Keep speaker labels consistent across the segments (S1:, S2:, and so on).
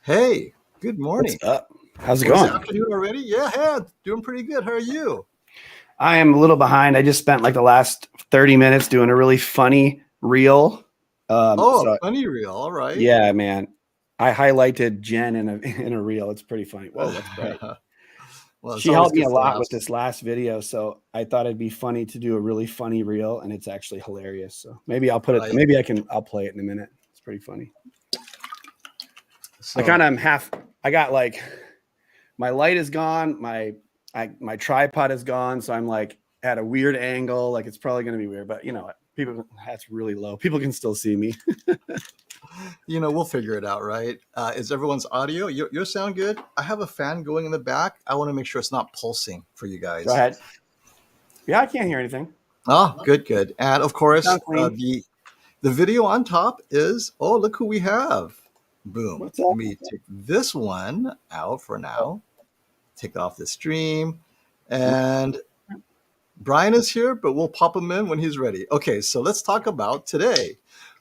S1: Hey, good
S2: What's
S1: morning.
S2: up? How's it
S1: Was it
S2: going?
S1: afternoon already? Yeah, hey, doing pretty good. How are you?
S2: I am a little behind. I just spent like the last 30 minutes doing a really funny reel.
S1: Oh,
S2: So
S1: funny reel. All right.
S2: yeah, man. I highlighted Jen in a reel. It's pretty funny. Whoa, that's bright.
S1: Well, it's
S2: She
S1: always
S2: helped me
S1: good
S2: a lot with
S1: laughs.
S2: this last video, so I thought it'd be funny to do a really funny reel, and it's actually hilarious. So maybe I'll put it.
S1: Right.
S2: Maybe I'll play it in a minute. It's pretty funny. I kind
S1: So,
S2: of am half. I got like my light is gone. My tripod is gone, so I'm like at a weird angle. Like it's probably going to be weird, but you know what? People, that's really low. People can still see me.
S1: we'll figure it out, right? Is everyone's audio? Your sound good? I have a fan going in the back. I want to make sure it's not pulsing for you
S2: Go
S1: guys.
S2: ahead. Yeah, I can't hear anything.
S1: Oh, good, good. And of
S2: You
S1: course,
S2: sound clean.
S1: the video on top is, oh, look who we have. Boom.
S2: What's up?
S1: Let me take this one out for now. Take off the stream. And Brian is here, but we'll pop him in when he's ready. Okay, so let's talk about today.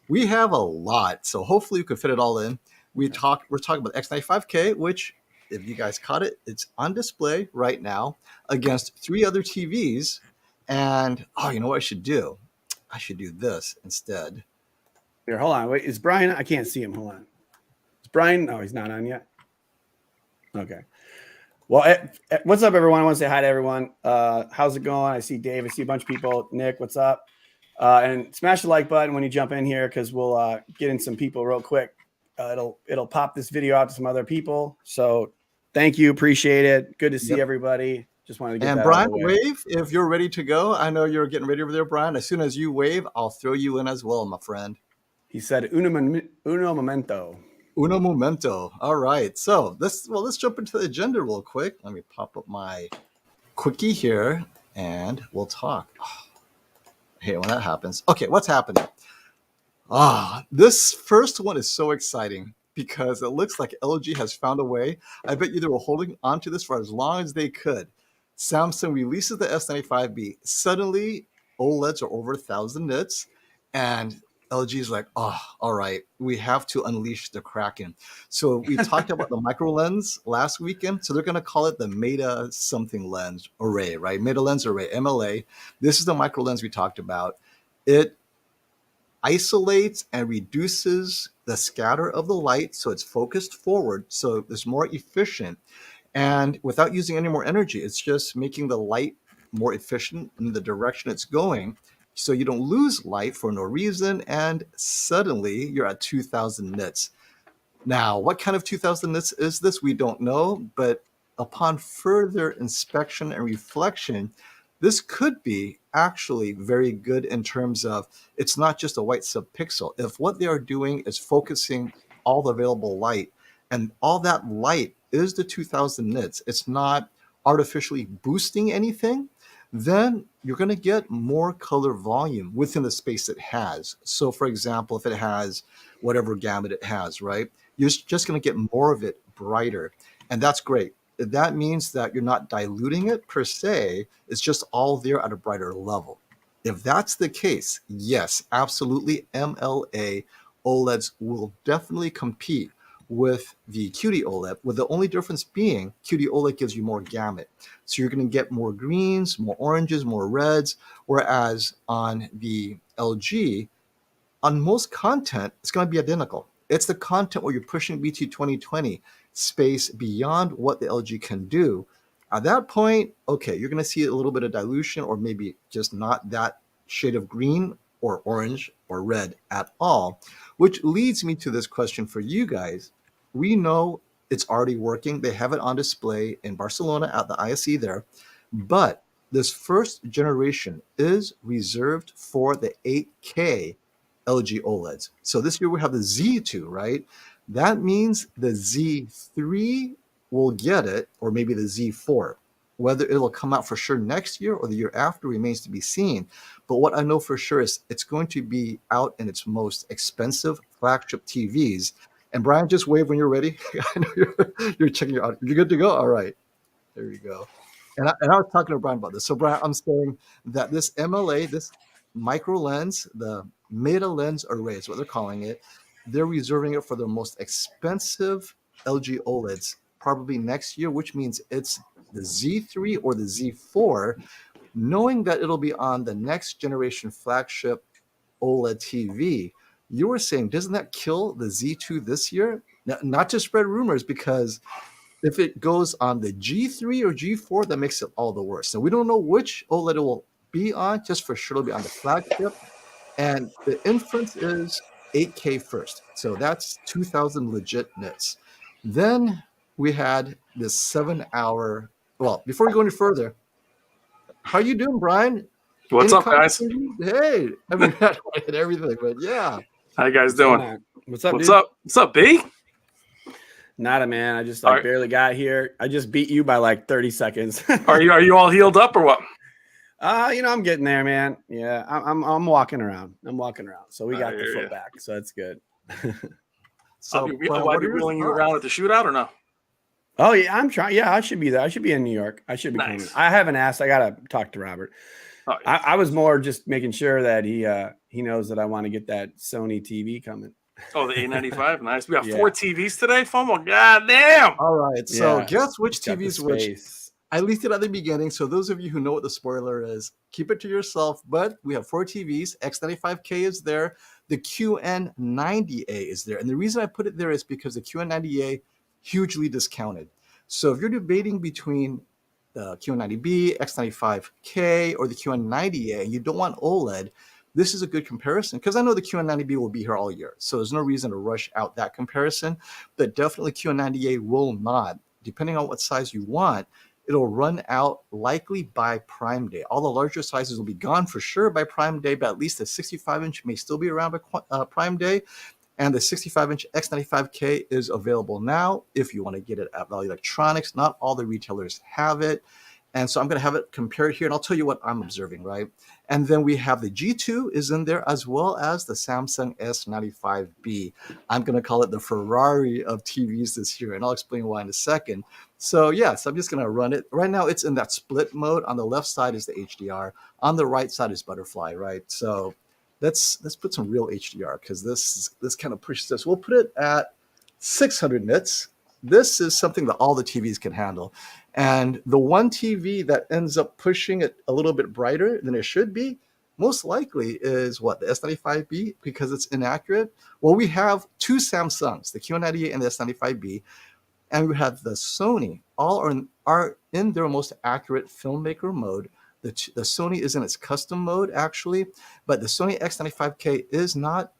S1: We have a lot, so hopefully you can fit it all in. We're talking about X95K, which, if you guys caught it, it's on display right now against 3 other TVs. And oh, you know what I should do? I should do this instead.
S2: Here, hold on. Wait, is Brian? I can't see him. Hold on. Is Brian? No, he's not on yet. Okay. Well, what's up, everyone? I want to say hi to everyone. How's it going? I see Dave. I see a bunch of people. Nick, what's up? And smash the like button when you jump in here because we'll get in some people real quick. It'll pop this video out to some other people. So thank you. Appreciate it. Good to see
S1: Yep.
S2: everybody. Just wanted to get
S1: And
S2: that out of
S1: Brian,
S2: the way.
S1: wave if you're ready to go. I know you're getting ready over there, Brian. As soon as you wave, I'll throw you in as well, my friend.
S2: He said uno momento.
S1: Uno momento. All right. So let's jump into the agenda real quick. Let me pop up my quickie here and we'll talk. Oh, I hate when that happens. Okay, what's happening? This first one is so exciting because it looks like LG has found a way. I bet you they were holding onto this for as long as they could. Samsung releases the S95B. Suddenly, OLEDs are over 1,000 nits, and LG is like, oh, all right, we have to unleash the Kraken. So we talked about the micro lens last weekend. So they're going to call it the Meta something lens array, right? Meta lens array, MLA. This is the micro lens we talked about. It isolates and reduces the scatter of the light so it's focused forward, so it's more efficient. And without using any more energy, it's just making the light more efficient in the direction it's going. So you don't lose light for no reason. And suddenly you're at 2000 nits. Now, what kind of 2000 nits is this? We don't know. But upon further inspection and reflection, this could be actually very good in terms of it's not just a white subpixel. If what they are doing is focusing all the available light, and all that light is the 2000 nits, it's not artificially boosting anything, then you're going to get more color volume within the space it has. So for example, if it has whatever gamut it has, right, you're just going to get more of it brighter. And that's great. That means that you're not diluting it per se. It's just all there at a brighter level. If that's the case, yes, absolutely, MLA OLEDs will definitely compete with the QD-OLED, with the only difference being QD-OLED gives you more gamut. So you're going to get more greens, more oranges, more reds, whereas on the LG, on most content, it's going to be identical. It's the content where you're pushing BT 2020 space beyond what the LG can do. At that point, okay, you're going to see a little bit of dilution or maybe just not that shade of green or orange or red at all, which leads me to this question for you guys. We know it's already working. They have it on display in Barcelona at the ISE there, but this first generation is reserved for the 8K LG OLEDs. So this year we have the Z2, right? That means the Z3 will get it, or maybe the Z4. Whether it'll come out for sure next year or the year after remains to be seen. But what I know for sure is it's going to be out in its most expensive flagship TVs. And Brian, just wave when you're ready. I know you're checking your audio. You're good to go? All right. There you go. And I was talking to Brian about this. So Brian, I'm saying that this MLA, this micro lens, the Meta lens array is what they're calling it. They're reserving it for the most expensive LG OLEDs probably next year, which means it's the Z3 or the Z4, knowing that it'll be on the next generation flagship OLED TV. You were saying, doesn't that kill the Z2 this year? Not to spread rumors, because if it goes on the G3 or G4, that makes it all the worse. So we don't know which OLED it will be on, just for sure it'll be on the flagship. And the inference is 8K first. So that's 2,000 legit nits. Then we had this 7-hour. Well, before we go any further, how you doing, Brian?
S3: What's
S1: Any
S3: up, guys?
S1: Hey, I mean, not quite everything, but yeah.
S3: How you guys doing?
S2: What's up,
S3: What's
S2: dude?
S3: up? What's up, B?
S2: Nada, man. I just like barely got here. I just beat you by like 30 seconds.
S3: Are you all healed up or what?
S2: I'm getting there, man. Yeah, I'm walking around. So we got the foot
S3: you.
S2: back. So that's good.
S3: So will I be wheeling you around at the shootout or no?
S2: Oh yeah, I'm trying. Yeah, I should be there. I should be in New York. I should be coming. I haven't asked. I gotta talk to Robert. Oh, yeah. I was more just making sure that he knows that I want to get that Sony TV coming.
S3: Oh, the A95, nice. We got 4 TVs today, FOMO. God damn!
S1: All right, so guess which TVs which. I leaked it at the beginning, so those of you who know what the spoiler is, keep it to yourself. But we have 4 TVs. X95K is there. The QN90A is there. And the reason I put it there is because the QN90A hugely discounted. So if you're debating between the QN90B, X95K, or the QN90A, and you don't want OLED, this is a good comparison, because I know the QN90B will be here all year. So there's no reason to rush out that comparison. But definitely QN90A will not, depending on what size you want. It'll run out likely by Prime Day. All the larger sizes will be gone for sure by Prime Day, but at least the 65-inch may still be around by Prime Day. And the 65-inch X95K is available now if you want to get it at Value Electronics. Not all the retailers have it. And so I'm going to have it compared here, and I'll tell you what I'm observing, right? And then we have the G2 is in there, as well as the Samsung S95B. I'm going to call it the Ferrari of TVs this year, and I'll explain why in a second. So yes, I'm just going to run it. Right now it's in that split mode. On the left side is the HDR. On the right side is butterfly, right? So let's put some real HDR, because this kind of pushes this. We'll put it at 600 nits. This is something that all the TVs can handle. And the one TV that ends up pushing it a little bit brighter than it should be, most likely is what? The S95B, because it's inaccurate. Well, we have 2 Samsungs, the QN90A and the S95B, and we have the Sony. All are in their most accurate filmmaker mode. The Sony is in its custom mode, actually, but the Sony X95K is not.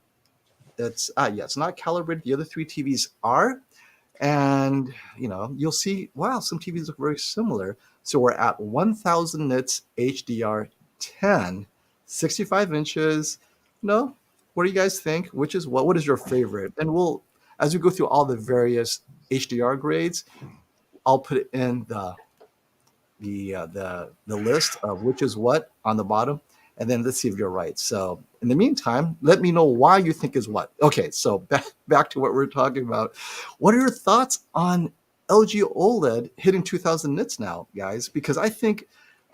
S1: It's not calibrated. The other 3 TVs are. And, you'll see, wow, some TVs look very similar. So we're at 1,000 nits HDR 10, 65 inches. What do you guys think? Which is what? What is your favorite? And we'll, as we go through all the various HDR grades, I'll put it in the list of which is what on the bottom. And then let's see if you're right. So in the meantime, let me know why you think is what. Okay, so back to what we're talking about. What are your thoughts on LG OLED hitting 2,000 nits now, guys? Because I think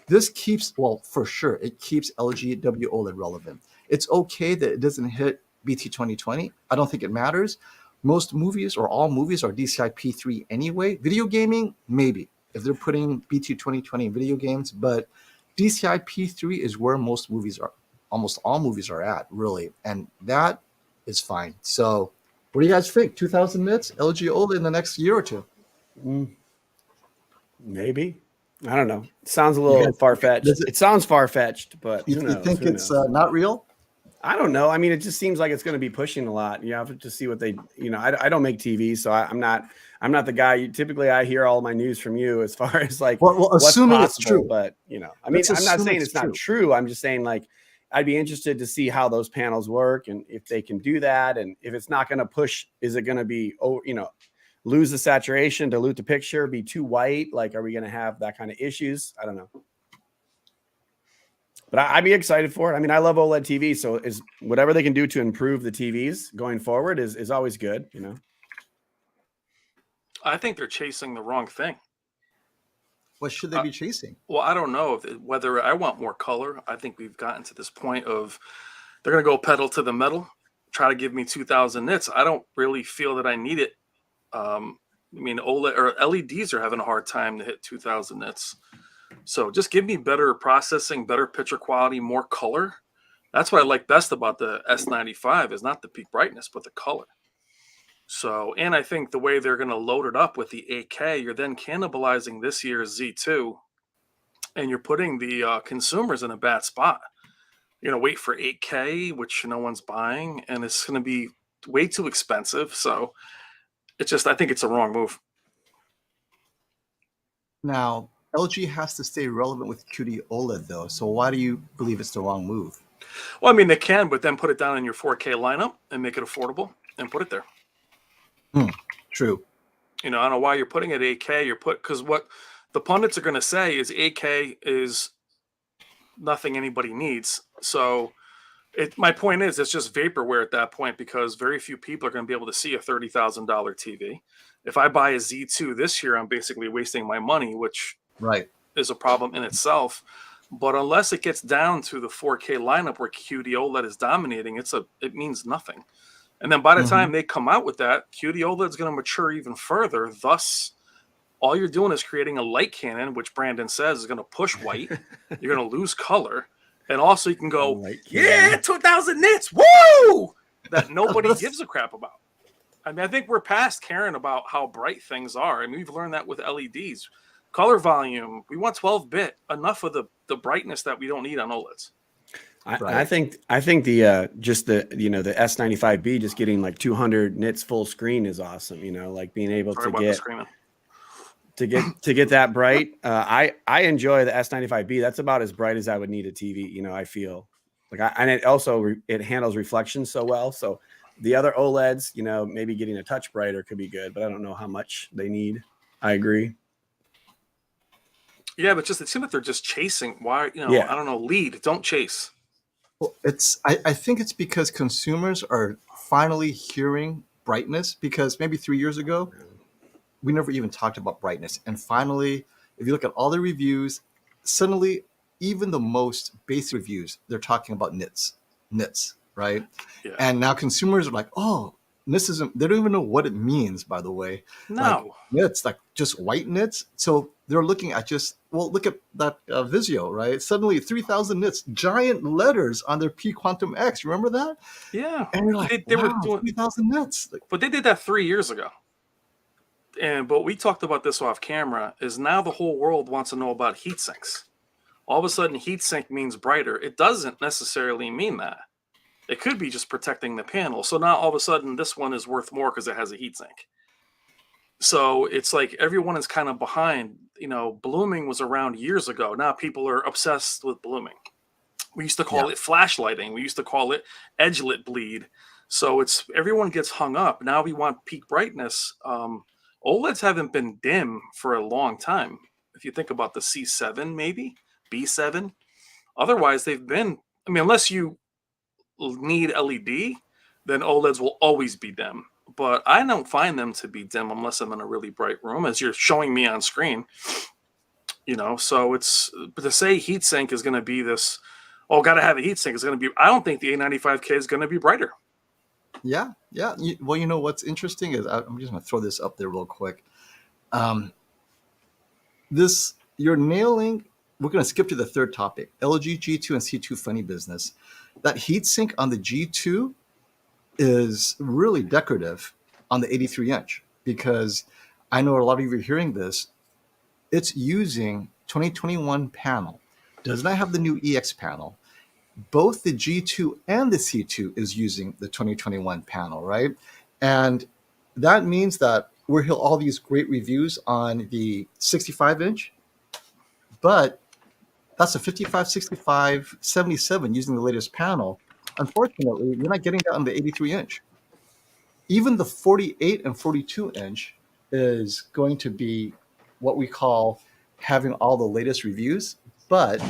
S1: this keeps, well, for sure, it keeps LG WOLED relevant. It's okay that it doesn't hit BT 2020. I don't think it matters. Most movies or all movies are DCI P3 anyway. Video gaming, maybe, if they're putting BT 2020 in video games, but DCI P3 is where most movies are, almost all movies are at, really, and that is fine. So, what do you guys think? 2,000 nits, LG OLED in the next year or two?
S2: Maybe. I don't know. It sounds a little far-fetched. It sounds far-fetched, but
S1: you think it's not real?
S2: I don't know. I mean, it just seems like it's going to be pushing a lot. You have to see what they, I don't make TV, so I'm not the guy. Typically, I hear all my news from you as far as like what's
S1: assuming
S2: possible,
S1: it's true.
S2: But I mean, I'm not saying it's not true. I'm just saying like I'd be interested to see how those panels work and if they can do that. And if it's not going to push, is it going to be lose the saturation, dilute the picture, be too white? Like, are we going to have that kind of issues? I don't know. But I'd be excited for it. I mean, I love OLED TV, so is whatever they can do to improve the TVs going forward is always good,
S3: I think they're chasing the wrong thing.
S1: What should they be chasing?
S3: Well, I don't know whether I want more color. I think we've gotten to this point of they're going to go pedal to the metal, try to give me 2,000 nits. I don't really feel that I need it. I mean, OLED or LEDs are having a hard time to hit 2000 nits. So just give me better processing, better picture quality, more color. That's what I like best about the S95 is not the peak brightness, but the color. So, and I think the way they're going to load it up with the 8K, you're then cannibalizing this year's Z2, and you're putting the consumers in a bad spot. You're going to wait for 8K, which no one's buying, and it's going to be way too expensive. So it's just, I think it's a wrong move.
S1: Now, LG has to stay relevant with QD-OLED, though. So why do you believe it's the wrong move?
S3: Well, I mean, they can, but then put it down in your 4K lineup and make it affordable and put it there.
S1: True.
S3: You know, I don't know why you're putting it 8K. Because what the pundits are going to say is 8K is nothing anybody needs. So my point is it's just vaporware at that point because very few people are going to be able to see a $30,000 TV. If I buy a Z2 this year, I'm basically wasting my money, which is a problem in itself. But unless it gets down to the 4K lineup where QD-OLED is dominating, it means nothing. And then by the time they come out with that, QD-OLED is going to mature even further. Thus, all you're doing is creating a light cannon, which Brandon says is going to push white. You're going to lose color. And also you can go, yeah, 2000 nits, woo! That nobody gives a crap about. I mean, I think we're past caring about how bright things are. I mean, we've learned that with LEDs. Color volume, we want 12-bit. Enough of the brightness that we don't need on OLEDs.
S2: I think the just the the S95B just getting like 200 nits full screen is awesome. You know, like being able to get that bright. I enjoy the S95B. That's about as bright as I would need a TV. You know, I feel like and it also it handles reflection so well. So the other OLEDs, you know, maybe getting a touch brighter could be good, but I don't know how much they need. I agree.
S3: Yeah, but it seems like they're just chasing. Why? You know, I don't know. Lead, don't chase.
S1: Well, I think it's because consumers are finally hearing brightness because maybe 3 years ago, we never even talked about brightness. And finally, if you look at all the reviews, suddenly, even the most basic reviews, they're talking about nits, right? Yeah. And now consumers are like, oh, nits isn't, they don't even know what it means, by the way.
S3: No.
S1: Like, nits, like just white nits. So they're looking at look at that Vizio, right? Suddenly 3000 nits, giant letters on their P Quantum X. Remember that?
S3: Yeah.
S1: And you're like, they were doing 3000 nits.
S3: But they did that 3 years ago. But we talked about this off camera, is now the whole world wants to know about heat sinks. All of a sudden, heat sink means brighter. It doesn't necessarily mean that. It could be just protecting the panel. So now all of a sudden, this one is worth more because it has a heat sink. So it's like everyone is kind of behind. You know, blooming was around years ago. Now people are obsessed with blooming. We used to call it flashlighting. We used to call it edgelit bleed. So it's everyone gets hung up. Now we want peak brightness. OLEDs haven't been dim for a long time. If you think about the C7, maybe B7. Otherwise, they've been. I mean, unless you need LED, then OLEDs will always be dim. But I don't find them to be dim unless I'm in a really bright room, as you're showing me on screen. You know, so but to say heatsink is going to be this, got to have a heatsink is going to be, I don't think the A95K is going to be brighter.
S1: Yeah. Well, you know what's interesting is I'm just going to throw this up there real quick. You're nailing. We're going to skip to the third topic: LG G2 and C2 funny business. That heatsink on the G2 is really decorative on the 83-inch because I know a lot of you are hearing this. It's using 2021 panel. Does not have the new EX panel. Both the G2 and the C2 is using the 2021 panel, right? And that means that we'll hear all these great reviews on the 65-inch, but that's a 55, 65, 77 using the latest panel. Unfortunately, you're not getting that on the 83-inch. Even the 48 and 42-inch is going to be what we call having all the latest reviews. But you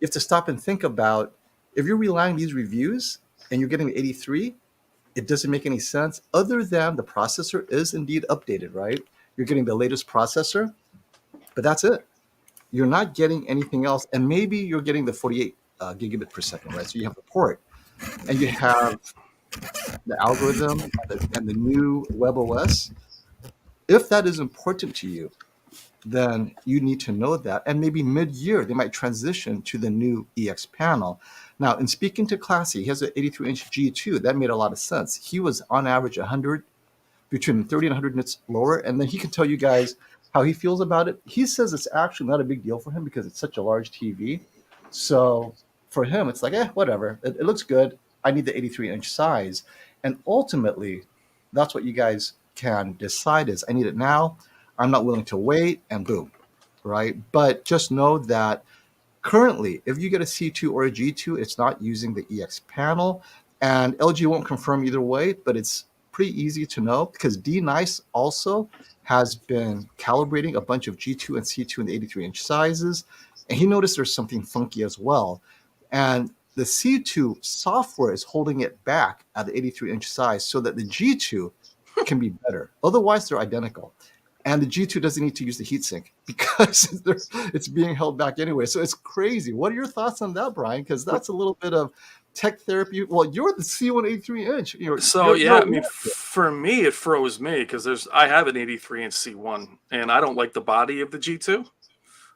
S1: have to stop and think about, if you're relying on these reviews and you're getting the 83, it doesn't make any sense other than the processor is indeed updated, right? You're getting the latest processor, but that's it. You're not getting anything else. And maybe you're getting the 48 gigabit per second, right? So you have the port and you have the algorithm and the new WebOS. If that is important to you, then you need to know that. And maybe mid-year, they might transition to the new EX panel. Now, in speaking to Classy, he has an 83-inch G2. That made a lot of sense. He was on average 100, between 30 and 100 nits lower. And then he can tell you guys how he feels about it. He says it's actually not a big deal for him because it's such a large TV. So for him, it's like, whatever. It looks good. I need the 83-inch size. And ultimately, that's what you guys can decide is, I need it now. I'm not willing to wait, and boom, right? But just know that currently, if you get a C2 or a G2, it's not using the EX panel, and LG won't confirm either way, but it's pretty easy to know because D-Nice also has been calibrating a bunch of G2 and C2 in the 83-inch sizes, and he noticed there's something funky as well. And the C2 software is holding it back at the 83-inch size so that the G2 can be better. Otherwise, they're identical. And the G2 doesn't need to use the heatsink because it's being held back anyway. So it's crazy. What are your thoughts on that, Brian? Because that's a little bit of tech therapy. Well, you're the C183-inch.
S3: I mean, for me, it froze me because I have an 83-inch C1, and I don't like the body of the G2.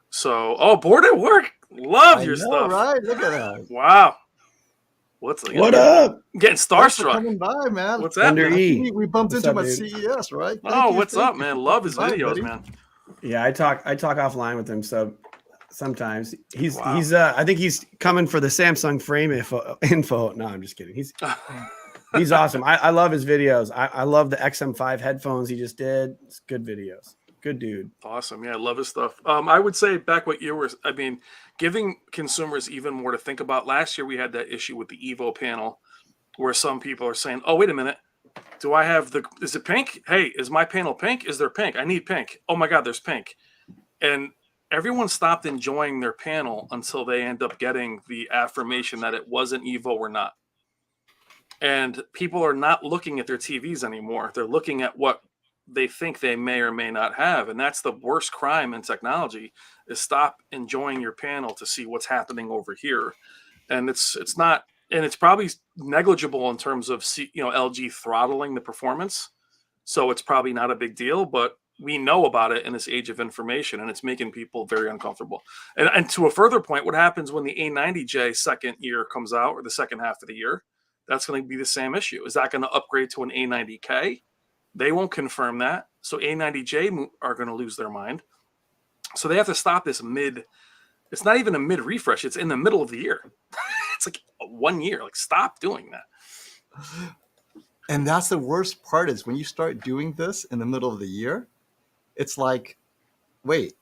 S3: So, bored at work. Love your stuff.
S1: Right? Look at that.
S3: Wow. What
S2: up?
S3: I'm getting starstruck.
S1: Coming by, man.
S3: What's that?
S1: We bumped into him at CES, right?
S3: What's up, man? Love his videos,
S1: buddy.
S3: man.
S2: Yeah, I talk offline with him, so sometimes he's I think he's coming for the Samsung frame info. No, I'm just kidding. He's awesome. I love his videos. I love the XM5 headphones he just did. It's good videos. Good dude.
S3: Awesome. Yeah, I love his stuff. I would say back what you were, giving consumers even more to think about. Last year, we had that issue with the Evo panel where some people are saying, oh, wait a minute. Do I have is it pink? Hey, is my panel pink? Is there pink? I need pink. Oh my God, there's pink. And everyone stopped enjoying their panel until they end up getting the affirmation that it wasn't Evo or not. And people are not looking at their TVs anymore. They're looking at what they think they may or may not have. And that's the worst crime in technology, is stop enjoying your panel to see what's happening over here. And it's not, and it's probably negligible in terms of, LG throttling the performance. So it's probably not a big deal, but we know about it in this age of information, and it's making people very uncomfortable. And to a further point, what happens when the A90J second year comes out, or the second half of the year? That's going to be the same issue. Is that going to upgrade to an A90K? They won't confirm that. So A90J are going to lose their mind. So they have to stop this it's not even a mid refresh. It's in the middle of the year. It's like 1 year. Like, stop doing that.
S1: And that's the worst part, is when you start doing this in the middle of the year, it's like, wait,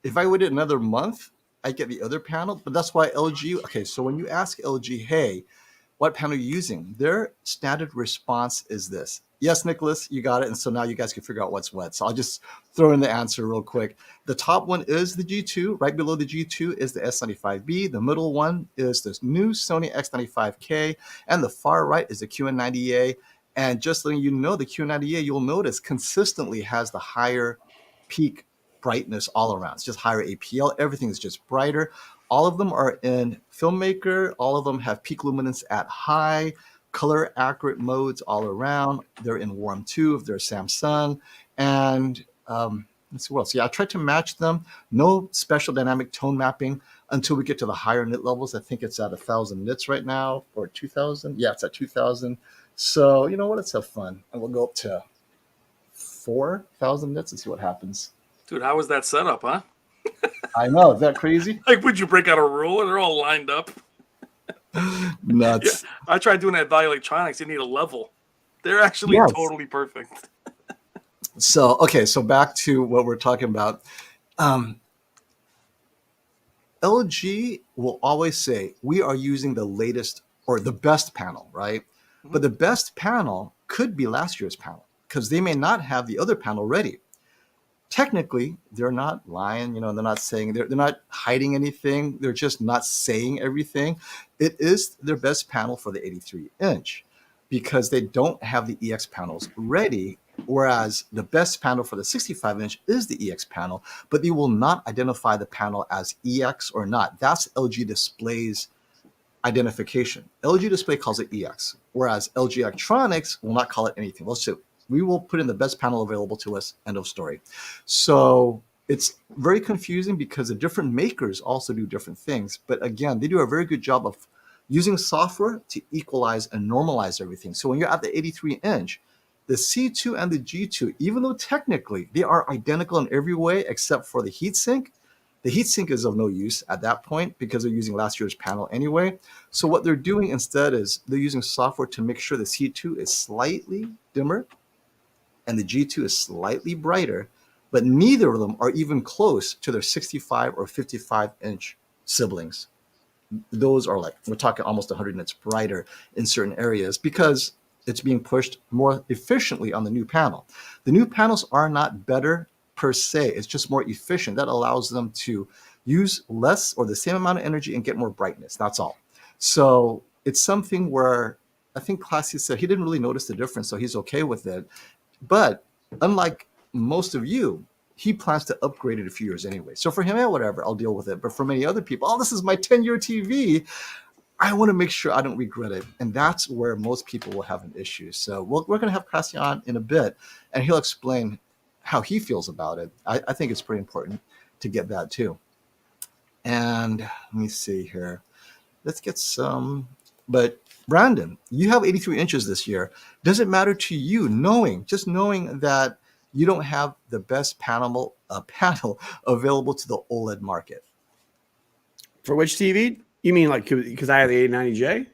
S1: if I waited another month, I get the other panel. But that's why LG, okay, so when you ask LG, hey, what panel are you using? Their standard response is this. Yes, Nicholas, you got it. And so now you guys can figure out what's what. So I'll just throw in the answer real quick. The top one is the G2. Right below the G2 is the S95B. The middle one is the new Sony X95K. And the far right is the QN90A. And just letting you know, the QN90A, you'll notice, consistently has the higher peak brightness all around. It's just higher APL. Everything is just brighter. All of them are in Filmmaker. All of them have peak luminance at high, color accurate modes all around. They're in warm too if they're Samsung. And let's see what else. Yeah, I tried to match them. No special dynamic tone mapping until we get to the higher nit levels. I think it's at 1,000 nits right now, or 2,000. Yeah, it's at 2,000. So you know what? Let's have fun. And we'll go up to 4,000 nits and see what happens.
S3: Dude, how was that setup, huh?
S1: I know. Is that crazy?
S3: Like, would you break out a ruler? They're all lined up.
S1: Nuts.
S3: Yeah, I tried doing that at Value Electronics. You need a level. They're actually totally perfect.
S1: So back to what we're talking about. LG will always say, we are using the latest or the best panel, right? Mm-hmm. But the best panel could be last year's panel because they may not have the other panel ready. Technically, they're not lying, they're not saying, they're not hiding anything. They're just not saying everything. It is their best panel for the 83-inch because they don't have the EX panels ready, whereas the best panel for the 65-inch is the EX panel, but they will not identify the panel as EX or not. That's LG Display's identification. LG Display calls it EX, whereas LG Electronics will not call it anything. They'll say We will put in the best panel available to us, end of story. So it's very confusing because the different makers also do different things. But again, they do a very good job of using software to equalize and normalize everything. So when you're at the 83-inch, the C2 and the G2, even though technically they are identical in every way except for the heatsink, the heatsink is of no use at that point because they're using last year's panel anyway. So what they're doing instead is they're using software to make sure the C2 is slightly dimmer and the G2 is slightly brighter, but neither of them are even close to their 65 or 55-inch siblings. Those are like, we're talking almost 100 nits brighter in certain areas because it's being pushed more efficiently on the new panel. The new panels are not better per se, it's just more efficient. That allows them to use less or the same amount of energy and get more brightness, that's all. So it's something where I think Classy said he didn't really notice the difference, so he's okay with it. But unlike most of you, he plans to upgrade it a few years anyway. So for him, yeah, whatever, I'll deal with it. But for many other people, oh, this is my 10-year TV. I want to make sure I don't regret it. And that's where most people will have an issue. So we're going to have Cassie on in a bit, and he'll explain how he feels about it. I think it's pretty important to get that too. And let me see here. Let's get some. But Brandon, you have 83 inches this year. Does it matter to you just knowing that you don't have the best panel available to the OLED market?
S2: For which TV? You mean like because I have the 8090J?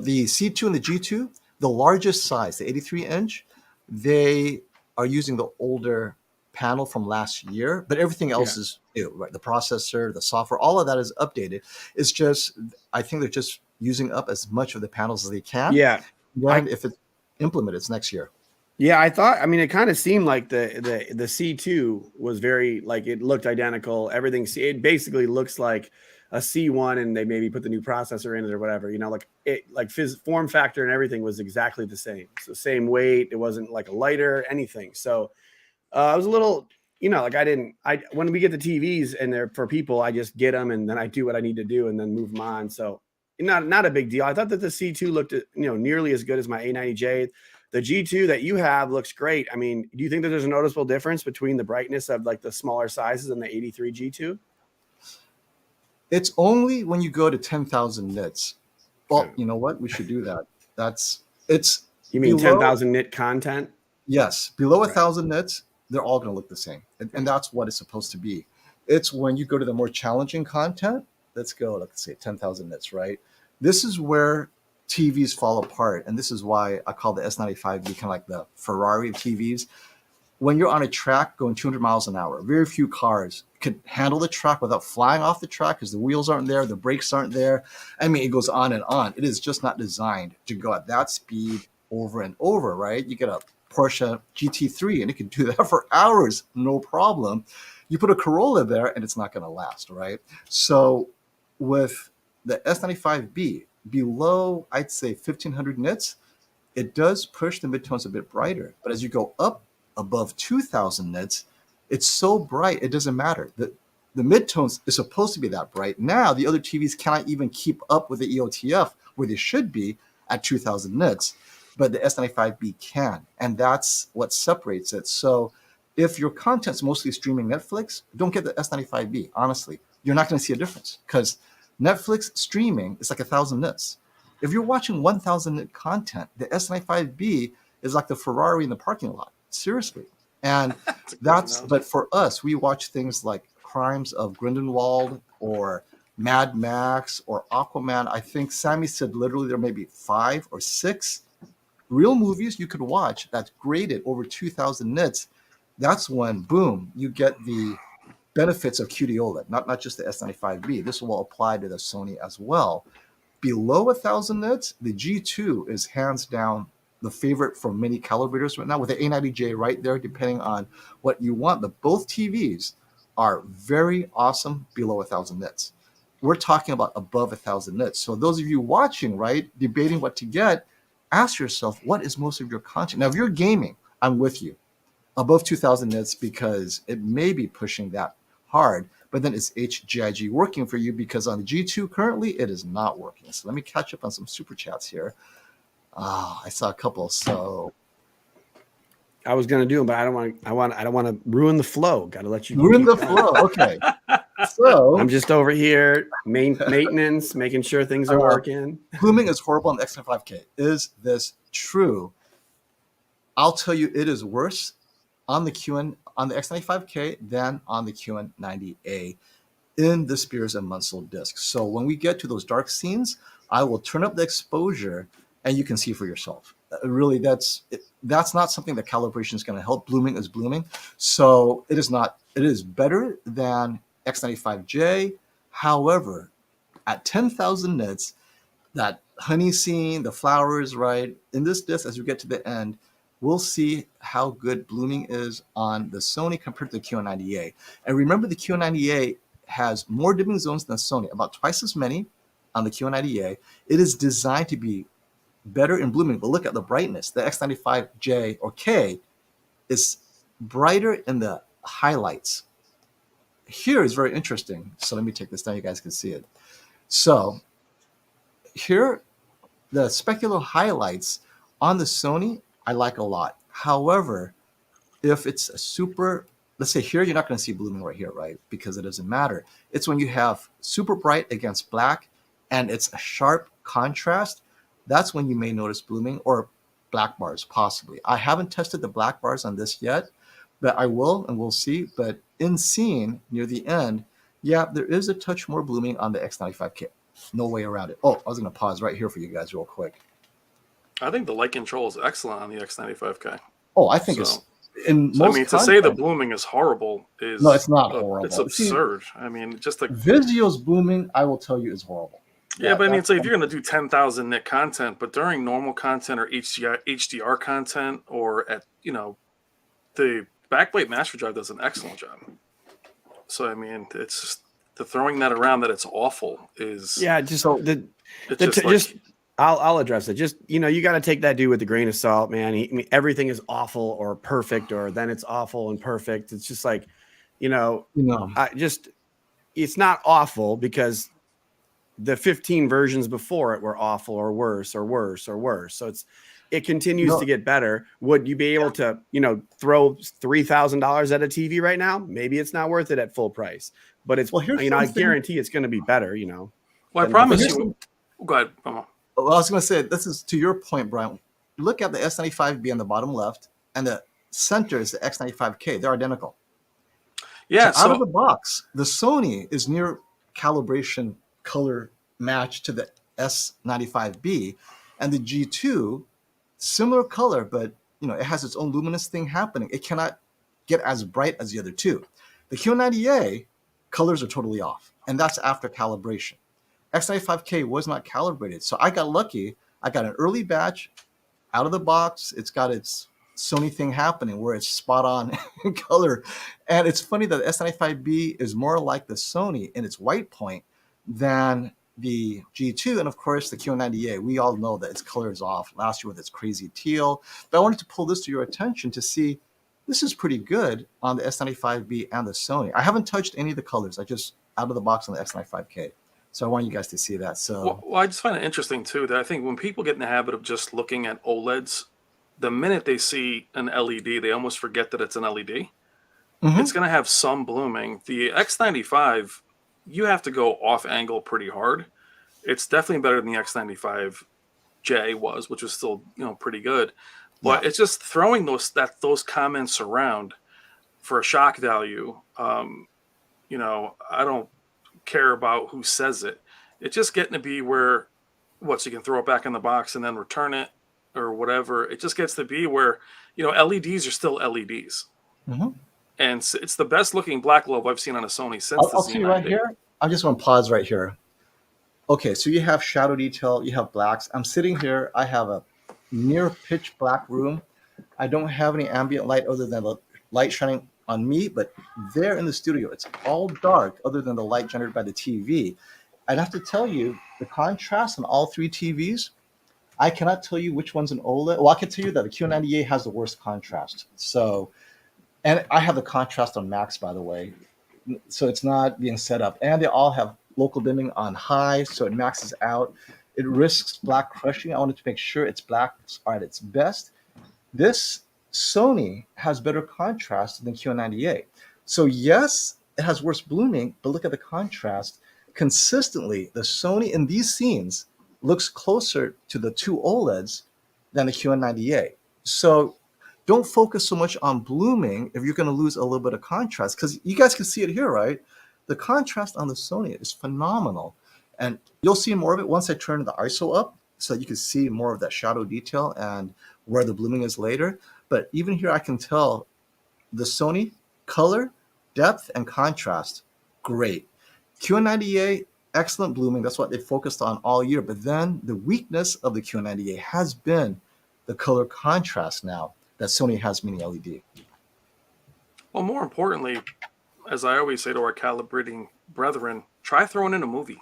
S1: The C2 and the G2, the largest size, the 83-inch, they are using the older panel from last year, but everything else is new, right? The processor, the software, all of that is updated. It's just, I think they're just using up as much of the panels as they can.
S2: Yeah.
S1: And if it's implemented, it's next year.
S2: Yeah, I mean, it kind of seemed like the C2 was very, like, it looked identical. Everything, it basically looks like a C1 and they maybe put the new processor in it or whatever, like form factor and everything was exactly the same. So same weight. It wasn't like a lighter, anything. So I was a little, when we get the TVs and they're for people, I just get them and then I do what I need to do and then move them on. So not a big deal. I thought that the C2 looked, nearly as good as my A90J. The G2 that you have looks great. I mean, do you think that there's a noticeable difference between the brightness of like the smaller sizes and the 83 G2?
S1: It's only when you go to 10,000 nits. Well, you know what? We should do that. You
S2: mean 10,000 nit content?
S1: Yes. Below 1,000 nits, they're all going to look the same. And that's what it's supposed to be. It's when you go to the more challenging content. Let's say 10,000 nits, right? This is where TVs fall apart. And this is why I call the S95B kind of like the Ferrari of TVs. When you're on a track going 200 miles an hour, very few cars could handle the track without flying off the track because the wheels aren't there, the brakes aren't there. I mean, it goes on and on. It is just not designed to go at that speed over and over, right? You get a Porsche GT3 and it can do that for hours, no problem. You put a Corolla there and it's not going to last, right? So with the S95B, below, I'd say 1,500 nits, it does push the midtones a bit brighter. But as you go up above 2,000 nits, it's so bright, it doesn't matter. The midtones is supposed to be that bright. Now, the other TVs cannot even keep up with the EOTF where they should be at 2,000 nits, but the S95B can. And that's what separates it. So if your content's mostly streaming Netflix, don't get the S95B, honestly. You're not going to see a difference because Netflix streaming is like 1,000 nits. If you're watching 1,000 nit content, the S95B is like the Ferrari in the parking lot. Seriously. And but for us, we watch things like Crimes of Grindelwald or Mad Max or Aquaman. I think Sammy said literally there may be 5 or 6 real movies you could watch that's graded over 2,000 nits. That's when, boom, you get the benefits of QD-OLED, not just the S95B. This will apply to the Sony as well. Below 1,000 nits, the G2 is hands down the favorite for many calibrators right now, with the A90J right there, depending on what you want. But both TVs are very awesome below 1,000 nits. We're talking about above 1,000 nits. So those of you watching, right, debating what to get, ask yourself, what is most of your content? Now, if you're gaming, I'm with you. Above 2,000 nits because it may be pushing that hard, but then is HGIG working for you? Because on the G2 currently, it is not working. So let me catch up on some super chats here. I saw a couple. So
S2: I was gonna do them, but I don't want to ruin the flow. Got to let you
S1: Ruin
S2: keep
S1: the
S2: going.
S1: flow. Okay. So
S2: I'm just over here maintenance, making sure things are working.
S1: blooming is horrible on the X95K. Is this true? I'll tell you, it is worse on the X95K than on the QN90A in the Spears and Munsell disc. So when we get to those dark scenes, I will turn up the exposure and you can see for yourself. Really, that's not something that calibration is going to help. Blooming is blooming. So it is not. It is better than X95J. However, at 10,000 nits, that honey scene, the flowers, right? In this disc, as we get to the end, we'll see how good blooming is on the Sony compared to the QN90A. And remember, the QN90A has more dimming zones than Sony, about twice as many on the QN90A. It is designed to be better in blooming, but look at the brightness. The X95J or K is brighter in the highlights. Here is very interesting. So let me take this down, you guys can see it. So here, the specular highlights on the Sony, I like a lot. However, if it's a super, let's say here, you're not going to see blooming right here, right? Because it doesn't matter. It's when you have super bright against black and it's a sharp contrast, that's when you may notice blooming or black bars, possibly. I haven't tested the black bars on this yet, but I will, and we'll see. But in scene, near the end, yeah, there is a touch more blooming on the X95K. No way around it. Oh, I was going to pause right here for you guys real quick.
S3: I think the light control is excellent on the X95K.
S1: Oh, I think it's in most.
S3: I mean, to say the blooming is horrible is
S1: no, it's not horrible.
S3: It's absurd. I mean, just like
S1: Vizio's blooming, I will tell you, is horrible.
S3: Yeah, but I mean, it's like if you're going to do 10,000 nit content, but during normal content or HDR content, or at the backplate master drive does an excellent job. So I mean, it's just the throwing that around that it's awful is
S2: I'll address it. Just you got to take that dude with a grain of salt, man. I mean, everything is awful or perfect, or then it's awful and perfect. It's just like, it's not awful because the 15 versions before it were awful or worse or worse or worse. So it continues to get better. Would you be able to, throw $3,000 at a TV right now? Maybe it's not worth it at full price, but it's, I guarantee it's going to be better,
S3: Well, I promise you. Go ahead.
S1: Well, I was going to say, this is to your point, Brian. Look at the S95B on the bottom left, and the center is the X95K. They're identical.
S3: Yeah.
S1: So out of the box, the Sony is near calibration color match to the S95B, and the G2, similar color, but it has its own luminous thing happening. It cannot get as bright as the other two. The Q90A colors are totally off, and that's after calibration. X95K was not calibrated, so I got lucky. I got an early batch out of the box. It's got its Sony thing happening where it's spot on in color, and it's funny that the S95B is more like the Sony in its white point than the G2, and of course the Q90A. We all know that its color is off last year with its crazy teal, but I wanted to pull this to your attention to see this is pretty good on the S95B and the Sony. I haven't touched any of the colors. I just out of the box on the X95K. So I want you guys to see that. So
S3: well, I just find it interesting too that I think when people get in the habit of just looking at OLEDs, the minute they see an LED, they almost forget that it's an LED. Mm-hmm. It's going to have some blooming. The X95, you have to go off angle pretty hard. It's definitely better than the X95J was, which was still pretty good. But it's just throwing those comments around for a shock value. I don't care about who says it. It's just getting to be where so you can throw it back in the box and then return it or whatever. It just gets to be where LEDs are still LEDs. Mm-hmm. And it's the best looking black globe I've seen on a Sony since
S1: I'll see right here. I just want to pause right here. Okay, so you have shadow detail, you have blacks. I'm sitting here. I have a near pitch black room. I don't have any ambient light other than the light shining on me, but there in the studio, it's all dark other than the light generated by the TV. I'd have to tell you the contrast on all three TVs. I cannot tell you which one's an OLED. Well, I can tell you that the Q90A has the worst contrast. So, and I have the contrast on max, by the way. So it's not being set up. And they all have local dimming on high, so it maxes out. It risks black crushing. I wanted to make sure its blacks are at its best. This Sony has better contrast than QN98. So yes, it has worse blooming, but look at the contrast. Consistently, the Sony in these scenes looks closer to the two OLEDs than the QN98. So don't focus so much on blooming if you're going to lose a little bit of contrast, because you guys can see it here, right? The contrast on the Sony is phenomenal. And you'll see more of it once I turn the ISO up so that you can see more of that shadow detail and where the blooming is later. But even here, I can tell the Sony color, depth, and contrast, great. QN98, excellent blooming. That's what they focused on all year. But then the weakness of the QN98 has been the color contrast now that Sony has mini LED.
S3: Well, more importantly, as I always say to our calibrating brethren, try throwing in a movie.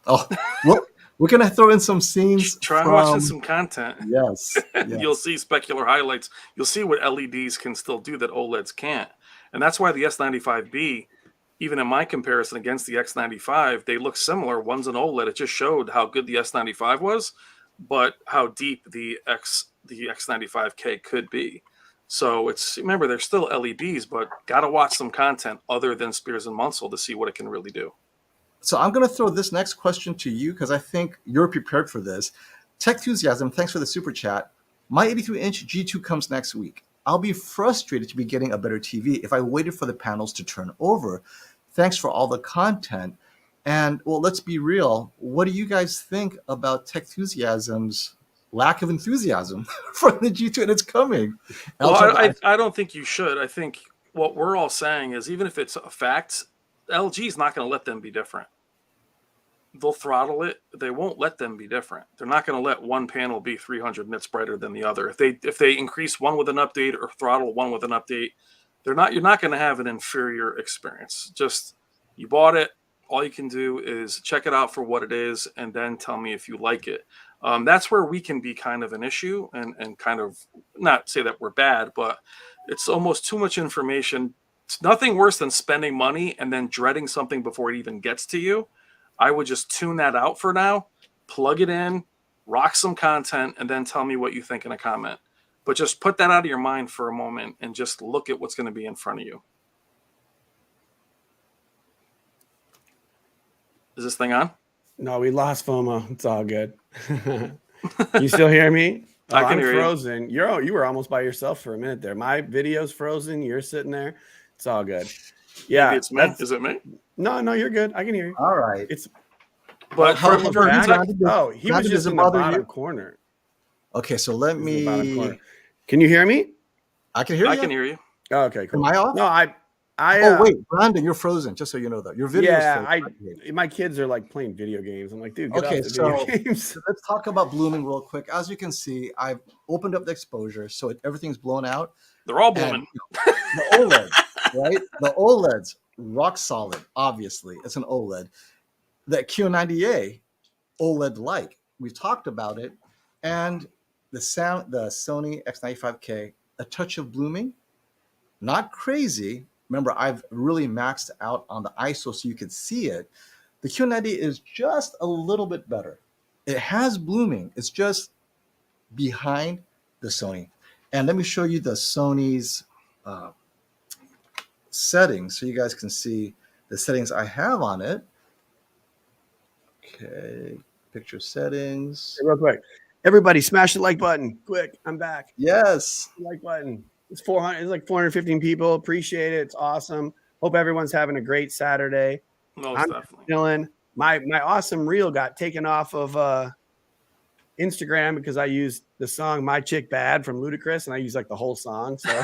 S1: Oh, well, we're going to throw in some scenes.
S3: Try watching some content.
S1: Yes.
S3: You'll see specular highlights. You'll see what LEDs can still do that OLEDs can't. And that's why the S95B, even in my comparison against the X95, they look similar. One's an OLED. It just showed how good the S95 was, but how deep the X95K could be. So remember, they're still LEDs, but got to watch some content other than Spears and Munsell to see what it can really do.
S1: So I'm going to throw this next question to you because I think you're prepared for this. Tech Enthusiasm, thanks for the super chat. My 83-inch G2 comes next week. I'll be frustrated to be getting a better TV if I waited for the panels to turn over. Thanks for all the content. And, well, let's be real. What do you guys think about Tech Enthusiasm's lack of enthusiasm for the G2 and it's coming?
S3: Well, I don't think you should. I think what we're all saying is even if it's a fact, LG is not going to let them be different. They'll throttle it. They won't let them be different. They're not going to let one panel be 300 nits brighter than the other. If they increase one with an update or throttle one with an update, you're not going to have an inferior experience. Just you bought it. All you can do is check it out for what it is and then tell me if you like it. That's where we can be kind of an issue and kind of not say that we're bad, but it's almost too much information. It's nothing worse than spending money and then dreading something before it even gets to you. I would just tune that out for now, plug it in, rock some content, and then tell me what you think in a comment. But just put that out of your mind for a moment and just look at what's going to be in front of you. Is this thing on?
S2: No, we lost FOMO. It's all good. You still hear me?
S3: I can hear
S2: frozen. You were almost by yourself for a minute there. My video's frozen. You're sitting there. It's all good. Yeah,
S3: maybe it's me. Is it me?
S2: No, you're good. I can hear you.
S1: All right.
S3: But
S2: he was just in the bottom corner.
S1: Okay, so let me.
S2: Can you hear me?
S1: I can hear you.
S3: I can hear you.
S2: Oh, okay, cool.
S1: Am I off?
S2: No,
S1: oh wait, Brandon, you're frozen. Just so you know that your video.
S2: Yeah, my kids are like playing video games. I'm like, dude, get off the video games.
S1: So let's talk about blooming real quick. As you can see, I've opened up the exposure, so everything's blown out.
S3: They're all blooming.
S1: The OLED, right? The OLED's rock solid. Obviously, it's an OLED. The Q90A OLED-like. We've talked about it, and the Sony X95K, a touch of blooming, not crazy. Remember, I've really maxed out on the ISO so you could see it. The Q90 is just a little bit better. It has blooming. It's just behind the Sony. And let me show you the Sony's settings so you guys can see the settings I have on it. Okay, picture settings.
S2: Hey, real quick. Everybody smash the like button. Quick, I'm back.
S1: Yes.
S2: Like button. It's 400. It's like 415 people. Appreciate it. It's awesome. Hope everyone's having a great Saturday.
S3: Most definitely.
S2: Dylan, my awesome reel got taken off of Instagram because I used the song "My Chick Bad" from Ludacris, and I used like the whole song. So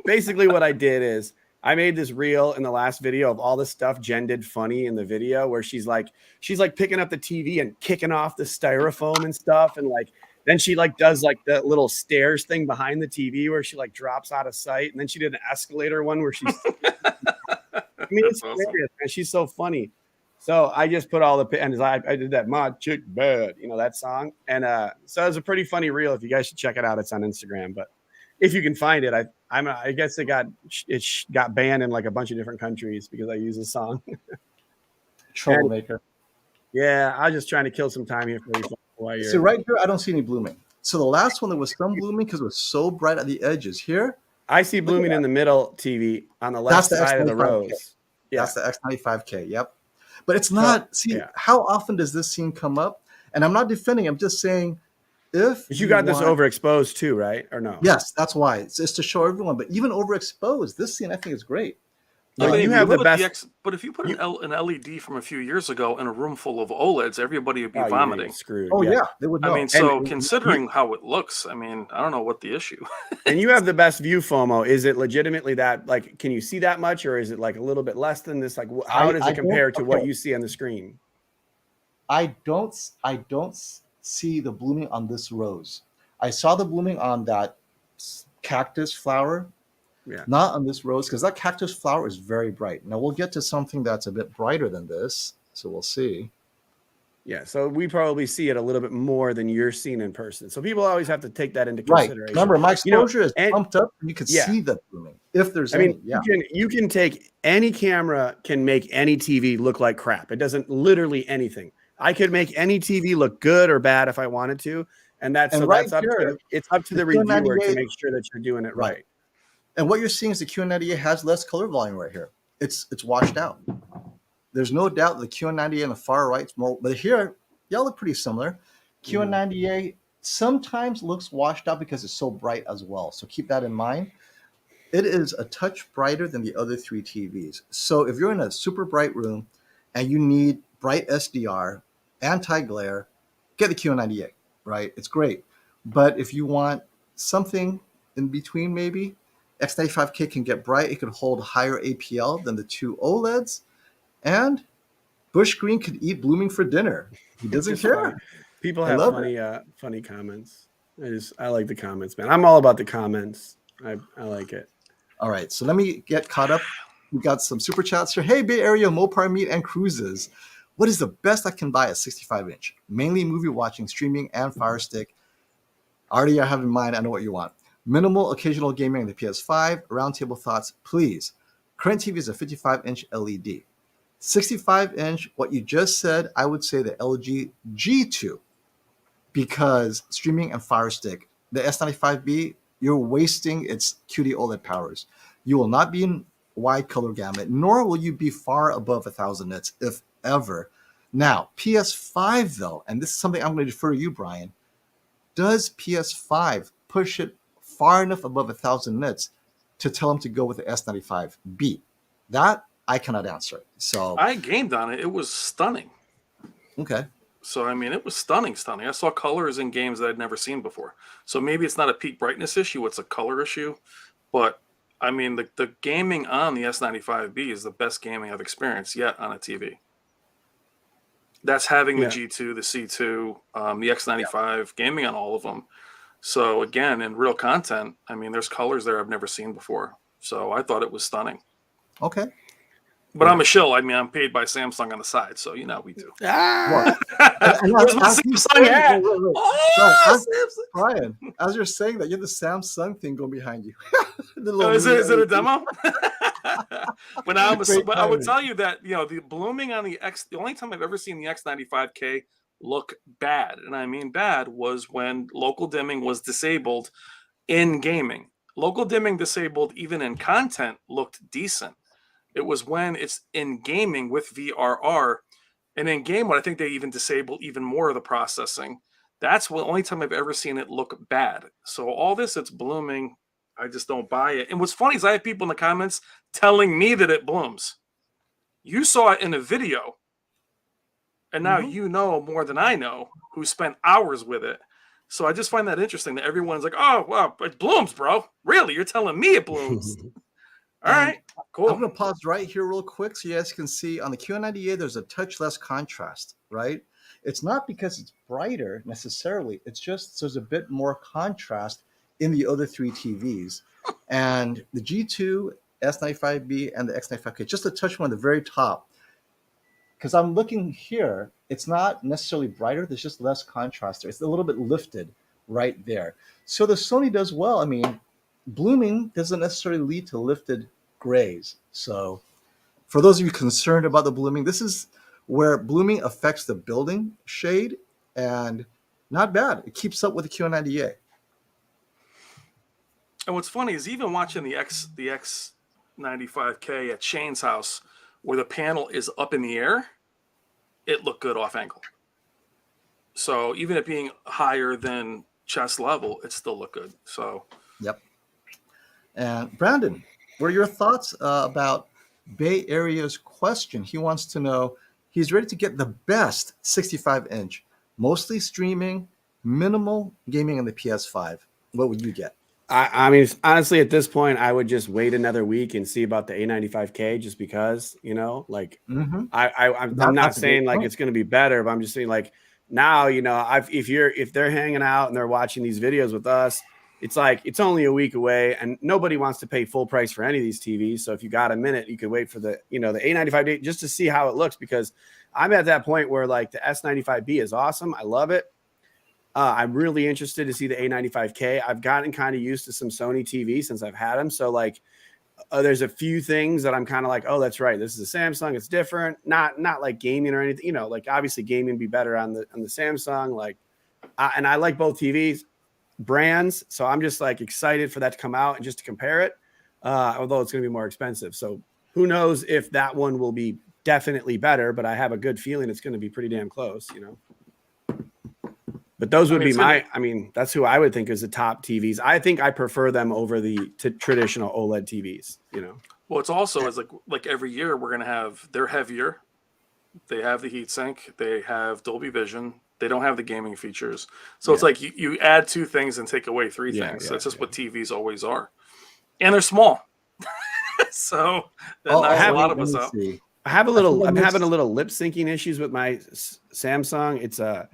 S2: basically, what I did is I made this reel in the last video of all the stuff Jen did funny in the video, where she's like picking up the TV and kicking off the styrofoam and stuff, and like. Then she like does like the little stairs thing behind the TV where she like drops out of sight. And then she did an escalator one where she's, I mean, it's hilarious, man. She's so funny. So I just put all the, and I did that "My Chick Bad," that song. And so it's a pretty funny reel. If you guys should check it out, it's on Instagram. But if you can find it, I guess it got banned in like a bunch of different countries because I use the song.
S1: Troublemaker.
S2: Yeah, I was just trying to kill some time here for you.
S1: So right here, I don't see any blooming. So the last one, there was some blooming because it was so bright at the edges. Here,
S2: I see blooming in the middle TV on the left
S1: that's the
S2: side of the
S1: X95K.
S2: rows. Yeah.
S1: That's the X95K. Yep. But it's
S2: So,
S1: not. See,
S2: yeah.
S1: how often does this scene come up? And I'm not defending. I'm just saying, if
S2: But you got this overexposed too, right? Or no?
S1: Yes, that's why. It's just to show everyone. But even overexposed, this scene I think is great.
S3: I mean,
S2: you have the best.
S3: But if you put an LED from a few years ago in a room full of OLEDs, everybody would be vomiting.
S2: Screwed.
S1: Oh yeah, they would know.
S3: I mean, so considering how it looks, I mean, I don't know what the issue.
S2: And you have the best view, FOMO. Is it legitimately that? Like, can you see that much, or is it like a little bit less than this? Like, how does it compare to what you see on the screen?
S1: I don't see the blooming on this rose. I saw the blooming on that cactus flower.
S2: Yeah.
S1: Not on this rose, because that cactus flower is very bright. Now we'll get to something that's a bit brighter than this, so we'll see.
S2: Yeah, so we probably see it a little bit more than you're seeing in person. So people always have to take that into consideration.
S1: Right. Remember, my exposure is pumped up, and you can see the blooming. If there's
S2: you can take any camera, can make any TV look like crap. It doesn't literally anything. I could make any TV look good or bad if I wanted to, and that's up to the reviewer to make sure that you're doing it right.
S1: And what you're seeing is the Q98 has less color volume right here. It's washed out. There's no doubt the Q98 on the far right is more, but here, y'all look pretty similar. Q98 sometimes looks washed out because it's so bright as well. So keep that in mind. It is a touch brighter than the other three TVs. So if you're in a super bright room and you need bright SDR, anti-glare, get the Q98, right? It's great. But if you want something in between, maybe, X95K can get bright. It could hold higher APL than the two OLEDs. And Bush Green could eat blooming for dinner. He doesn't care.
S2: Funny. People have funny comments. I like the comments, man. I'm all about the comments. I like it.
S1: All right, so let me get caught up. We got some super chats here. Hey, Bay Area Mopar Meet and Cruises. What is the best I can buy at 65-inch? Mainly movie watching, streaming, and Fire Stick. Already I have in mind. I know what you want. Minimal occasional gaming on the PS5. Roundtable thoughts, please. Current TV is a 55-inch LED. 65-inch, what you just said, I would say the LG G2, because streaming and Fire Stick. The S95B, you're wasting its QD-OLED powers. You will not be in wide color gamut, nor will you be far above 1,000 nits, if ever. Now, PS5 though, and this is something I'm going to defer to you, Brian. Does PS5 push it far enough above 1,000 nits to tell them to go with the S95B? That I cannot answer. So
S3: I gamed on it. It was stunning.
S1: Okay.
S3: So, I mean, it was stunning. I saw colors in games that I'd never seen before. So maybe it's not a peak brightness issue. It's a color issue. But, I mean, the gaming on the S95B is the best gaming I've experienced yet on a TV. That's having the G2, the C2, the X95, gaming on all of them. So, again, in real content, I mean, there's colors there I've never seen before. So I thought it was stunning.
S1: Okay.
S3: But I'm a shill. I mean, I'm paid by Samsung on the side, so you know we do.
S1: Where's
S3: my Samsung hat?
S1: Brian, as you're saying that, you have the Samsung thing going behind you.
S3: Is it a demo? But I would tell you that the blooming on the only time I've ever seen the X95K look bad, and I mean bad, was when local dimming was disabled in gaming. Local dimming disabled even in content looked decent. It was when it's in gaming with VRR, and in game mode, I think they even disable even more of the processing. That's the only time I've ever seen it look bad. So all this, it's blooming. I just don't buy it. And what's funny is I have people in the comments telling me that it blooms. You saw it in a video, and now you know more than I know, who spent hours with it. So I just find that interesting that everyone's like, oh, wow, it blooms, bro. Really? You're telling me it blooms? All right, cool.
S1: I'm going to pause right here real quick so you guys can see on the Q98, there's a touch less contrast, right? It's not because it's brighter necessarily. It's just there's a bit more contrast in the other three TVs. And the G2, S95B, and the X95K, just a touch more on the very top. Because I'm looking here, it's not necessarily brighter. There's just less contrast there. It's a little bit lifted right there. So the Sony does well. I mean, blooming doesn't necessarily lead to lifted grays. So for those of you concerned about the blooming, this is where blooming affects the building shade. And Not bad. It keeps up with the Q90A.
S3: And what's funny is even watching the X95K at Shane's house, where the panel is up in the air, it looked good off angle. So even it being higher than chest level, it still looked good. So,
S1: yep. And Brandon, what are your thoughts about Bay Area's question? He wants to know, he's ready to get the best 65-inch, mostly streaming, minimal gaming on the PS5. What would you get?
S2: I mean, honestly, at this point, I would just wait another week and see about the A95K, just because, like I'm not saying like it's going to be better, but I'm just saying like now, if they're hanging out and they're watching these videos with us, it's like it's only a week away, and nobody wants to pay full price for any of these TVs. So if you got a minute, you could wait for the the A95 just to see how it looks, because I'm at that point where like the S95B is awesome. I love it. I'm really interested to see the A95K. I've gotten kind of used to some Sony TV since I've had them. So like there's a few things that I'm kind of like, oh, that's right, this is a Samsung. It's different. Not like gaming or anything. Like obviously gaming would be better on the Samsung. Like, and I like both TVs brands. So I'm just like excited for that to come out and just to compare it. Although it's going to be more expensive. So who knows if that one will be definitely better, but I have a good feeling it's going to be pretty damn close, But those would be that's who I would think is the top TVs. I think I prefer them over the traditional OLED TVs,
S3: Well, it's also as like every year we're going to have, they're heavier. They have the heatsink. They have Dolby Vision. They don't have the gaming features. So it's like you add two things and take away three things. That's just what TVs always are. And they're small. So that knocks a lot of us out.
S2: I'm having a little lip syncing issues with my Samsung.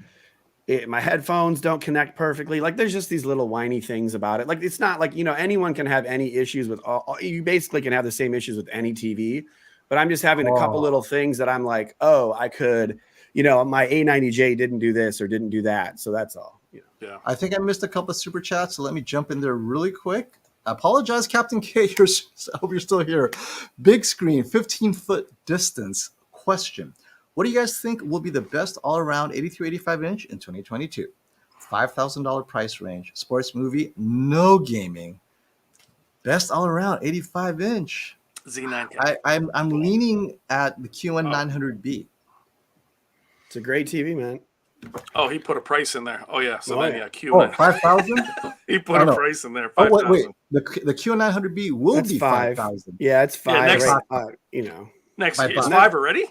S2: My headphones don't connect perfectly. Like there's just these little whiny things about it. Like it's not like, anyone can have any issues with you basically can have the same issues with any TV, but I'm just having a couple little things that I'm like, oh, I could, my A90J didn't do this or didn't do that. So that's all.
S3: Yeah.
S1: I think I missed a couple of super chats, so let me jump in there really quick. I apologize, Captain K. I hope you're still here. Big screen, 15-foot distance question. What do you guys think will be the best all-around 83-85-inch in 2022? $5,000 price range. Sports movie, no gaming. Best all-around 85-inch.
S3: Z9K.
S1: I'm leaning at the QN900B.
S2: It's a great TV, man.
S3: Oh, he put a price in there. Oh yeah. So Q9.
S1: Oh, 5,000?
S3: He put a price in there. 5,000.
S1: Oh, wait. The QN900B will be 5,000.
S2: Yeah, it's 5.
S3: Yeah,
S2: next
S3: year. It's 5 already?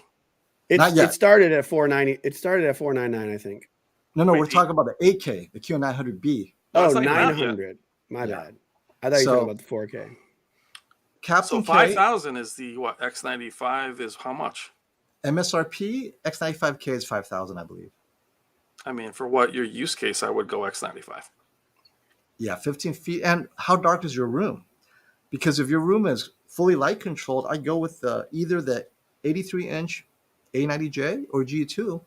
S1: Not yet.
S2: It started at $490. It started at $499, I think.
S1: No, we're talking about the 8K, the QN900B.
S2: Oh, 900. My bad. I thought you were talking about the 4K.
S1: Captain
S3: so 5,000 is the X95 is how much?
S1: MSRP X95K is 5,000, I believe.
S3: I mean, for what your use case, I would go X95.
S1: Yeah, 15 feet. And how dark is your room? Because if your room is fully light controlled, I go with either the 83-inch A90J or G2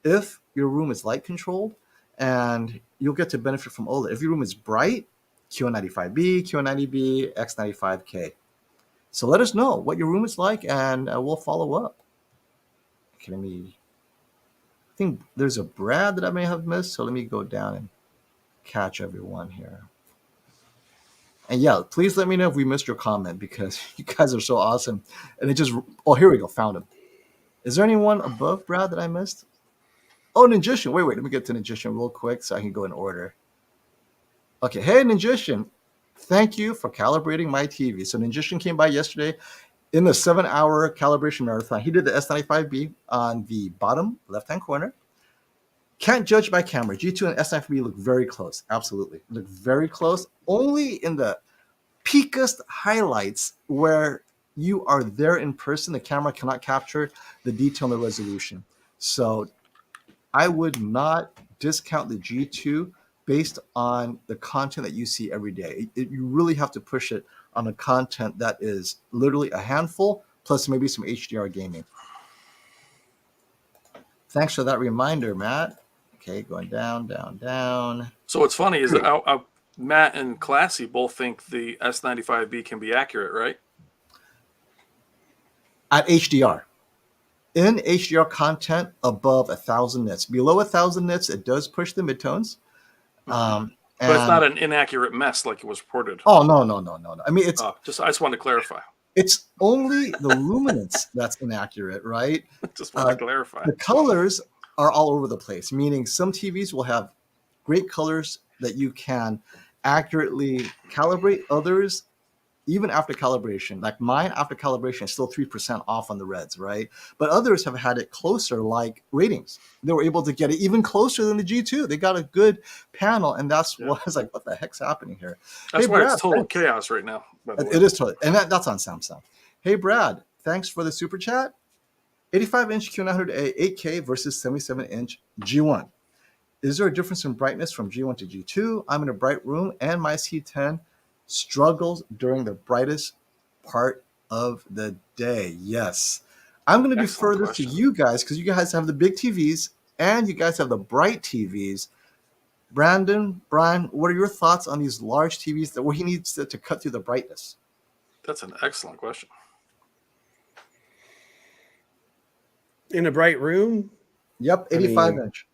S1: if your room is light controlled, and you'll get to benefit from OLED. If your room is bright, QN95B, QN90B, X95K. So let us know what your room is like, and we'll follow up. Okay, I think there's a Brad that I may have missed, so let me go down and catch everyone here. And yeah, please let me know if we missed your comment, because you guys are so awesome. And here we go, found him. Is there anyone above Brad that I missed? Oh, Ninjician. Wait, let me get to Ninjician real quick so I can go in order. Okay, hey, Ninjician. Thank you for calibrating my TV. So Ninjician came by yesterday in the 7-hour calibration marathon. He did the S95B on the bottom left-hand corner. Can't judge by camera. G2 and S95B look very close. Absolutely. Look very close. Only in the peakest highlights where you are there in person, the camera cannot capture the detail and the resolution. So I would not discount the G2 based on the content that you see every day. You really have to push it on a content that is literally a handful, plus maybe some HDR gaming. Thanks for that reminder, Matt. Okay, going down.
S3: So what's funny is that Matt and Classy both think the S95B can be accurate, right?
S1: At HDR. in HDR content above 1,000 nits. Below 1,000 nits, it does push the midtones.
S3: But it's not an inaccurate mess like it was reported.
S1: Oh no. I mean,
S3: I just wanted to clarify.
S1: It's only the luminance that's inaccurate, right?
S3: Just wanted to clarify.
S1: The colors are all over the place, meaning some TVs will have great colors that you can accurately calibrate. Others, even after calibration, like mine after calibration is still 3% off on the reds, right? But others have had it closer, like ratings. They were able to get it even closer than the G2. They got a good panel, and that's what I was like, what the heck's happening here?
S3: That's
S1: Hey,
S3: why
S1: Brad,
S3: it's total chaos right now. By the way.
S1: it is totally, and that's on Samsung. Hey, Brad, thanks for the super chat. 85-inch Q900A 8K versus 77-inch G1. Is there a difference in brightness from G1 to G2? I'm in a bright room, and my C10 struggles during the brightest part of the day. Yes. I'm going to defer this to you guys because you guys have the big TVs and you guys have the bright TVs. Brandon, Brian, what are your thoughts on these large TVs that where he needs to cut through the brightness?
S3: That's an excellent question.
S2: In a bright room?
S1: Yep, 85-inch.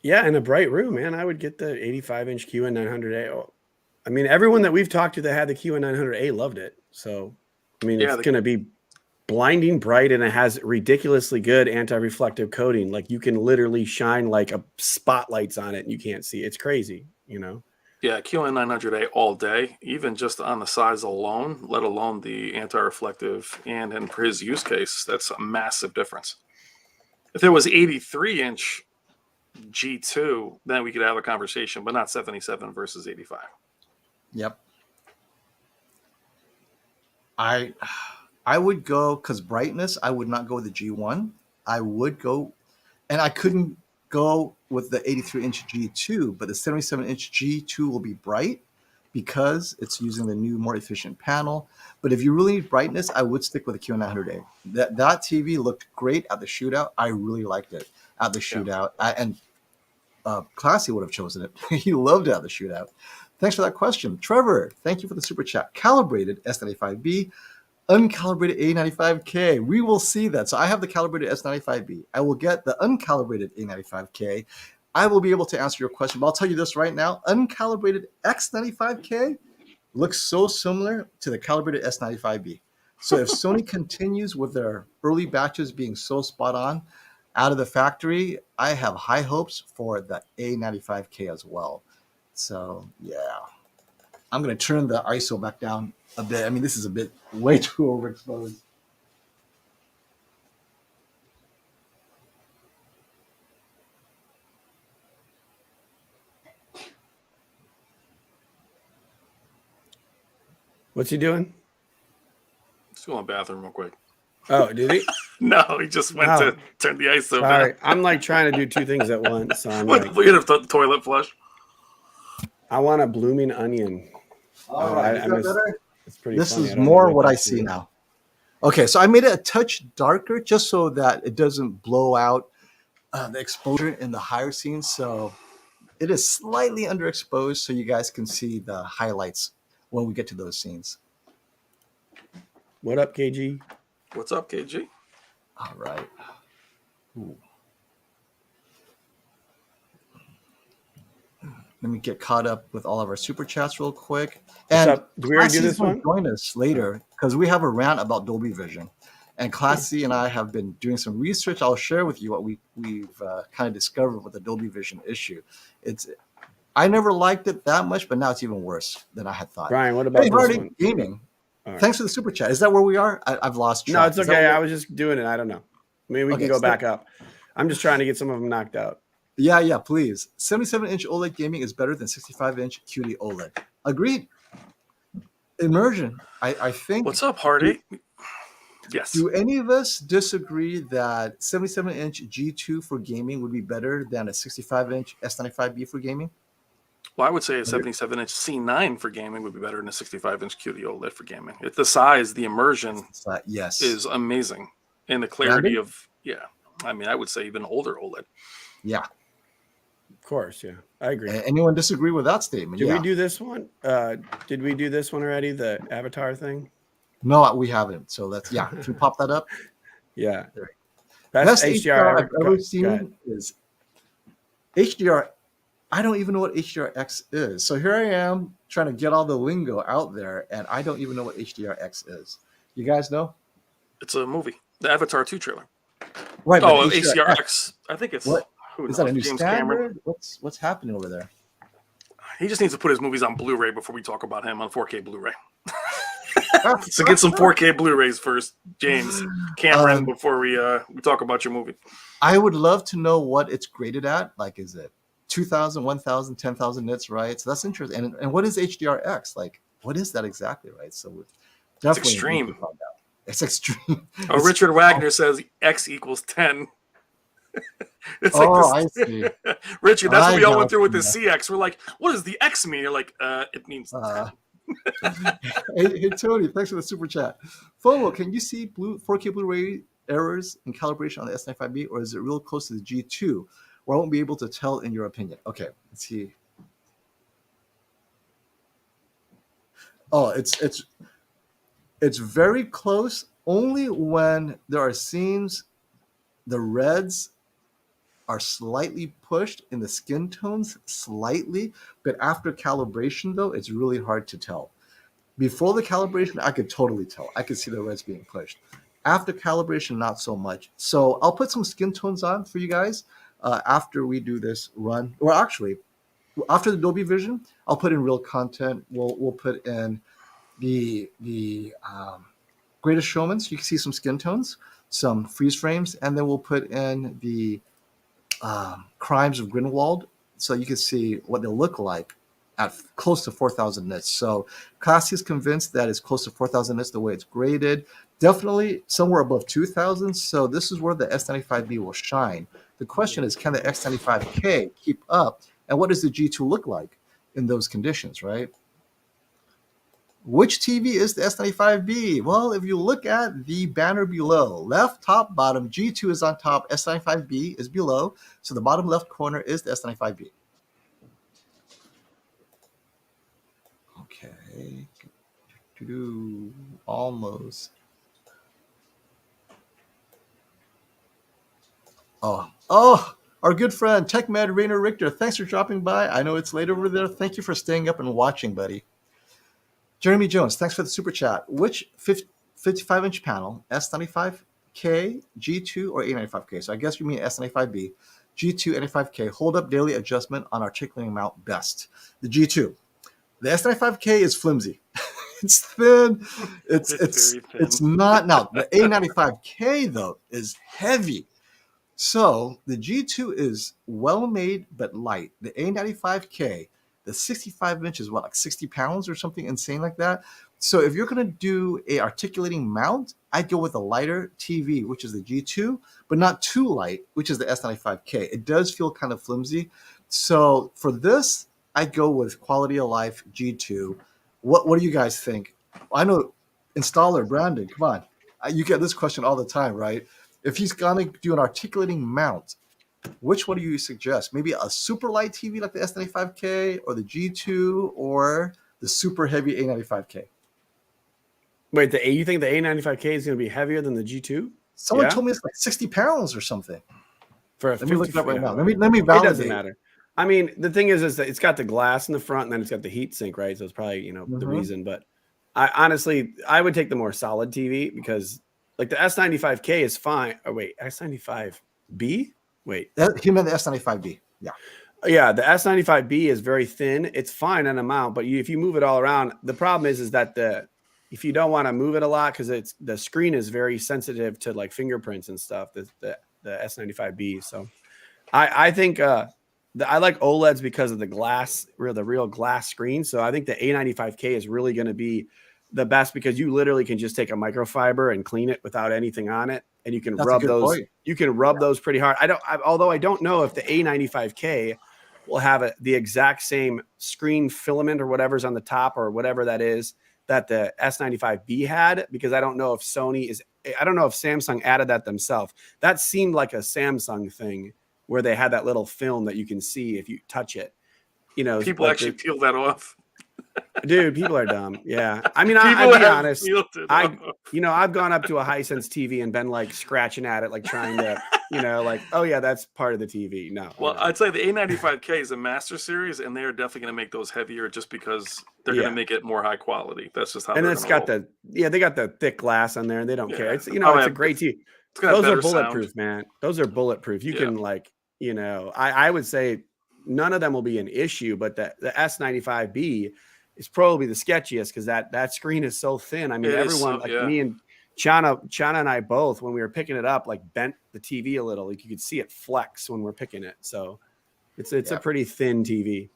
S2: Yeah, in a bright room, man, I would get the 85-inch QN900A. I mean, everyone that we've talked to that had the QN900A loved it. So, I mean, it's going to be blinding bright, and it has ridiculously good anti-reflective coating. Like, you can literally shine like a spotlights on it and you can't see. It's crazy, you know?
S3: Yeah, QN900A all day, even just on the size alone, let alone the anti-reflective, and for his use case, that's a massive difference. If it was 83-inch G2, then we could have a conversation, but not 77 versus 85.
S1: Yep. I would go, because brightness, I would not go with the G1. I would go, and I couldn't go with the 83-inch G2, but the 77-inch G2 will be bright because it's using the new, more efficient panel. But if you really need brightness, I would stick with the Q900A. That TV looked great at the shootout. I really liked it at the shootout. Classy would have chosen it. He loved it at the shootout. Thanks for that question. Trevor, thank you for the super chat. Calibrated S95B, uncalibrated A95K. We will see that. So I have the calibrated S95B. I will get the uncalibrated A95K. I will be able to answer your question, but I'll tell you this right now. Uncalibrated X95K looks so similar to the calibrated S95B. So if Sony continues with their early batches being so spot on out of the factory, I have high hopes for the A95K as well. So yeah, I'm going to turn the ISO back down a bit. I mean, this is a bit way too overexposed.
S2: What's he doing?
S3: Let's go to the bathroom real quick.
S2: Oh, did he?
S3: No, he just went to turn the ISO
S2: Sorry,
S3: down.
S2: I'm like trying to do two things at once. So I'm
S3: We have the toilet flush.
S2: I want a blooming onion.
S1: All right, is that better?
S2: It's pretty.
S1: This
S2: funny.
S1: is more what I see now. Okay, so I made it a touch darker just so that it doesn't blow out the exposure in the higher scenes. So it is slightly underexposed so you guys can see the highlights when we get to those scenes.
S2: What up, KG?
S3: What's up, KG?
S1: All right. Ooh. Let me get caught up with all of our super chats real quick. And
S2: do we already do this one?
S1: Join us later because we have a rant about Dolby Vision. And Classy and I have been doing some research. I'll share with you what we've kind of discovered with the Dolby Vision issue. I never liked it that much, but now it's even worse than I had thought.
S2: Brian, what about this one?
S1: Gaming. Right. Thanks for the super chat. Is that where we are? I've lost track.
S2: No, it's okay. I was just doing it. I don't know. Maybe we can go back up. I'm just trying to get some of them knocked out.
S1: Yeah, please. 77-inch OLED gaming is better than 65-inch QD-OLED. Agreed. Immersion. I think.
S3: What's up, Hardy? Yes.
S1: Do any of us disagree that 77-inch G2 for gaming would be better than a 65-inch S95B for gaming?
S3: Well, I would say a 77-inch C9 for gaming would be better than a 65-inch QD-OLED for gaming. It's the size, the immersion is amazing. And the clarity I mean, I would say even older OLED.
S1: Yeah.
S2: Of course, yeah. I agree.
S1: Anyone disagree with that statement?
S2: Did we do this one? Did we do this one already, the avatar thing?
S1: No, we haven't. So can you pop that up?
S2: Yeah. Best
S1: Best
S2: HDR
S1: HDR
S2: ever.
S1: I've ever
S2: Go ahead.
S1: seen is HDR. I don't even know what HDRX is. So here I am trying to get all the lingo out there, and I don't even know what HDRX is. You guys know?
S3: It's a movie, the Avatar 2 trailer.
S1: Right, but
S3: Oh,
S1: HDRX.
S3: HDRX. I think it's
S1: What
S3: who
S1: is
S3: knows?
S1: that? A new
S3: James
S1: standard?
S3: Cameron.
S1: What's happening over there?
S3: He just needs to put his movies on Blu-ray before we talk about him on 4K Blu-ray. So get some 4K Blu-rays first, James Cameron, before we talk about your movie.
S1: I would love to know what it's graded at. Like, is it 2,000, 1,000, 10,000 nits, right? So that's interesting. And what is HDRX? Like, what is that exactly, right? So
S3: It's extreme.
S1: It's extreme.
S3: Oh, Richard Wagner says X equals 10. It's
S1: I see.
S3: Richard, that's what we all went
S1: got
S3: through with the
S1: you.
S3: CX. We're like, what does the X mean? You're like, it means 10.
S1: Hey, Tony, thanks for the super chat. FOMO, can you see 4K Blu-ray errors in calibration on the S95B, or is it real close to the G2, where I won't be able to tell in your opinion? Okay, let's see. Oh, it's very close only when there are scenes the reds are slightly pushed in the skin tones, slightly, but after calibration, though, it's really hard to tell. Before the calibration, I could totally tell. I could see the reds being pushed. After calibration, not so much. So I'll put some skin tones on for you guys after we do this run. Or actually, after the Dolby Vision, I'll put in real content. We'll put in the Greatest Showman, so you can see some skin tones, some freeze frames, and then we'll put in the Crimes of Grindelwald, so you can see what they'll look like at close to 4,000 nits. So Classy is convinced that it's close to 4,000 nits the way it's graded. Definitely somewhere above 2,000. So this is where the S95B will shine. The question is, can the X95K keep up? And what does the G2 look like in those conditions, right? Which TV is the S95B? Well, if you look at the banner below, left, top, bottom, G2 is on top, S95B is below. So the bottom left corner is the S95B. Okay. Almost. Oh, our good friend, TechMed Rainer Richter. Thanks for dropping by. I know it's late over there. Thank you for staying up and watching, buddy. Jeremy Jones, thanks for the super chat. Which 55-inch panel, S95K, G2, or A95K? So I guess you mean S95B, G2, A95K, hold up daily adjustment on articulating mount best. The G2. The S95K is flimsy. It's thin. It's
S3: very thin.
S1: It's not. Now, the A95K, though, is heavy. So the G2 is well made but light. The A95K, the 65 inches, what, like 60 pounds or something insane like that? So if you're going to do a articulating mount, I'd go with a lighter TV, which is the G2, but not too light, which is the S95K. It does feel kind of flimsy. So for this, I'd go with quality of life G2. What do you guys think? I know installer Brandon, come on. You get this question all the time, right? If he's going to do an articulating mount, which one do you suggest? Maybe a super light TV like the S95K or the G2 or the super heavy A95K?
S2: Wait, you think the A95K is going to be heavier than the G2?
S1: Someone told me it's like 60 pounds or something.
S2: Let
S1: me look it up right now. Let me validate.
S2: It doesn't matter. I mean, the thing is that it's got the glass in the front and then it's got the heat sink, right? So it's probably, the reason. But I would take the more solid TV because like the S95K is fine. Oh, wait, S95B? Wait.
S1: He meant the S95B. Yeah.
S2: Yeah, the S95B is very thin. It's fine on amount, but if you move it all around, the problem is that if you don't want to move it a lot, because the screen is very sensitive to like fingerprints and stuff, the S95B. So I think I like OLEDs because of the glass, the real glass screen. So I think the A95K is really going to be the best because you literally can just take a microfiber and clean it without anything on it, and you can rub those. Point. You can rub those pretty hard. Although I don't know if the A95K will have the exact same screen filament or whatever's on the top or whatever that is that the S95B had, because I don't know if Samsung added that themselves. That seemed like a Samsung thing where they had that little film that you can see if you touch it.
S3: People like actually peel that off.
S2: Dude, people are dumb. Yeah. I mean,
S3: People
S2: I'll be
S3: have
S2: honest.
S3: built it up.
S2: I've gone up to a Hisense TV and been like scratching at it, like trying to, like, oh yeah, that's part of the TV. No.
S3: Well, I'd say the A95K is a master series, and they're definitely going to make those heavier just because they're going to make it more high quality. That's just how.
S2: And
S3: they're
S2: it's got
S3: roll.
S2: they got the thick glass on there, and they don't care. It's it's a great TV.
S3: It's got
S2: Those are
S3: better
S2: bulletproof,
S3: sound.
S2: man. Those are bulletproof. You can I would say none of them will be an issue, but the S95B is probably the sketchiest because that screen is so thin. I mean, everyone me and Chana and I both, when we were picking it up, like bent the TV a little. Like you could see it flex when we're picking it. So it's a pretty thin TV.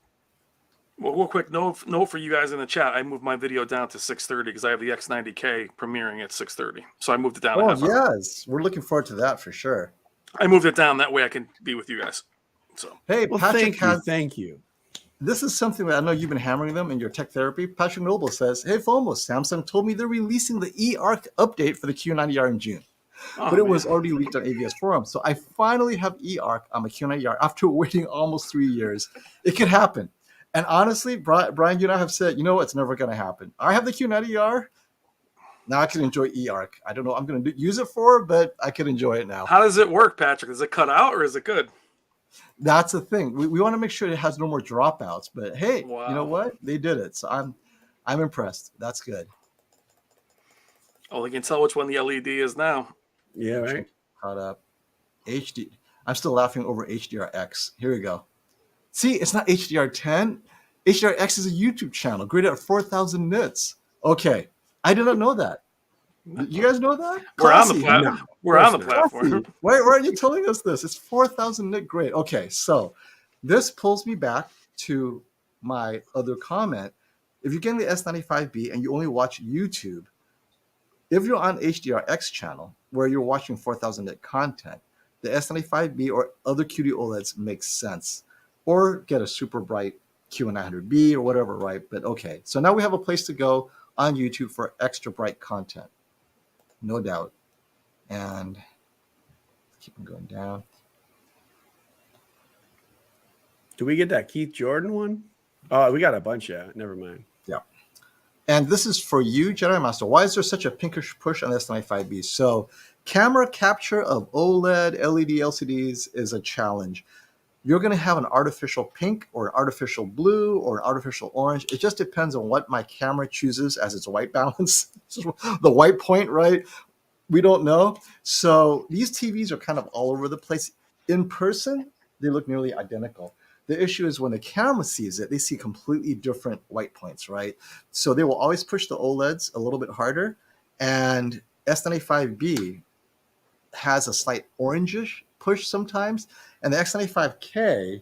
S3: Well, real quick note for you guys in the chat. I moved my video down to 6:30 because I have the X90K premiering at 6:30. So I moved it down.
S1: Oh yes, we're looking forward to that for sure.
S3: I moved it down that way I can be with you guys. So
S1: hey,
S2: well,
S1: Patrick
S2: thank you.
S1: This is something that I know you've been hammering them in your tech therapy. Patrick Noble says, "Hey, FOMO, Samsung told me they're releasing the eARC update for the Q90R in June, but it was already leaked on AVS forums. So I finally have eARC on my Q90R after waiting almost 3 years. It could happen." And honestly, Brian, you and I have said, it's never going to happen. I have the Q90R. Now I can enjoy eARC. I don't know what I'm going to use it for, but I can enjoy it now.
S3: How does it work, Patrick? Is it cut out or is it good?
S1: That's the thing. We want to make sure it has no more dropouts. But hey,
S3: wow.
S1: You know what? They did it. So I'm impressed. That's good.
S3: Oh, you can tell which one the LED is now.
S2: Yeah, right.
S1: Caught up. HD. I'm still laughing over HDRX. Here we go. See, it's not HDR10. HDRX is a YouTube channel graded at 4,000 nits. Okay. I did not know that. You guys know that?
S3: We're on the platform. No, we're on the platform.
S1: Why are you telling us this? It's 4,000 nit grade. Okay, so this pulls me back to my other comment. If you're getting the S95B and you only watch YouTube, if you're on HDRX channel where you're watching 4,000 nit content, the S95B or other QD-OLEDs makes sense. Or get a super bright Q900B or whatever, right? But okay, so now we have a place to go on YouTube for extra bright content. No doubt. And keep them going down.
S2: Do we get that Keith Jordan one? Oh, we got a bunch of. Never mind.
S1: Yeah. And this is for you, Jedi Master. Why is there such a pinkish push on the S95B? So camera capture of OLED, LED, LCDs is a challenge. You're going to have an artificial pink or an artificial blue or an artificial orange. It just depends on what my camera chooses as its white balance. The white point, right? We don't know. So these TVs are kind of all over the place. In person, they look nearly identical. The issue is when the camera sees it, they see completely different white points, right? So they will always push the OLEDs a little bit harder. And S95B has a slight orangish push sometimes. And the X95K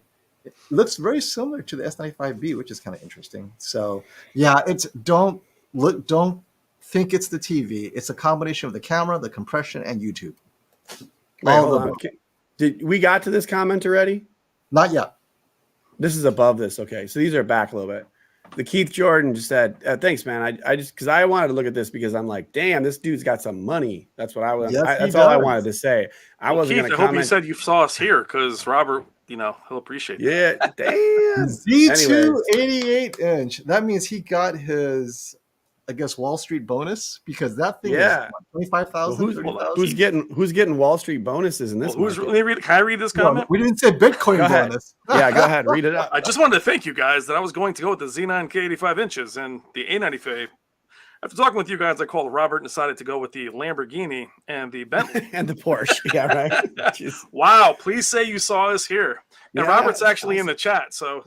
S1: looks very similar to the S95B, which is kind of interesting. So yeah, don't think it's the TV. It's a combination of the camera, the compression, and YouTube.
S2: Wait, hold on. Did we got to this comment already?
S1: Not yet.
S2: This is above this. Okay, so these are back a little bit. The Keith Jordan just said, "Thanks, man. I just because I wanted to look at this because I'm like, damn, this dude's got some money. That's what I was.
S1: Yes,
S2: that's all I wanted to say. I wasn't going to comment.
S3: I hope you said you saw us here because Robert, he'll appreciate that.
S2: Yeah, damn.
S1: Z2 88-inch. That means he got his, I guess, Wall Street bonus because that thing is what, 25,000.
S2: Well, who's getting Wall Street bonuses in this?
S3: Can I read this comment?
S1: We didn't say Bitcoin bonus.
S2: Yeah, go ahead, read it up.
S3: I just wanted to thank you guys that I was going to go with the Z9K 85 inches and the A95. After talking with you guys, I called Robert and decided to go with the Lamborghini and the Bentley
S2: and the Porsche. Yeah, right.
S3: Wow! Please say you saw us here. And Robert's actually in the chat, so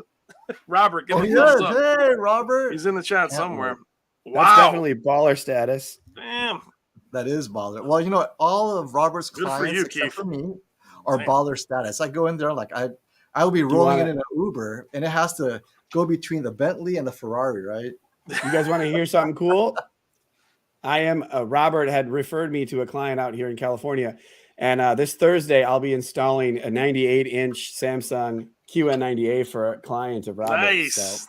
S3: Robert, give me a thumbs up.
S1: Hey, Robert.
S3: He's in the chat somewhere.
S2: Wow. That's definitely baller status.
S3: Damn.
S1: That is baller. Well, you know what? All of Robert's clients, except for me, are baller status. I go in there like I will be rolling in an Uber, and it has to go between the Bentley and the Ferrari, right?
S2: You guys want to hear something cool? Robert had referred me to a client out here in California, and this Thursday I'll be installing a 98-inch Samsung QN90A for a client of Robert.
S3: Nice.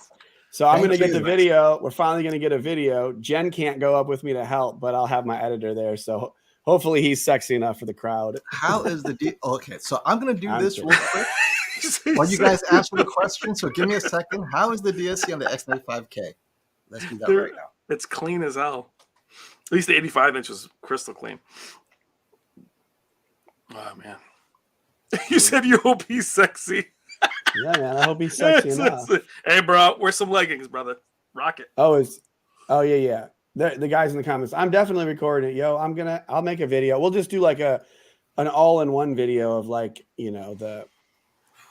S2: So I'm going to get the video. We're finally going to get a video. Jen can't go up with me to help, but I'll have my editor there. So hopefully he's sexy enough for the crowd.
S1: How is the okay, so I'm going to do this real quick while you guys answer the question. So give me a second. How is the DSC on the X95K? Let's do that right now.
S3: It's clean as hell. At least the 85 inch is crystal clean. Oh man. You said you hope he's sexy.
S2: Yeah, man. I hope he's sexy enough.
S3: Hey, bro, wear some leggings, brother. Rock it.
S2: Oh yeah. The guys in the comments. I'm definitely recording it. Yo, I'll make a video. We'll just do like an all-in-one video of like, you know, the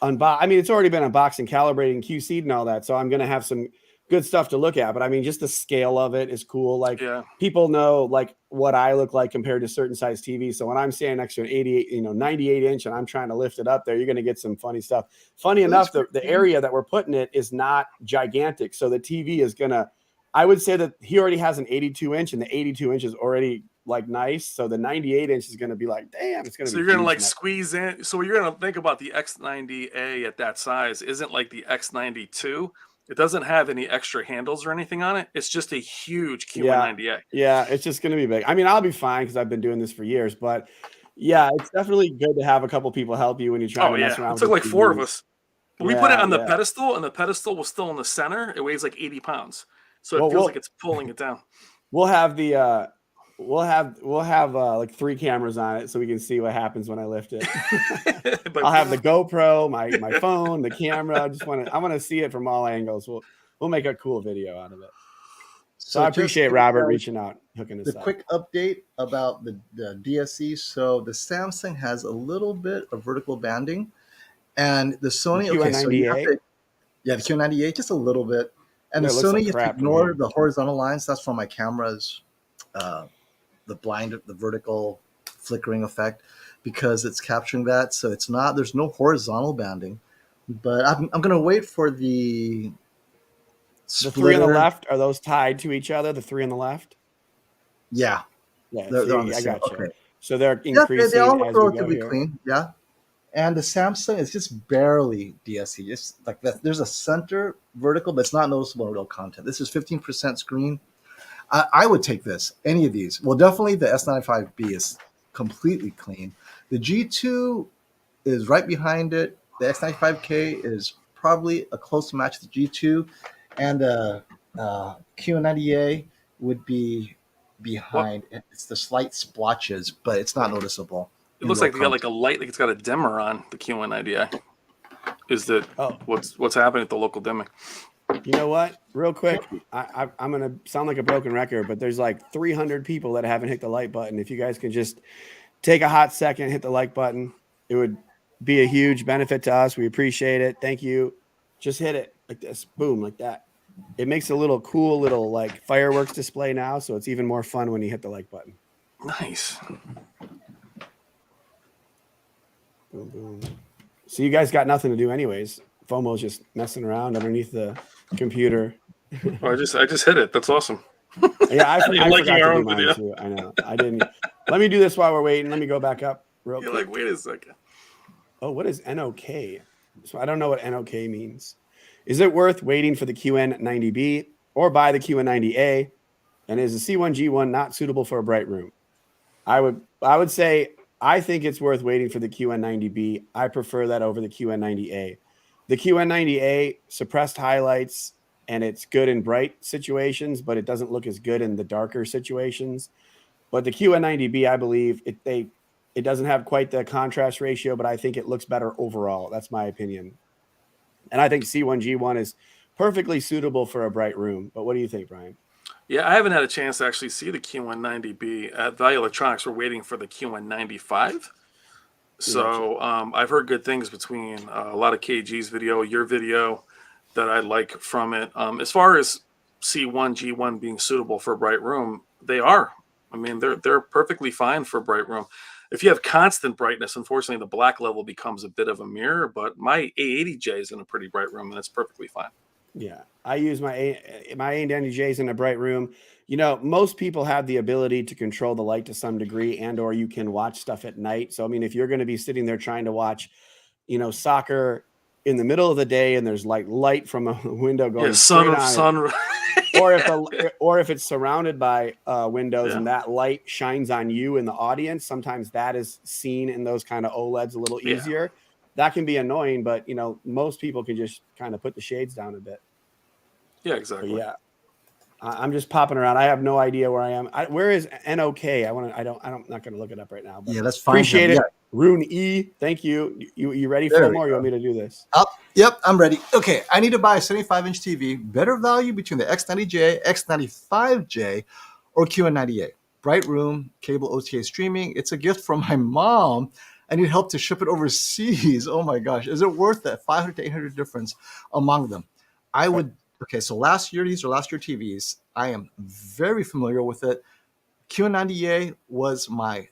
S2: unbox. I mean, it's already been unboxed and calibrated and QC'd and all that. So I'm gonna have some good stuff to look at. But I mean, just the scale of it is cool. Like people know like what I look like compared to certain size TVs. So when I'm standing next to an 88, 98 inch and I'm trying to lift it up there, you're gonna get some funny stuff. Funny enough, the area that we're putting it is not gigantic. So the TV is gonna, I would say that he already has an 82 inch and the 82 inch is already like nice. So the 98 inch is going to be like, damn, it's going to be.
S3: So you're going to like squeeze in. So you're going to think about the X90A at that size isn't like the X92. It doesn't have any extra handles or anything on it. It's just a huge Q90A.
S2: Yeah, it's just going to be big. I mean, I'll be fine because I've been doing this for years. But yeah, it's definitely good to have a couple people help you when you try to mess around.
S3: It took like 4 of us. But we put it on the pedestal, and the pedestal was still in the center. It weighs like 80 pounds. So it feels like it's pulling it down.
S2: We'll have the we'll have like 3 cameras on it so we can see what happens when I lift it. I'll have the GoPro, my phone, the camera. I want to see it from all angles. We'll make a cool video out of it. So I appreciate Robert reaching out, hooking us up.
S1: The quick update about the DSC. So the Samsung has a little bit of vertical banding, and the Sony
S2: QN98.
S1: The QN98 just a little bit. And the Sony, you have to ignore the horizontal lines. That's from my camera's, the vertical flickering effect, because it's capturing that. So there's no horizontal banding. But I'm going to wait for the splitter.
S2: 3 on the left, are those tied to each other? The 3 on the left?
S1: Yeah. They're on the same.
S2: I got you.
S1: Okay.
S2: So they're increasing.
S1: They all look relatively clean. Yeah. And the Samsung is just barely DSC. Just like that. There's a center vertical, but it's not noticeable in real content. This is 15% screen. I would take this, any of these. Well, definitely the S95B is completely clean. The G2 is right behind it. The X95K is probably a close match to the G2. And the Q90A would be behind. It's the slight splotches, but it's not noticeable.
S3: It looks like they got like a light, like it's got a dimmer on the Q90A. Is that what's happening at the local dimming?
S2: You know what? Real quick, I'm going to sound like a broken record, but there's like 300 people that haven't hit the like button. If you guys can just take a hot second, hit the like button, it would be a huge benefit to us. We appreciate it. Thank you. Just hit it like this. Boom, like that. It makes a little cool little like fireworks display now, so it's even more fun when you hit the like button.
S3: Nice.
S2: Boom, boom. So you guys got nothing to do anyways. FOMO's just messing around underneath the computer.
S3: Oh, I just hit it. That's awesome.
S2: Yeah, I forgot to do mine too. I know. I didn't. Let me do this while we're waiting. Let me go back up real quick.
S3: You're like, wait a second.
S2: Oh, what is NOK? So I don't know what NOK means. Is it worth waiting for the QN90B or buy the QN90A? And is the C1G1 not suitable for a bright room? I would say I think it's worth waiting for the QN90B. I prefer that over the QN90A. The QN90A suppressed highlights, and it's good in bright situations, but it doesn't look as good in the darker situations. But the QN90B, I believe, it doesn't have quite the contrast ratio, but I think it looks better overall. That's my opinion. And I think C1G1 is perfectly suitable for a bright room. But what do you think, Brian?
S3: Yeah, I haven't had a chance to actually see the Q190B. At Value Electronics, we're waiting for the Q195. So I've heard good things between a lot of KG's video, your video, that I like from it. As far as C1G1 being suitable for a bright room, they are. I mean, they're perfectly fine for a bright room. If you have constant brightness, unfortunately, the black level becomes a bit of a mirror. But my A80J is in a pretty bright room, and it's perfectly fine.
S2: Yeah, I use my A90Js in a bright room. You know, most people have the ability to control the light to some degree, and or you can watch stuff at night. So, I mean, if you're going to be sitting there trying to watch, soccer in the middle of the day, and there's like light from a window going
S3: sun,
S2: or if it's surrounded by windows and that light shines on you in the audience, sometimes that is seen in those kind of OLEDs a little easier. That can be annoying, but most people can just kind of put the shades down a bit.
S3: Yeah, exactly.
S2: But yeah. I'm just popping around. I have no idea where I am. Where is NOK? I'm not going to look it up right now. But
S1: Yeah, let's find
S2: appreciate
S1: him.
S2: it. Yeah. Rune E, thank you. You ready for more? Or you want me to do this?
S1: Yep, I'm ready. Okay, I need to buy a 75-inch TV. Better value between the X90J, X95J, or QN98. Bright room, cable OTA streaming. It's a gift from my mom. I need help to ship it overseas. Oh my gosh, is it worth that 500 to 800 difference among them? I would. Okay, so these are last year TVs. I am very familiar with it. QN98 was my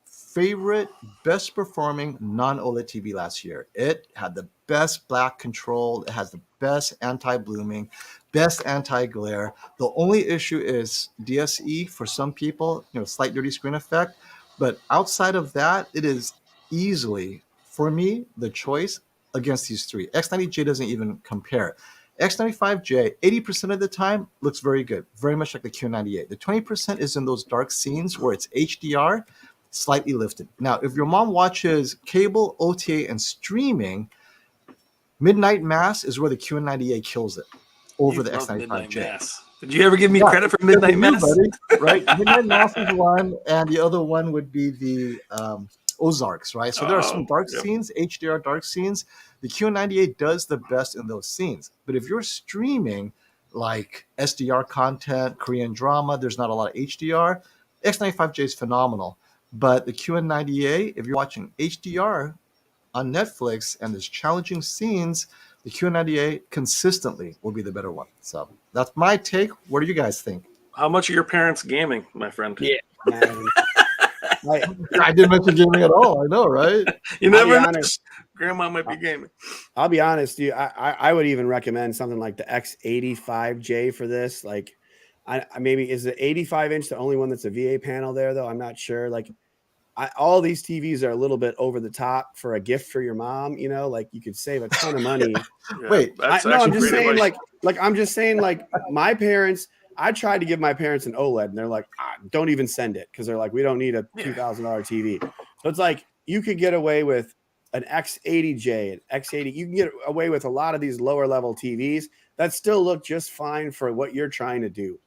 S1: favorite, best performing non-OLED TV last year. It had the best black control. It has the best anti-blooming, best anti-glare. The only issue is DSE for some people, slight dirty screen effect. But outside of that, it is easily, for me, the choice against these three. X90J doesn't even compare. X95J, 80% of the time, looks very good, very much like the Q98. The 20% is in those dark scenes where it's HDR, slightly lifted. Now, if your mom watches cable, OTA, and streaming, Midnight Mass is where the QN98 kills it over the X95J.
S3: Did you ever give me credit for Midnight Mass?
S1: Buddy, right? Midnight Mass is one, and the other one would be the Ozarks, right? So there are some dark scenes, HDR dark scenes. The QN98 does the best in those scenes. But if you're streaming like SDR content, Korean drama, there's not a lot of HDR. X95J is phenomenal. But the QN98, if you're watching HDR on Netflix and there's challenging scenes, the QN98 consistently will be the better one. So that's my take. What do you guys think?
S3: How much are your parents gaming, my friend?
S2: Yeah, man.
S1: I didn't mention gaming at all. I know, right?
S3: You never know. Grandma might be gaming.
S2: I'll be honest, dude. I would even recommend something like the X85J for this. Like, maybe is the 85-inch the only one that's a VA panel there, though? I'm not sure. Like, all these TVs are a little bit over the top for a gift for your mom. Like you could save a ton of money.
S1: Wait,
S2: I'm just saying, I'm just saying, my parents. I tried to give my parents an OLED, and they're like, don't even send it, because they're like, we don't need a $2,000 TV. So it's like you could get away with an X80J, an X80. You can get away with a lot of these lower level TVs that still look just fine for what you're trying to do.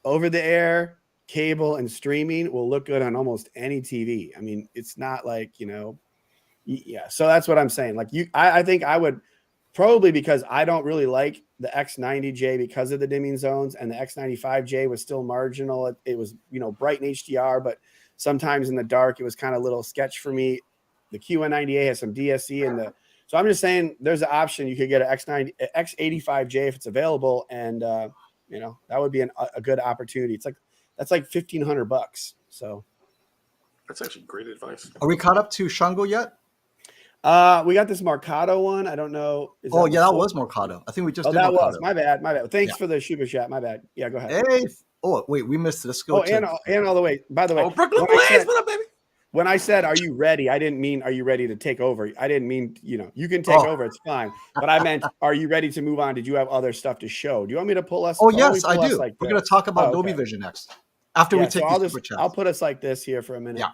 S2: Over the air, cable, and streaming will look good on almost any TV. I mean, it's not like, yeah. So that's what I'm saying. Like I think I would probably, because I don't really like the X90J because of the dimming zones, and the X95J was still marginal. It was, bright in HDR, but sometimes in the dark, it was kind of a little sketch for me. The QN98 has some DSE so I'm just saying there's an option. You could get an X85J if it's available. And, that would be a good opportunity. That's like $1,500. So
S3: that's actually great advice.
S1: Are we caught up to Shango yet?
S2: We got this Mercado one. I don't know.
S1: That was Mercado. I think we just did
S2: that
S1: Mercado.
S2: Was my bad. Thanks for the super chat. My bad. Yeah, go ahead.
S1: Hey. Oh, wait, we missed it. Let's go.
S2: And all the way. By the way,
S3: Brooklyn Blaze, what up, baby?
S2: When I said, are you ready? I didn't mean, are you ready to take over? I didn't mean, you can take over. It's fine. But I meant, are you ready to move on? Did you have other stuff to show? Do you want me to pull us?
S1: Oh, yes, I do. We're going to talk about Dolby Vision next. After we take these super chats.
S2: I'll put us like this here for a minute.
S1: Yeah.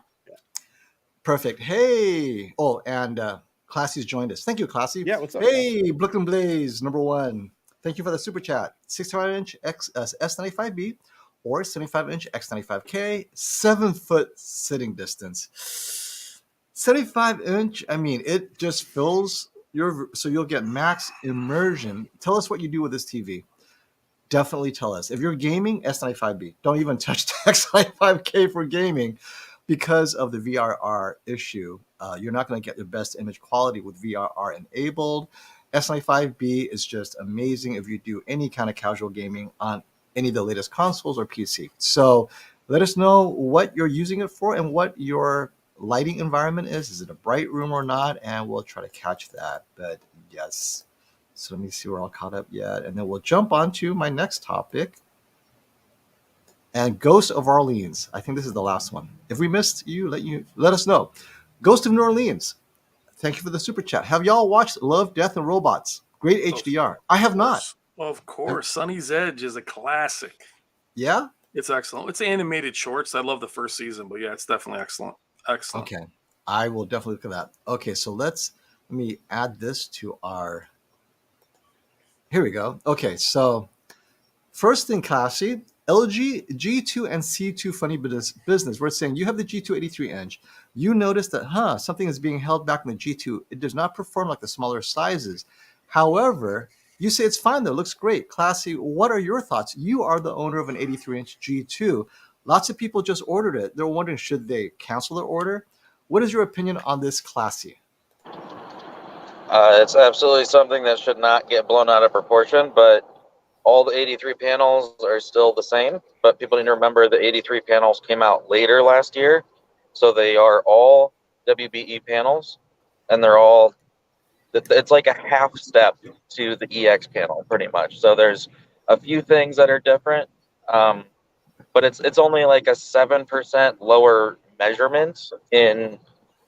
S1: Perfect. Hey. Oh, and Classy's joined us. Thank you, Classy.
S2: Yeah, what's up?
S1: Hey, Brooklyn Blaze, #1. Thank you for the super chat. 65-inch S95B or 75-inch X95K, 7-foot sitting distance. 75-inch, I mean, it just fills so you'll get max immersion. Tell us what you do with this TV. Definitely tell us. If you're gaming, S95B. Don't even touch the X95K for gaming because of the VRR issue. You're not going to get the best image quality with VRR enabled. S95B is just amazing if you do any kind of casual gaming on any of the latest consoles or PC. So let us know what you're using it for and what your lighting environment is. Is it a bright room or not? And we'll try to catch that. But yes. So let me see, we're all caught up yet. And then we'll jump on to my next topic. And Ghost of Orleans. I think this is the last one. If we missed you, let us know. Ghost of New Orleans. Thank you for the super chat. Have y'all watched Love, Death, and Robots? Great HDR. I have not.
S3: Of course. Sunny's Edge is a classic.
S1: Yeah?
S3: It's excellent. It's animated shorts. I love the first season, but yeah, it's definitely excellent. Excellent.
S1: Okay. I will definitely look at that. Okay, so let me add this to our... Here we go. Okay, so First thing, classy, LG G2 and C2 funny business. We're saying you have the G2 83-inch. You notice that, something is being held back in the G2. It does not perform like the smaller sizes. However, you say it's fine though, looks great. Classy, what are your thoughts? You are the owner of an 83-inch G2. Lots of people just ordered it. They're wondering, should they cancel their order? What is your opinion on this, Classy?
S4: It's absolutely something that should not get blown out of proportion, but all the 83 panels are still the same. But people need to remember the 83 panels came out later last year, so they are all WBE panels, and they're all, it's like a half step to the EX panel pretty much. So there's a few things that are different, but it's only like a 7% lower measurement in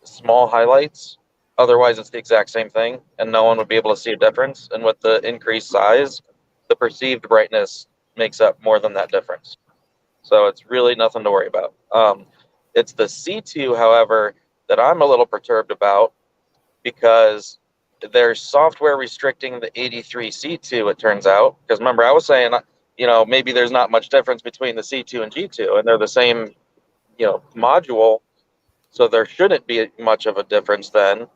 S4: small highlights. Otherwise, it's the exact same thing, and no one would be able to see a difference. And with the increased size, the perceived brightness makes up more than that difference. So it's really nothing to worry about. It's the C2, however, that I'm a little perturbed about, because there's software restricting the 83 C2, it turns out. Because remember, I was saying, maybe there's not much difference between the C2 and G2, and they're the same, module. So there shouldn't be much of a difference then.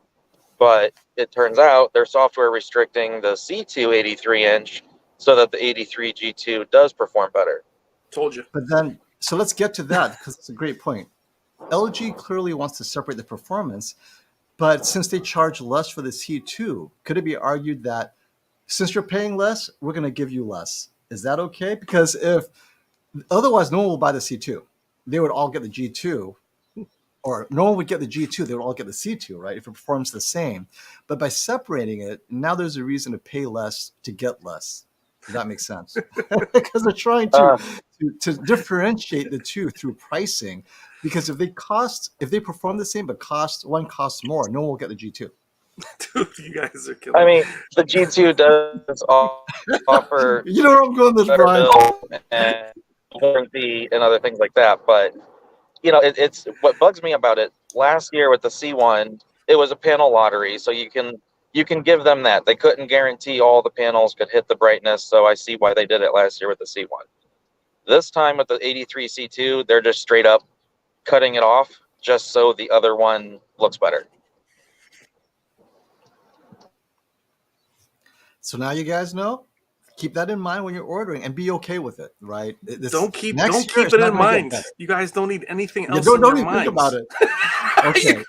S4: But it turns out they're software restricting the C2 83-inch so that the 83 G2 does perform better.
S3: Told you.
S1: But then, so let's get to that, because it's a great point. LG clearly wants to separate the performance, but since they charge less for the C2, could it be argued that since you're paying less, we're going to give you less? Is that okay? Because if otherwise, no one will buy the C2. They would all get the G2. Or no one would get the G2, they would all get the C2, right? If it performs the same. But by separating it, now there's a reason to pay less to get less. Does that make sense? Because they're trying to differentiate the two through pricing. Because if they perform the same, but one costs more, no one will get the G2.
S3: Dude, you guys are killing
S4: I mean, the G2 does offer
S1: You know where I'm going with this, Brian?
S4: and warranty and other things like that, but it's what bugs me about it. Last year with the C1, it was a panel lottery, so you can give them that. They couldn't guarantee all the panels could hit the brightness, so I see why they did it last year with the C1. This time with the 83 C2, they're just straight up cutting it off just so the other one looks better.
S1: So now you guys know. Keep that in mind when you're ordering and be okay with it, right?
S3: Don't keep it in mind. You guys don't need anything else
S1: don't
S3: in your
S1: even
S3: minds.
S1: think about it. Okay.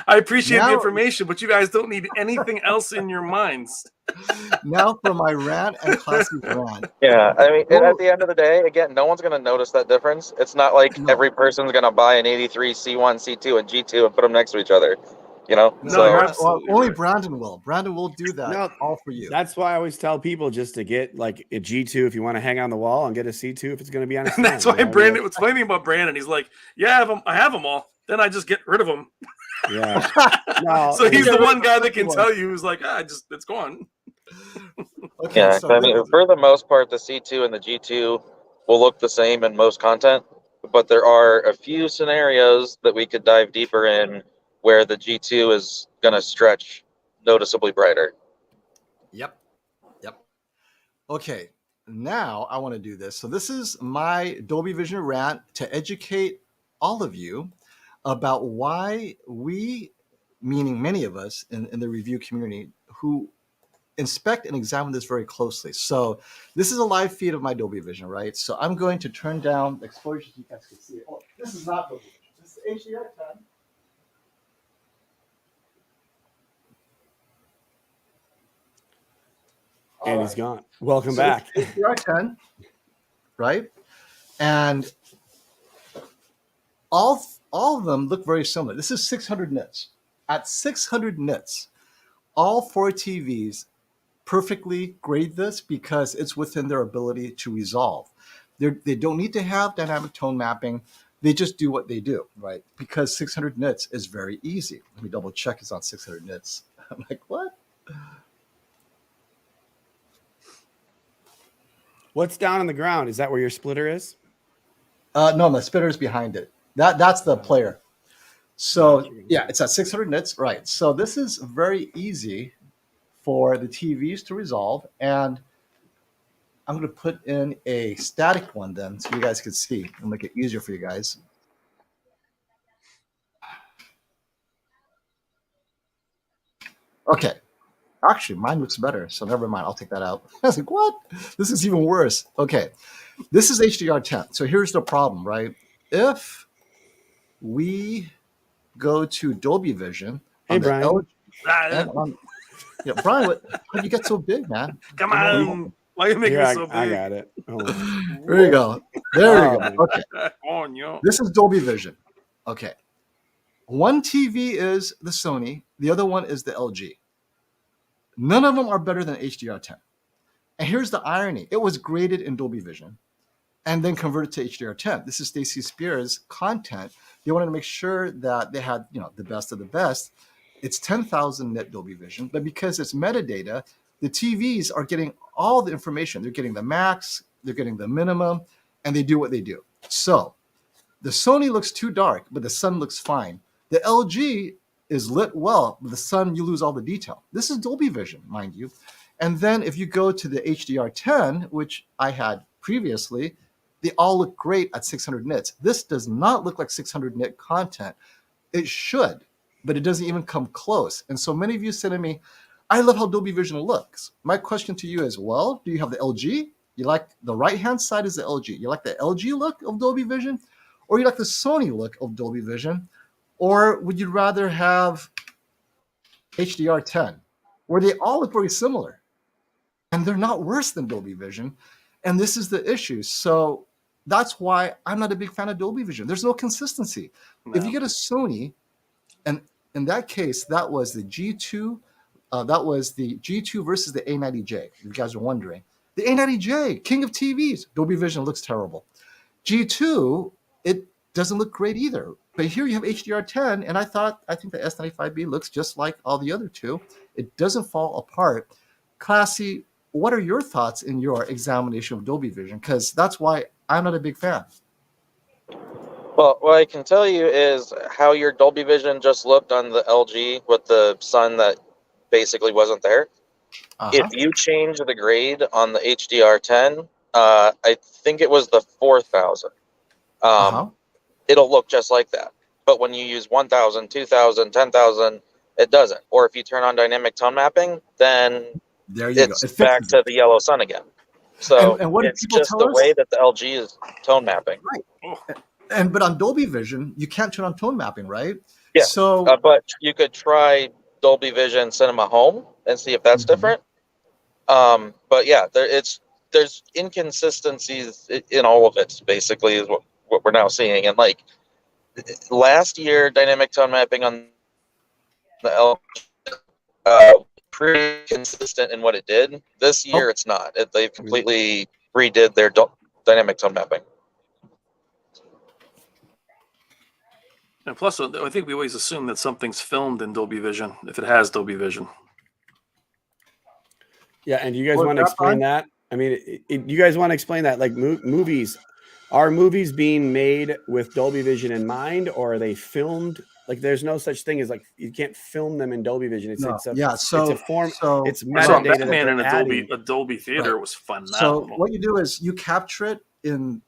S3: I appreciate
S1: Now,
S3: the information, but you guys don't need anything else in your minds.
S1: Now for my rant and classy rant.
S4: Yeah, I mean, at the end of the day, again, no one's going to notice that difference. It's not like every person's going to buy an 83 C1, C2, and G2 and put them next to each other.
S3: No, you're absolutely
S1: only
S3: right.
S1: Brandon will. Brandon will do that all for you.
S2: That's why I always tell people just to get like a G2 if you want to hang on the wall, and get a C2 if it's going to be on a stand.
S3: That's why Brandon, what's funny about Brandon, he's like, yeah, I have them all. Then I just get rid of them.
S2: Yeah. No,
S3: so he's the one guy that can tell you who's like, it's gone.
S1: Okay,
S4: yeah,
S1: so
S4: I mean, for the most part, the C2 and the G2 will look the same in most content, but there are a few scenarios that we could dive deeper in where the G2 is going to stretch noticeably brighter.
S1: Yep. Okay, now I want to do this. So this is my Dolby Vision rant to educate all of you about why we, meaning many of us in the review community, who inspect and examine this very closely. So this is a live feed of my Dolby Vision, right? So I'm going to turn down the exposure so you guys can see it. Oh, this is not Dolby Vision. This is HDR10.
S2: And he's gone. Welcome back.
S1: HDR10, right? And all of them look very similar. This is 600 nits. At 600 nits, all four TVs perfectly grade this because it's within their ability to resolve. They don't need to have dynamic tone mapping. They just do what they do, right? Because 600 nits is very easy. Let me double check it's on 600 nits. I'm like, what?
S2: What's down on the ground? Is that where your splitter is?
S1: No, my splitter is behind it. That's the player. So yeah, it's at 600 nits, right? So this is very easy for the TVs to resolve, and I'm going to put in a static one then so you guys can see and make it easier for you guys. Okay. Actually, mine looks better, so never mind. I'll take that out. I was like, what? This is even worse. Okay. This is HDR10. So here's the problem, right? If we go to Dolby Vision
S2: Hey,
S1: on the
S2: Brian.
S1: LG and on, yeah, Brian, how'd you get so big, man?
S3: Come on. Why are you making
S2: Here,
S3: me so big?
S2: I got it. Hold on.
S1: There you go. There you
S2: Oh,
S1: go. Okay.
S3: Oh, no.
S1: This is Dolby Vision. Okay. One TV is the Sony. The other one is the LG. None of them are better than HDR10. And here's the irony. It was graded in Dolby Vision and then converted to HDR10. This is Stacy Spears' content. They wanted to make sure that they had, the best of the best. It's 10,000 nit Dolby Vision, but because it's metadata, the TVs are getting all the information. They're getting the max, they're getting the minimum, and they do what they do. So the Sony looks too dark, but the sun looks fine. The LG is lit well, but the sun, you lose all the detail. This is Dolby Vision, mind you. And then if you go to the HDR10, which I had previously, they all look great at 600 nits. This does not look like 600 nit content. It should, but it doesn't even come close. And so many of you said to me, I love how Dolby Vision looks. My question to you is, well, do you have the LG? You like the right-hand side is the LG. You like the LG look of Dolby Vision? Or you like the Sony look of Dolby Vision? Or would you rather have HDR10, where they all look very similar? And they're not worse than Dolby Vision. And this is the issue. So that's why I'm not a big fan of Dolby Vision. There's no consistency.
S3: No.
S1: If you get a Sony, and in that case, that was the G2, versus the A90J. If you guys are wondering. The A90J, king of TVs, Dolby Vision looks terrible. G2, it doesn't look great either. But here you have HDR10, and I think the S95B looks just like all the other two. It doesn't fall apart. Classy, what are your thoughts in your examination of Dolby Vision? Because that's why I'm not a big fan.
S4: Well, what I can tell you is how your Dolby Vision just looked on the LG with the sun that basically wasn't there. If you change the grade on the HDR10, I think it was the 4000. It'll look just like that. But when you use 1000, 2000, 10,000, it doesn't. Or if you turn on dynamic tone mapping, then it's back to the yellow sun again. So
S1: and what
S4: it's just the way that the LG is tone mapping.
S1: Right. But on Dolby Vision, you can't turn on tone mapping, right?
S4: Yeah.
S1: So,
S4: but you could try Dolby Vision Cinema Home and see if that's different. But yeah, there's inconsistencies in all of it. Basically, is what we're now seeing. And like last year, dynamic tone mapping on the LG pretty consistent in what it did. This year, it's not. They've completely redid their dynamic tone mapping.
S3: And plus, I think we always assume that something's filmed in Dolby Vision if it has Dolby Vision.
S2: Yeah, and do you guys want to explain that? I mean, you guys want to explain that? Like movies, are movies being made with Dolby Vision in mind, or are they filmed? Like, there's no such thing as like you can't film them in Dolby Vision. It's a form. It's metadata.
S3: Batman in a Dolby theater was phenomenal.
S1: So what you do is you capture it in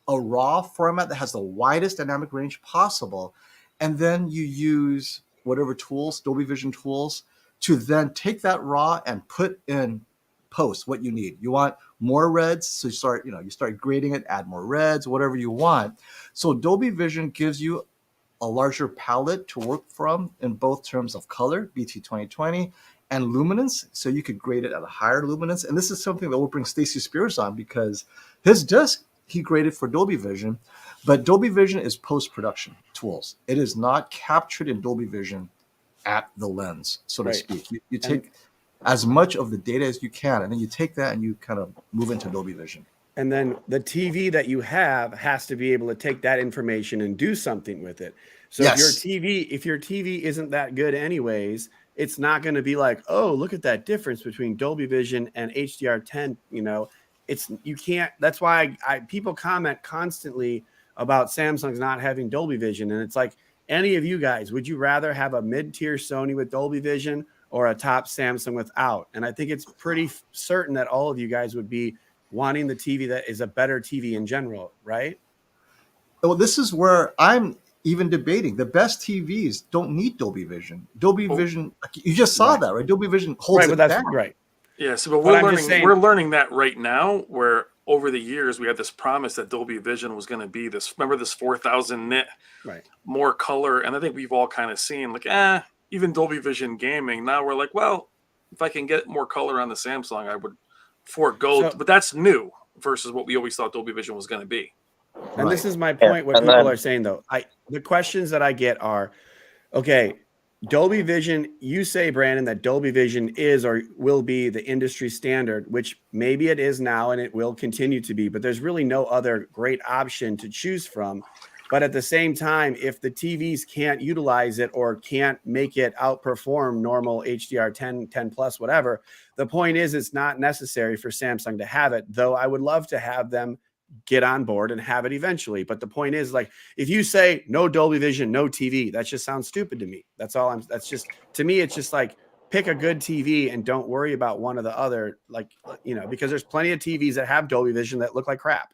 S1: a raw format that has the widest dynamic range possible, and then you use whatever tools, Dolby Vision tools, to then take that raw and put in post what you need. You want more reds, so you start grading it, add more reds, whatever you want. So Dolby Vision gives you a larger palette to work from in both terms of color, BT 2020, and luminance. So you could grade it at a higher luminance. And this is something that will bring Stacy Spears on, because his disc, he graded for Dolby Vision, but Dolby Vision is post-production tools. It is not captured in Dolby Vision at the lens, so to speak. You take as much of the data as you can, and then you take that and you kind of move into Dolby Vision.
S2: And then the TV that you have has to be able to take that information and do something with it. So if your TV isn't that good anyways, it's not going to be like, oh, look at that difference between Dolby Vision and HDR10. You can't. That's why people comment constantly about Samsung's not having Dolby Vision, and it's like, any of you guys, would you rather have a mid-tier Sony with Dolby Vision or a top Samsung without? And I think it's pretty certain that all of you guys would be wanting the TV that is a better TV in general, right?
S1: Well, this is where I'm even debating. The best TVs don't need Dolby Vision. Dolby Vision, you just saw that, right? Dolby Vision holds
S2: right,
S1: it
S2: but that's
S1: back.
S2: right.
S3: Yeah, so but
S2: But I'm just saying-
S3: we're learning that right now, where over the years we had this promise that Dolby Vision was going to be this. Remember this 4,000 nit,
S2: Right.
S3: more color, and I think we've all kind of seen like, even Dolby Vision gaming. Now we're like, well, if I can get more color on the Samsung, I would forego. But that's new versus what we always thought Dolby Vision was going to be.
S2: And this is my point. What
S4: And
S2: people
S4: then-
S2: are saying though, the questions that I get are, okay, Dolby Vision, you say, Brandon, that Dolby Vision is or will be the industry standard, which maybe it is now and it will continue to be, but there's really no other great option to choose from. But at the same time, if the TVs can't utilize it or can't make it outperform normal HDR 10 plus, whatever, the point is it's not necessary for Samsung to have it, though I would love to have them get on board and have it eventually. But the point is, like, if you say no Dolby Vision, no TV, that just sounds stupid to me. That's just, to me, it's just like, pick a good TV and don't worry about one or the other. Like, because there's plenty of TVs that have Dolby Vision that look like crap.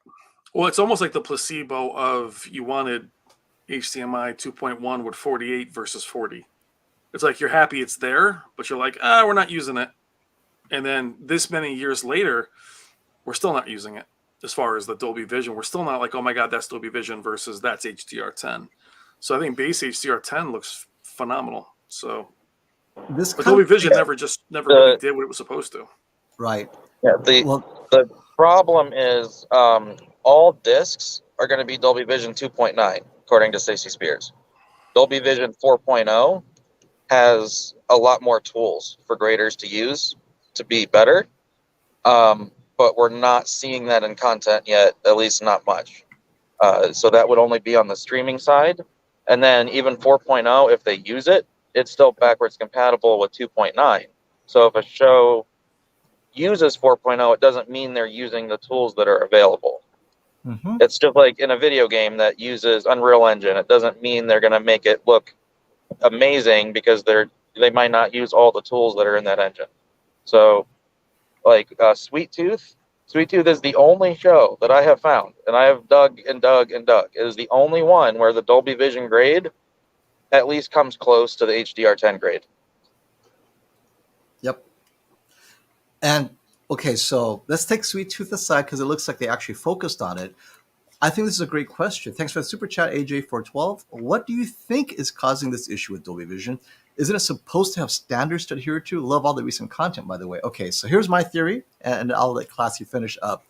S3: Well, it's almost like the placebo of you wanted HDMI 2.1 with 48 versus 40. It's like you're happy it's there, but you're like, we're not using it. And then this many years later, we're still not using it. As far as the Dolby Vision, we're still not like, oh my God, that's Dolby Vision versus that's HDR10. So I think base HDR10 looks phenomenal. So, but Dolby Vision never really did what it was supposed to.
S1: Right.
S4: Yeah. The problem is all discs are going to be Dolby Vision 2.9, according to Stacey Spears. Dolby Vision 4.0 has a lot more tools for graders to use to be better. But we're not seeing that in content yet, at least not much. So that would only be on the streaming side. And then even 4.0, if they use it, it's still backwards compatible with 2.9. So if a show uses 4.0, it doesn't mean they're using the tools that are available.
S1: Mm-hmm.
S4: It's just like in a video game that uses Unreal Engine. It doesn't mean they're going to make it look amazing because they might not use all the tools that are in that engine. So like Sweet Tooth is the only show that I have found, and I have dug and dug and dug. It is the only one where the Dolby Vision grade at least comes close to the HDR10 grade.
S1: Yep. And okay, so let's take Sweet Tooth aside because it looks like they actually focused on it. I think this is a great question. Thanks for the super chat, AJ412. What do you think is causing this issue with Dolby Vision? Isn't it supposed to have standards to adhere to? Love all the recent content, by the way. Okay, so here's my theory, and I'll let Classy finish up.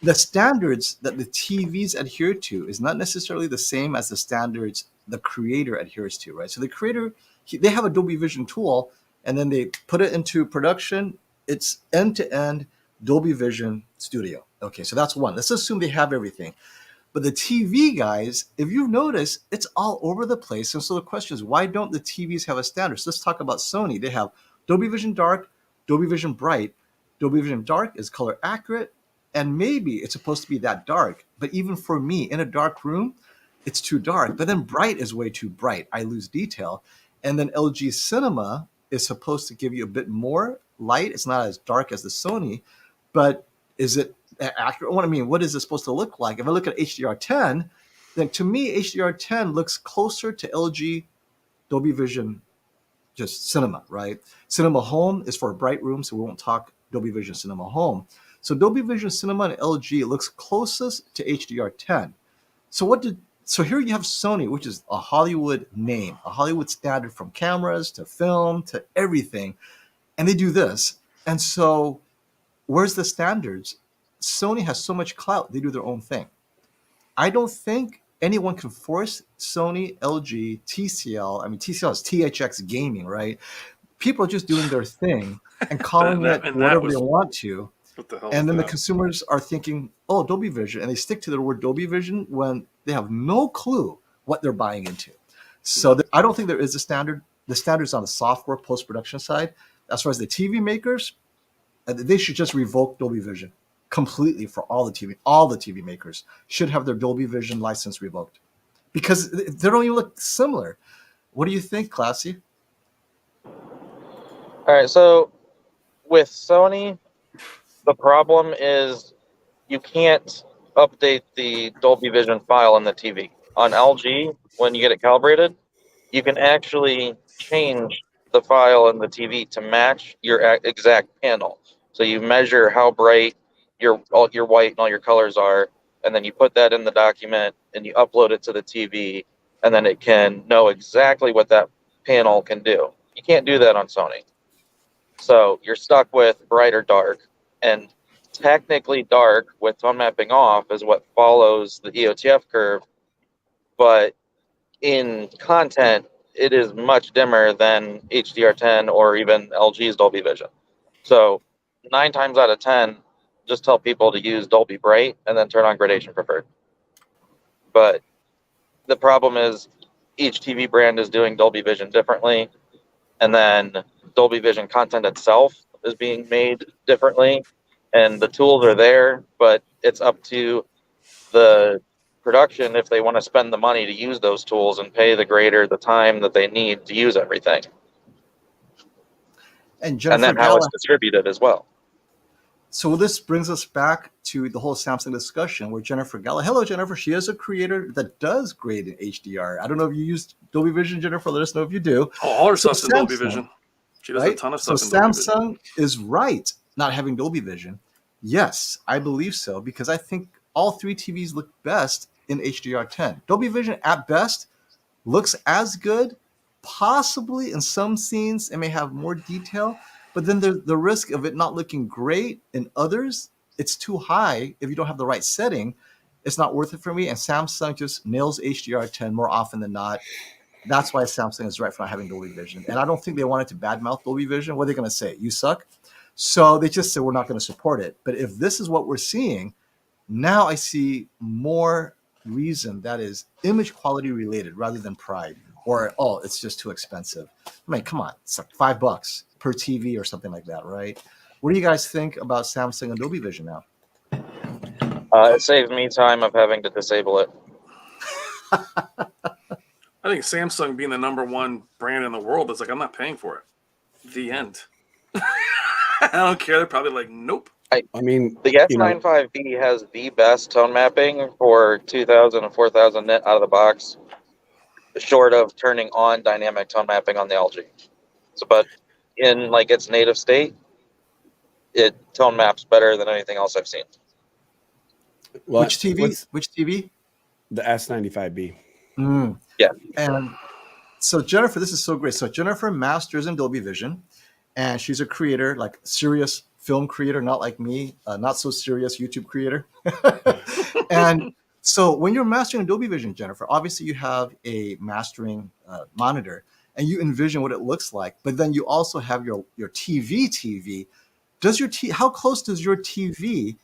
S1: The standards that the TVs adhere to is not necessarily the same as the standards the creator adheres to, right? So the creator, they have a Dolby Vision tool, and then they put it into production. It's end-to-end Dolby Vision Studio. Okay, so that's one. Let's assume they have everything. But the TV guys, if you notice, it's all over the place. And so the question is, why don't the TVs have a standard? So let's talk about Sony. They have Dolby Vision Dark, Dolby Vision Bright. Dolby Vision Dark is color accurate, and maybe it's supposed to be that dark. But even for me, in a dark room, it's too dark. But then Bright is way too bright. I lose detail. And then LG Cinema is supposed to give you a bit more light. It's not as dark as the Sony, but is it accurate? What I mean, what is it supposed to look like? If I look at HDR10, then to me, HDR10 looks closer to LG Dolby Vision, just Cinema, right? Cinema Home is for a bright room, so we won't talk Dolby Vision Cinema Home. So Dolby Vision Cinema and LG looks closest to HDR10. So here you have Sony, which is a Hollywood name, a Hollywood standard from cameras to film to everything, and they do this. And so where's the standards? Sony has so much clout, they do their own thing. I don't think anyone can force Sony, LG, TCL. I mean, TCL is THX Gaming, right? People are just doing their thing and calling it whatever they want to.
S3: What the hell?
S1: And then the consumers are thinking, oh, Dolby Vision. And they stick to the word Dolby Vision when they have no clue what they're buying into. So I don't think there is a standard. The standard is on the software post-production side. As far as the TV makers, they should just revoke Dolby Vision completely for all the TV. All the TV makers should have their Dolby Vision license revoked because they don't even look similar. What do you think, Classy?
S4: All right, so with Sony, The problem is you can't update the Dolby Vision file in the TV. On LG, when you get it calibrated, you can actually change the file in the TV to match your exact panel. So you measure how bright all your white and all your colors are, and then you put that in the document and you upload it to the TV, and then it can know exactly what that panel can do. You can't do that on Sony. So you're stuck with bright or dark, and technically dark with tone mapping off is what follows the EOTF curve, but in content, it is much dimmer than HDR10 or even LG's Dolby Vision. So 9 times out of 10, just tell people to use Dolby Bright and then turn on gradation preferred. But the problem is each TV brand is doing Dolby Vision differently, and then Dolby Vision content itself is being made differently, and the tools are there, but it's up to the production if they want to spend the money to use those tools and pay the grader the time that they need to use everything.
S1: And Jennifer
S4: then how it's distributed as well.
S1: So this brings us back to the whole Samsung discussion where Jennifer Gala, hello Jennifer, she is a creator that does grade in HDR. I don't know if you used Dolby Vision, Jennifer, let us know if you do.
S3: Oh, all her stuff's in Dolby Vision. She does a ton of stuff in Dolby Vision.
S1: So Samsung is right not having Dolby Vision. Yes, I believe so, because I think all 3 TVs look best in HDR10. Dolby Vision at best looks as good, possibly in some scenes it may have more detail, but then the risk of it not looking great in others, it's too high. If you don't have the right setting, it's not worth it for me. And Samsung just nails HDR10 more often than not. That's why Samsung is right for not having Dolby Vision. And I don't think they wanted to badmouth Dolby Vision. What are they going to say? You suck? So they just said, we're not going to support it. But if this is what we're seeing, now I see more reason that is image quality related rather than pride or, oh, it's just too expensive. I mean, come on, it's like $5 per TV or something like that, right? What do you guys think about Samsung and Dolby Vision now?
S4: It saves me time of having to disable it.
S3: I think Samsung being the #1 brand in the world is like, I'm not paying for it. The end. I don't care. They're probably like, nope.
S2: I mean,
S4: the S95B has the best tone mapping for 2000 and 4000 nit out of the box, short of turning on dynamic tone mapping on the LG. So, but in like its native state, it tone maps better than anything else I've seen.
S1: Well, which TV? Which TV?
S2: The S95B.
S4: Yeah.
S1: And so Jennifer, this is so great. So Jennifer masters in Dolby Vision, and she's a creator, like serious film creator, not like me, not so serious YouTube creator. And so when you're mastering in Dolby Vision, Jennifer, obviously you have a mastering monitor and you envision what it looks like, but then you also have your TV. Does how close does your TV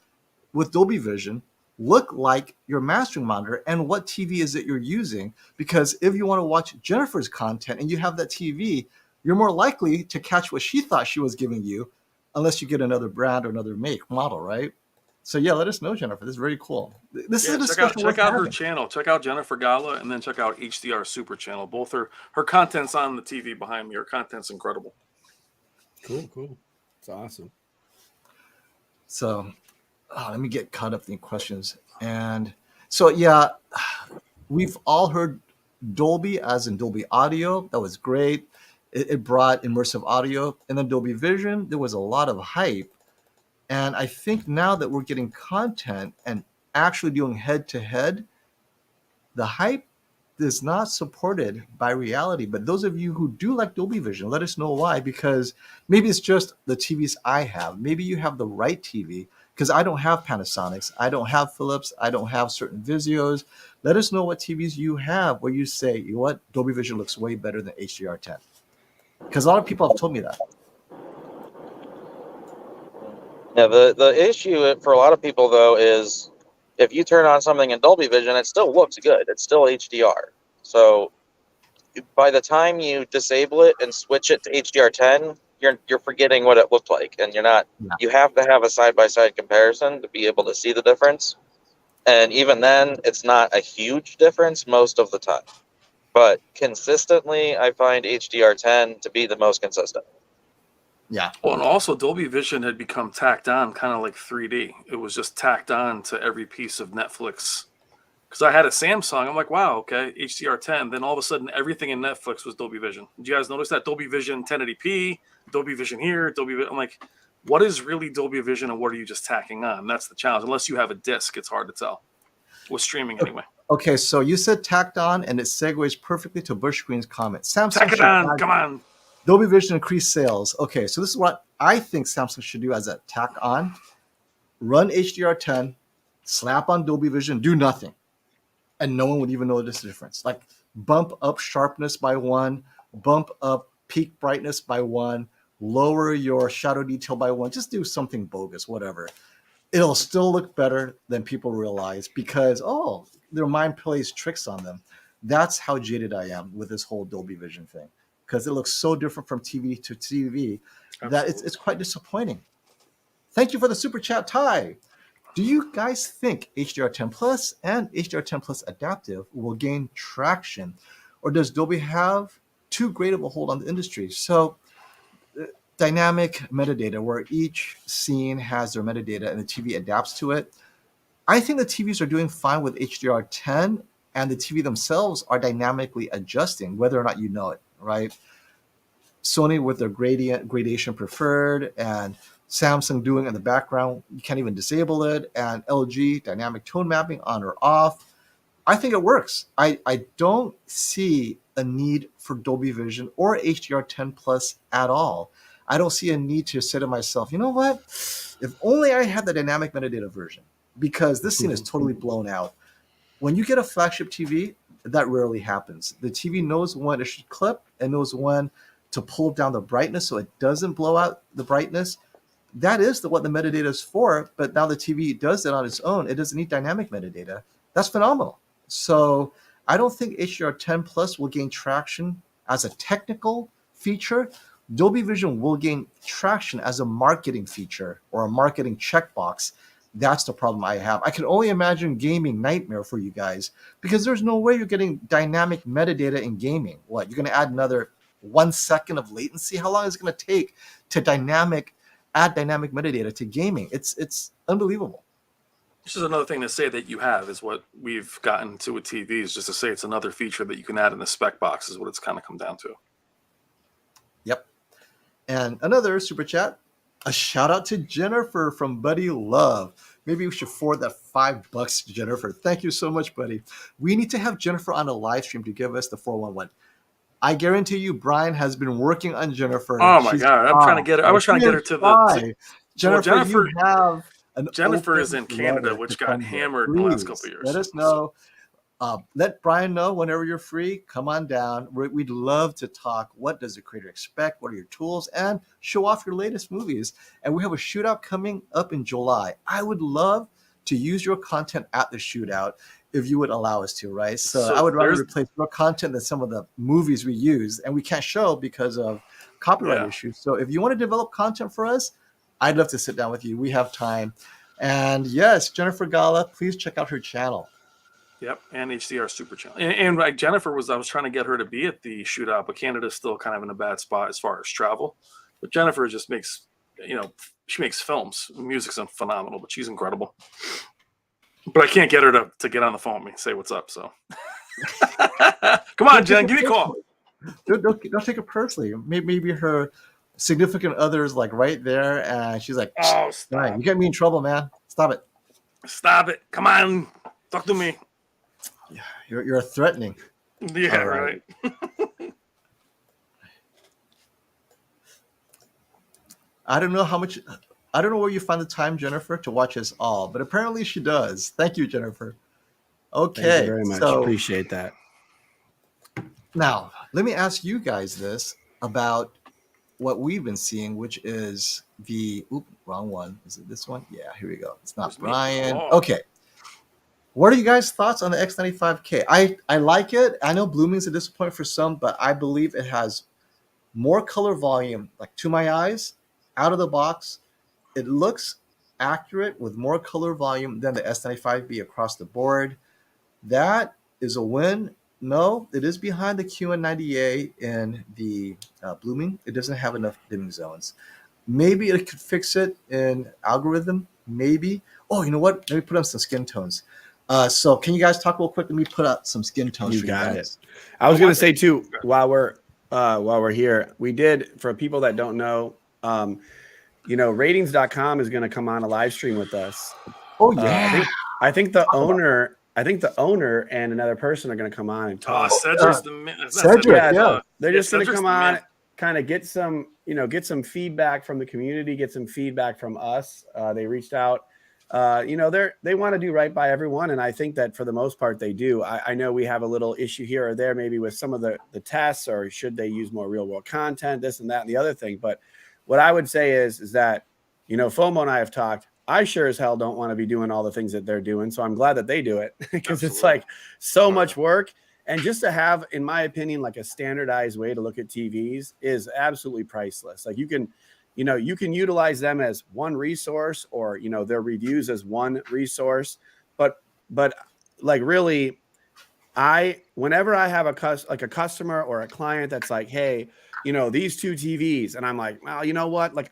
S1: with Dolby Vision look like your mastering monitor, and what TV is it you're using? Because if you want to watch Jennifer's content and you have that TV, you're more likely to catch what she thought she was giving you, unless you get another brand or another model, right? So yeah, let us know, Jennifer. This is very cool. This is a discussion.
S3: Check out her channel. Check out Jennifer Gala, and then check out HDR Super Channel. Both her content's on the TV behind me. Her content's incredible.
S2: Cool. It's awesome.
S1: So let me get caught up in questions. And so yeah, we've all heard Dolby as in Dolby Audio. That was great. It brought immersive audio. And then Dolby Vision, there was a lot of hype. And I think now that we're getting content and actually doing head-to-head, the hype is not supported by reality. But those of you who do like Dolby Vision, let us know why, because maybe it's just the TVs I have. Maybe you have the right TV, because I don't have Panasonics. I don't have Philips. I don't have certain Vizios. Let us know what TVs you have where you say, you know what, Dolby Vision looks way better than HDR10. Because a lot of people have told me that.
S4: Yeah, the issue for a lot of people, though, is if you turn on something in Dolby Vision, it still looks good. It's still HDR. So by the time you disable it and switch it to HDR10, you're forgetting what it looked like, and you're not. Yeah. You have to have a side-by-side comparison to be able to see the difference. And even then, it's not a huge difference most of the time. But consistently, I find HDR10 to be the most consistent.
S1: Yeah.
S3: Well, and also Dolby Vision had become tacked on, kind of like 3D. It was just tacked on to every piece of Netflix. Because I had a Samsung, I'm like, wow, okay, HDR10. Then all of a sudden, everything in Netflix was Dolby Vision. Did you guys notice that? Dolby Vision 1080p, Dolby Vision here, Dolby Vision. I'm like, what is really Dolby Vision and what are you just tacking on? That's the challenge. Unless you have a disc, it's hard to tell. With streaming anyway.
S1: Okay, so you said tacked on, and it segues perfectly to Bush Green's comment. Samsung
S3: Tack it
S1: should
S3: on,
S1: add
S3: come on.
S1: Dolby Vision increase sales. Okay, so this is what I think Samsung should do as a tack on. Run HDR10, slap on Dolby Vision, do nothing. And no one would even notice the difference. Like bump up sharpness by 1, bump up peak brightness by 1, lower your shadow detail by 1. Just do something bogus, whatever. It'll still look better than people realize because, oh, their mind plays tricks on them. That's how jaded I am with this whole Dolby Vision thing because it looks so different from TV to TV that it's quite disappointing. Thank you for the super chat, Ty. Do you guys think HDR10 Plus and HDR10 Plus Adaptive will gain traction, or does Dolby have too great of a hold on the industry? So, dynamic metadata, where each scene has their metadata and the TV adapts to it. I think the TVs are doing fine with HDR10, and the TV themselves are dynamically adjusting, whether or not you know it, right? Sony with their gradation preferred, and Samsung doing in the background, you can't even disable it, and LG dynamic tone mapping on or off. I think it works. I don't see a need for Dolby Vision or HDR10 Plus at all. I don't see a need to say to myself, you know what? If only I had the dynamic metadata version, because this scene is totally blown out. When you get a flagship TV, that rarely happens. The TV knows when it should clip and knows when to pull down the brightness so it doesn't blow out the brightness. That is what the metadata is for, but now the TV does it on its own. It doesn't need dynamic metadata. That's phenomenal. So I don't think HDR10 Plus will gain traction as a technical feature. Dolby Vision will gain traction as a marketing feature or a marketing checkbox. That's the problem I have. I can only imagine gaming nightmare for you guys because there's no way you're getting dynamic metadata in gaming. What, you're going to add another 1 second of latency? How long is it going to take to add dynamic metadata to gaming? It's unbelievable.
S3: This is another thing to say that you have is what we've gotten to with TVs, just to say it's another feature that you can add in the spec box is what it's kind of come down to.
S1: Yep. And another super chat, a shout out to Jennifer from Buddy Love. Maybe we should forward that $5 to Jennifer. Thank you so much, buddy. We need to have Jennifer on a live stream to give us the 411. I guarantee you, Brian has been working on Jennifer.
S3: Oh my God. I'm trying to get her. I was trying to get her to the.
S1: Jennifer, you have
S3: Jennifer is in Canada, which got hammered in the last couple of years.
S1: Let us know. Let Brian know whenever you're free. Come on down. We'd love to talk. What does the creator expect? What are your tools? And show off your latest movies. And we have a shootout coming up in July. I would love to use your content at the shootout if you would allow us to, right? So I would rather replace your content than some of the movies we use and we can't show because of copyright issues. So if you want to develop content for us, I'd love to sit down with you. We have time. And yes, Jennifer Gala, please check out her channel.
S3: Yep, and HDR Super Channel. And like Jennifer I was trying to get her to be at the shootout, but Canada's still kind of in a bad spot as far as travel. But Jennifer just makes, she makes films. The music's phenomenal, but she's incredible. But I can't get her to get on the phone with me and say what's up. So come on, Jen, give me a call.
S1: Don't take it personally. Maybe her significant other's like right there, and she's like,
S3: "Oh, stop!
S1: You get me in trouble, man. Stop it.
S3: Stop it. Come on, talk to me."
S1: Yeah, you're threatening.
S3: Yeah, right.
S1: I don't know where you find the time, Jennifer, to watch us all, but apparently she does. Thank you, Jennifer. Okay.
S2: Thank you very much. Appreciate that.
S1: Now, let me ask you guys this about what we've been seeing, which is wrong one. Is it this one? Yeah, here we go. It's not Brian. Okay. What are you guys' thoughts on the X95K? I like it. I know blooming's a disappointment for some, but I believe it has more color volume, like to my eyes, out of the box. It looks accurate with more color volume than the S95B across the board. That is a win. No, it is behind the QN90A in the blooming. It doesn't have enough dimming zones. Maybe it could fix it in algorithm. Maybe. Oh, you know what? Let me put on some skin tones. So can you guys talk real quick? Let me put out some skin tones
S2: You
S1: for
S2: got
S1: you
S2: it.
S1: guys.
S2: I was going to say too, while we're here, we did, for people that don't know, you know, ratings.com is going to come on a live stream with us.
S1: Oh yeah.
S2: I think the owner and another person are going to come on and talk.
S3: Cedric's
S1: Cedric, yeah.
S2: They're just going to come on,
S3: man.
S2: kind of get some feedback from the community, get some feedback from us. They reached out. You know, they want to do right by everyone, and I think that for the most part they do. I know we have a little issue here or there, maybe with some of the tests, or should they use more real world content, this and that and the other thing. But what I would say is that, you know, FOMO and I have talked. I sure as hell don't want to be doing all the things that they're doing, so I'm glad that they do it, because it's like so much work. And just to have, in my opinion, like a standardized way to look at TVs is absolutely priceless. Like you can utilize them as one resource, or, you know, their reviews as one resource. But like really, whenever I have a customer or a client that's like, hey, you know, these two TVs, and I'm like, well, you know what? Like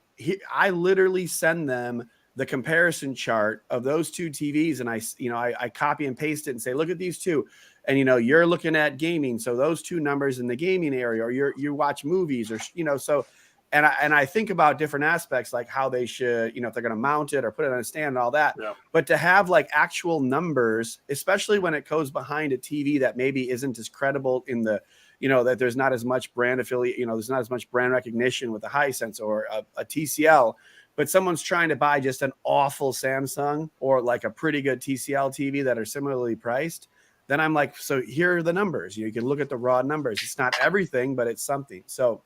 S2: I literally send them the comparison chart of those two TVs, and I copy and paste it and say, look at these two. And, you know, you're looking at gaming, so those two numbers in the gaming area, or you watch movies, or, you know, so, and I think about different aspects, like how they should, you know, if they're going to mount it or put it on a stand and all that. Yeah. But to have like actual numbers, especially when it goes behind a TV that maybe isn't as credible in the, you know, that there's not as much brand affiliate, you know, there's not as much brand recognition with a Hisense or a TCL, but someone's trying to buy just an awful Samsung or like a pretty good TCL TV that are similarly priced, then I'm like, so here are the numbers. You can look at the raw numbers. It's not everything, but it's something. So,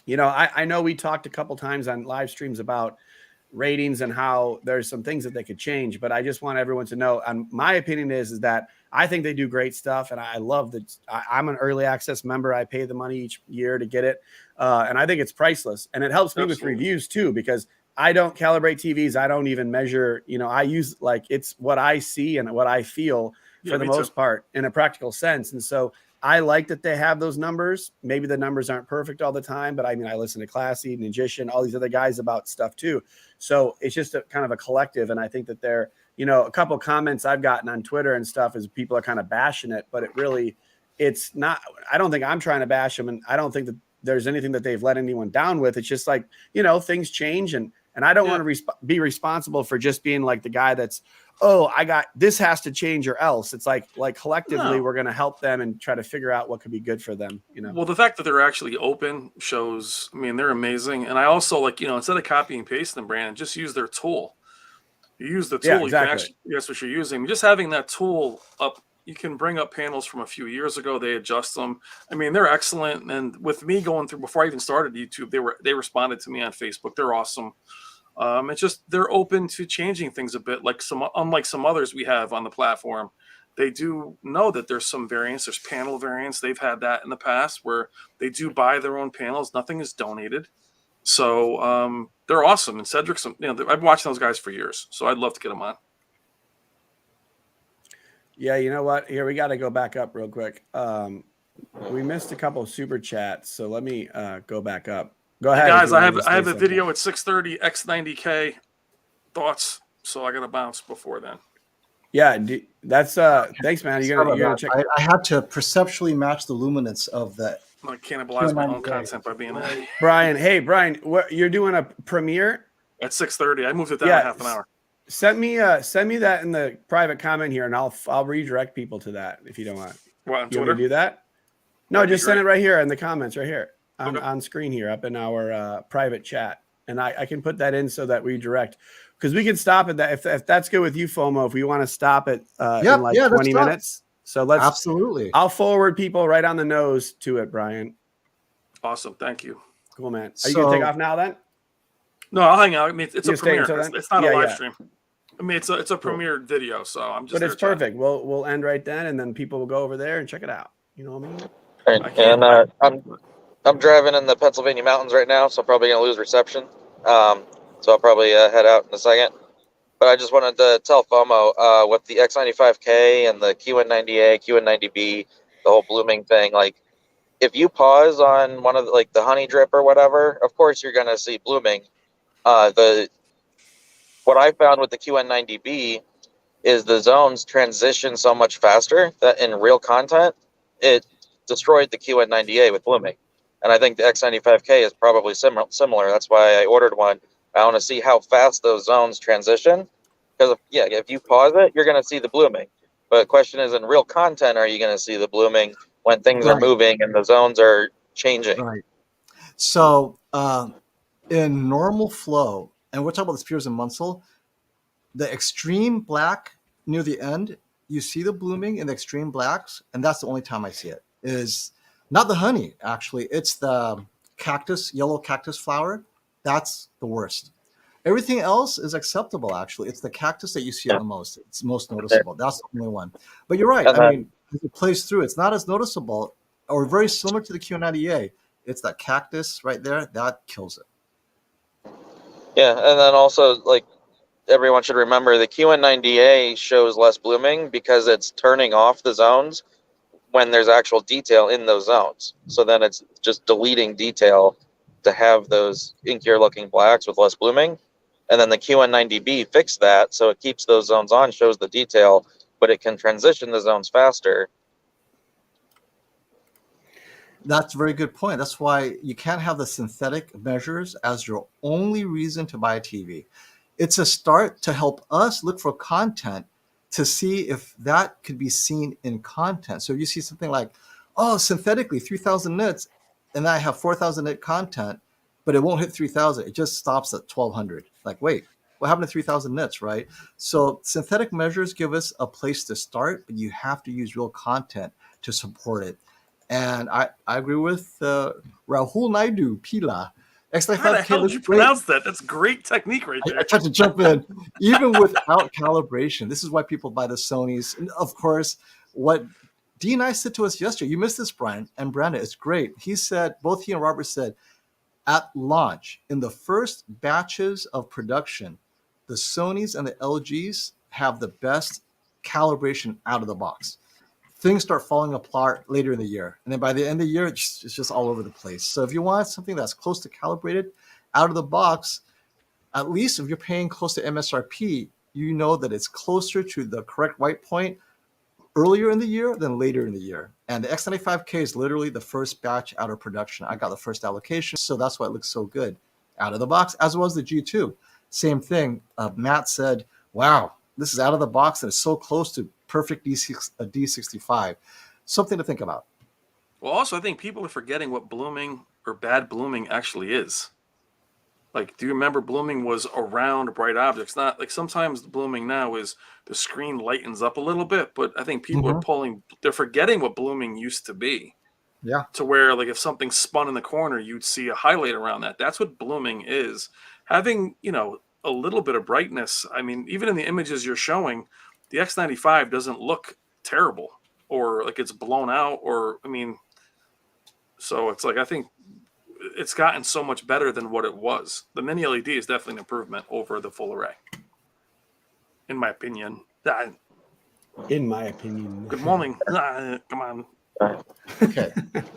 S2: you know, I know we talked a couple times on live streams about ratings and how there's some things that they could change, but I just want everyone to know, my opinion is that I think they do great stuff, and I love that. I'm an early access member. I pay the money each year to get it, and I think it's priceless, and it helps me with reviews too, because I don't calibrate TVs. I don't even measure, you know, I use, like, it's what I see and what I feel for the most part in a practical sense. And so I like that they have those numbers. Maybe the numbers aren't perfect all the time, but I mean, I listen to Classy, Magician, all these other guys about stuff too. So it's just a kind of a collective. And I think that they're, you know, a couple of comments I've gotten on Twitter and stuff is people are kind of bashing it, but it's not, I don't think I'm trying to bash them. And I don't think that there's anything that they've let anyone down with. It's just like, you know, things change, and I don't want to be responsible for just being like the guy that's, oh, this has to change or else. It's like collectively we're going to help them and try to figure out what could be good for them. You know,
S3: well, the fact that they're actually open shows, I mean, they're amazing. And I also, like, you know, instead of copying and pasting, Brandon, just use their tool. You use the tool.
S2: Yeah, exactly.
S3: You can actually, that's what you're using. Just having that tool up, you can bring up panels from a few years ago. They adjust them. I mean, they're excellent. And with me going through, before I even started YouTube, they responded to me on Facebook. They're awesome. It's just, they're open to changing things a bit, like unlike some others we have on the platform. They do know that there's some variants. There's panel variants. They've had that in the past where they do buy their own panels. Nothing is donated. So they're awesome. And Cedric's, you know, I've been watching those guys for years, so I'd love to get them on.
S2: Yeah, you know what? Here, we got to go back up real quick. We missed a couple of super chats, so let me go back up. Go ahead,
S3: guys. I have a video at 6:30 X90K thoughts, so I got to bounce before then.
S2: Yeah, that's thanks, man. You're gonna check.
S1: I had to perceptually match the luminance of that.
S3: I cannibalize my own content by being there.
S2: Brian, hey Brian, you're doing a premiere
S3: at 6:30. I moved it down half an hour.
S2: Send me that in the private comment here, and I'll redirect people to that if you don't want.
S3: What, on
S2: you
S3: Twitter?
S2: Want to do that? No, just send it right here in the comments, right here on screen here, up in our private chat, and I can put that in so that we direct, because we can stop at that if that's good with you, FOMO. If we want to stop it in like 20 minutes, so let's
S1: absolutely.
S2: I'll forward people right on the nose to it, Brian.
S3: Awesome, thank you.
S2: Cool, man. Are you gonna take off now then?
S3: No, I'll hang out. I mean, it's a premiere. It's not a live stream. I mean, it's a premiered video, so I'm just.
S2: But it's perfect. We'll end right then, and then people will go over there and check it out. You know what I mean?
S4: Right. And I'm driving in the Pennsylvania mountains right now, so I'm probably gonna lose reception. So I'll probably head out in a second. But I just wanted to tell FOMO with the X95K and the QN90A, QN90B, the whole blooming thing. Like, if you pause on one of the, like the honey drip or whatever, of course you're gonna see blooming. What I found with the QN90B is the zones transition so much faster that in real content, it destroyed the QN90A with blooming. And I think the X95K is probably similar. That's why I ordered one. I want to see how fast those zones transition. Because, if you pause it, you're going to see the blooming. But the question is, in real content, are you going to see the blooming when things are moving and the zones are changing?
S1: Right. So in normal flow, and we're talking about the Spears and Munsell, the extreme black near the end, you see the blooming in the extreme blacks, and that's the only time I see it. Is not the honey, actually. It's the cactus, yellow cactus flower. That's the worst. Everything else is acceptable, actually. It's the cactus that you see it the most. It's most noticeable. That's the only one. But you're right. I mean, as it plays through, it's not as noticeable or very similar to the Q90A. It's that cactus right there. That kills it.
S4: Yeah, and then also, like, everyone should remember the QN90A shows less blooming because it's turning off the zones when there's actual detail in those zones. So then it's just deleting detail to have those inkier looking blacks with less blooming. And then the QN90B fixed that, so it keeps those zones on, shows the detail, but it can transition the zones faster.
S1: That's a very good point. That's why you can't have the synthetic measures as your only reason to buy a TV. It's a start to help us look for content to see if that could be seen in content. So if you see something like, oh, synthetically 3000 nits, and I have 4000 nit content, but it won't hit 3000. It just stops at 1200. Like, wait, what happened to 3000 nits, right? So synthetic measures give us a place to start, but you have to use real content to support it. And I agree with Rahul Naidu, Pila. X95K.
S3: How the hell did you pronounce that? That's great technique right there.
S1: I tried to jump in. Even without calibration, this is why people buy the Sonys. And of course, what Dee and I said to us yesterday, you missed this, Brian, and Brandon, it's great. He said, both he and Robert said, at launch, in the first batches of production, the Sonys and the LGs have the best calibration out of the box. Things start falling apart later in the year. And then by the end of the year, it's just all over the place. So if you want something that's close to calibrated out of the box, at least if you're paying close to MSRP, you know that it's closer to the correct white point earlier in the year than later in the year. And the X95K is literally the first batch out of production. I got the first allocation, so that's why it looks so good out of the box, as well as the G2. Same thing. Matt said, wow, this is out of the box and it's so close to perfect D65. Something to think about.
S3: Well, also, I think people are forgetting what blooming or bad blooming actually is. Like, do you remember blooming was around bright objects? Not like sometimes the blooming now is the screen lightens up a little bit, but I think people are they're forgetting what blooming used to be.
S1: Yeah.
S3: To where, like, if something spun in the corner, you'd see a highlight around that. That's what blooming is. Having, a little bit of brightness. I mean, even in the images you're showing, the X95 doesn't look terrible or like it's blown out so it's like, I think it's gotten so much better than what it was. The mini LED is definitely an improvement over the full array, in my opinion.
S2: In my opinion.
S3: Good morning. Come on.
S1: Okay.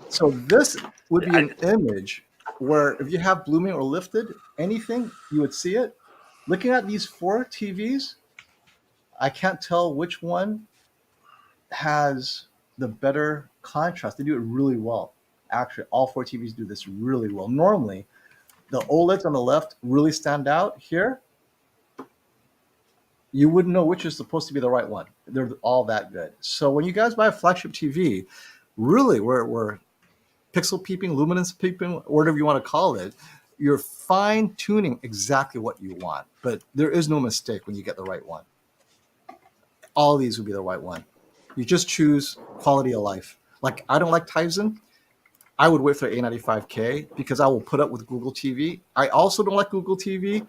S1: So this would be an image where if you have blooming or lifted, anything, you would see it. Looking at these 4 TVs, I can't tell which one has the better contrast. They do it really well. Actually, all 4 TVs do this really well. Normally, the OLEDs on the left really stand out here. You wouldn't know which is supposed to be the right one. They're all that good. So when you guys buy a flagship TV, really, we're pixel peeping, luminance peeping, whatever you want to call it, you're fine-tuning exactly what you want. But there is no mistake when you get the right one. All these would be the right one. You just choose quality of life. Like, I don't like Tizen. I would wait for A95K because I will put up with Google TV. I also don't like Google TV.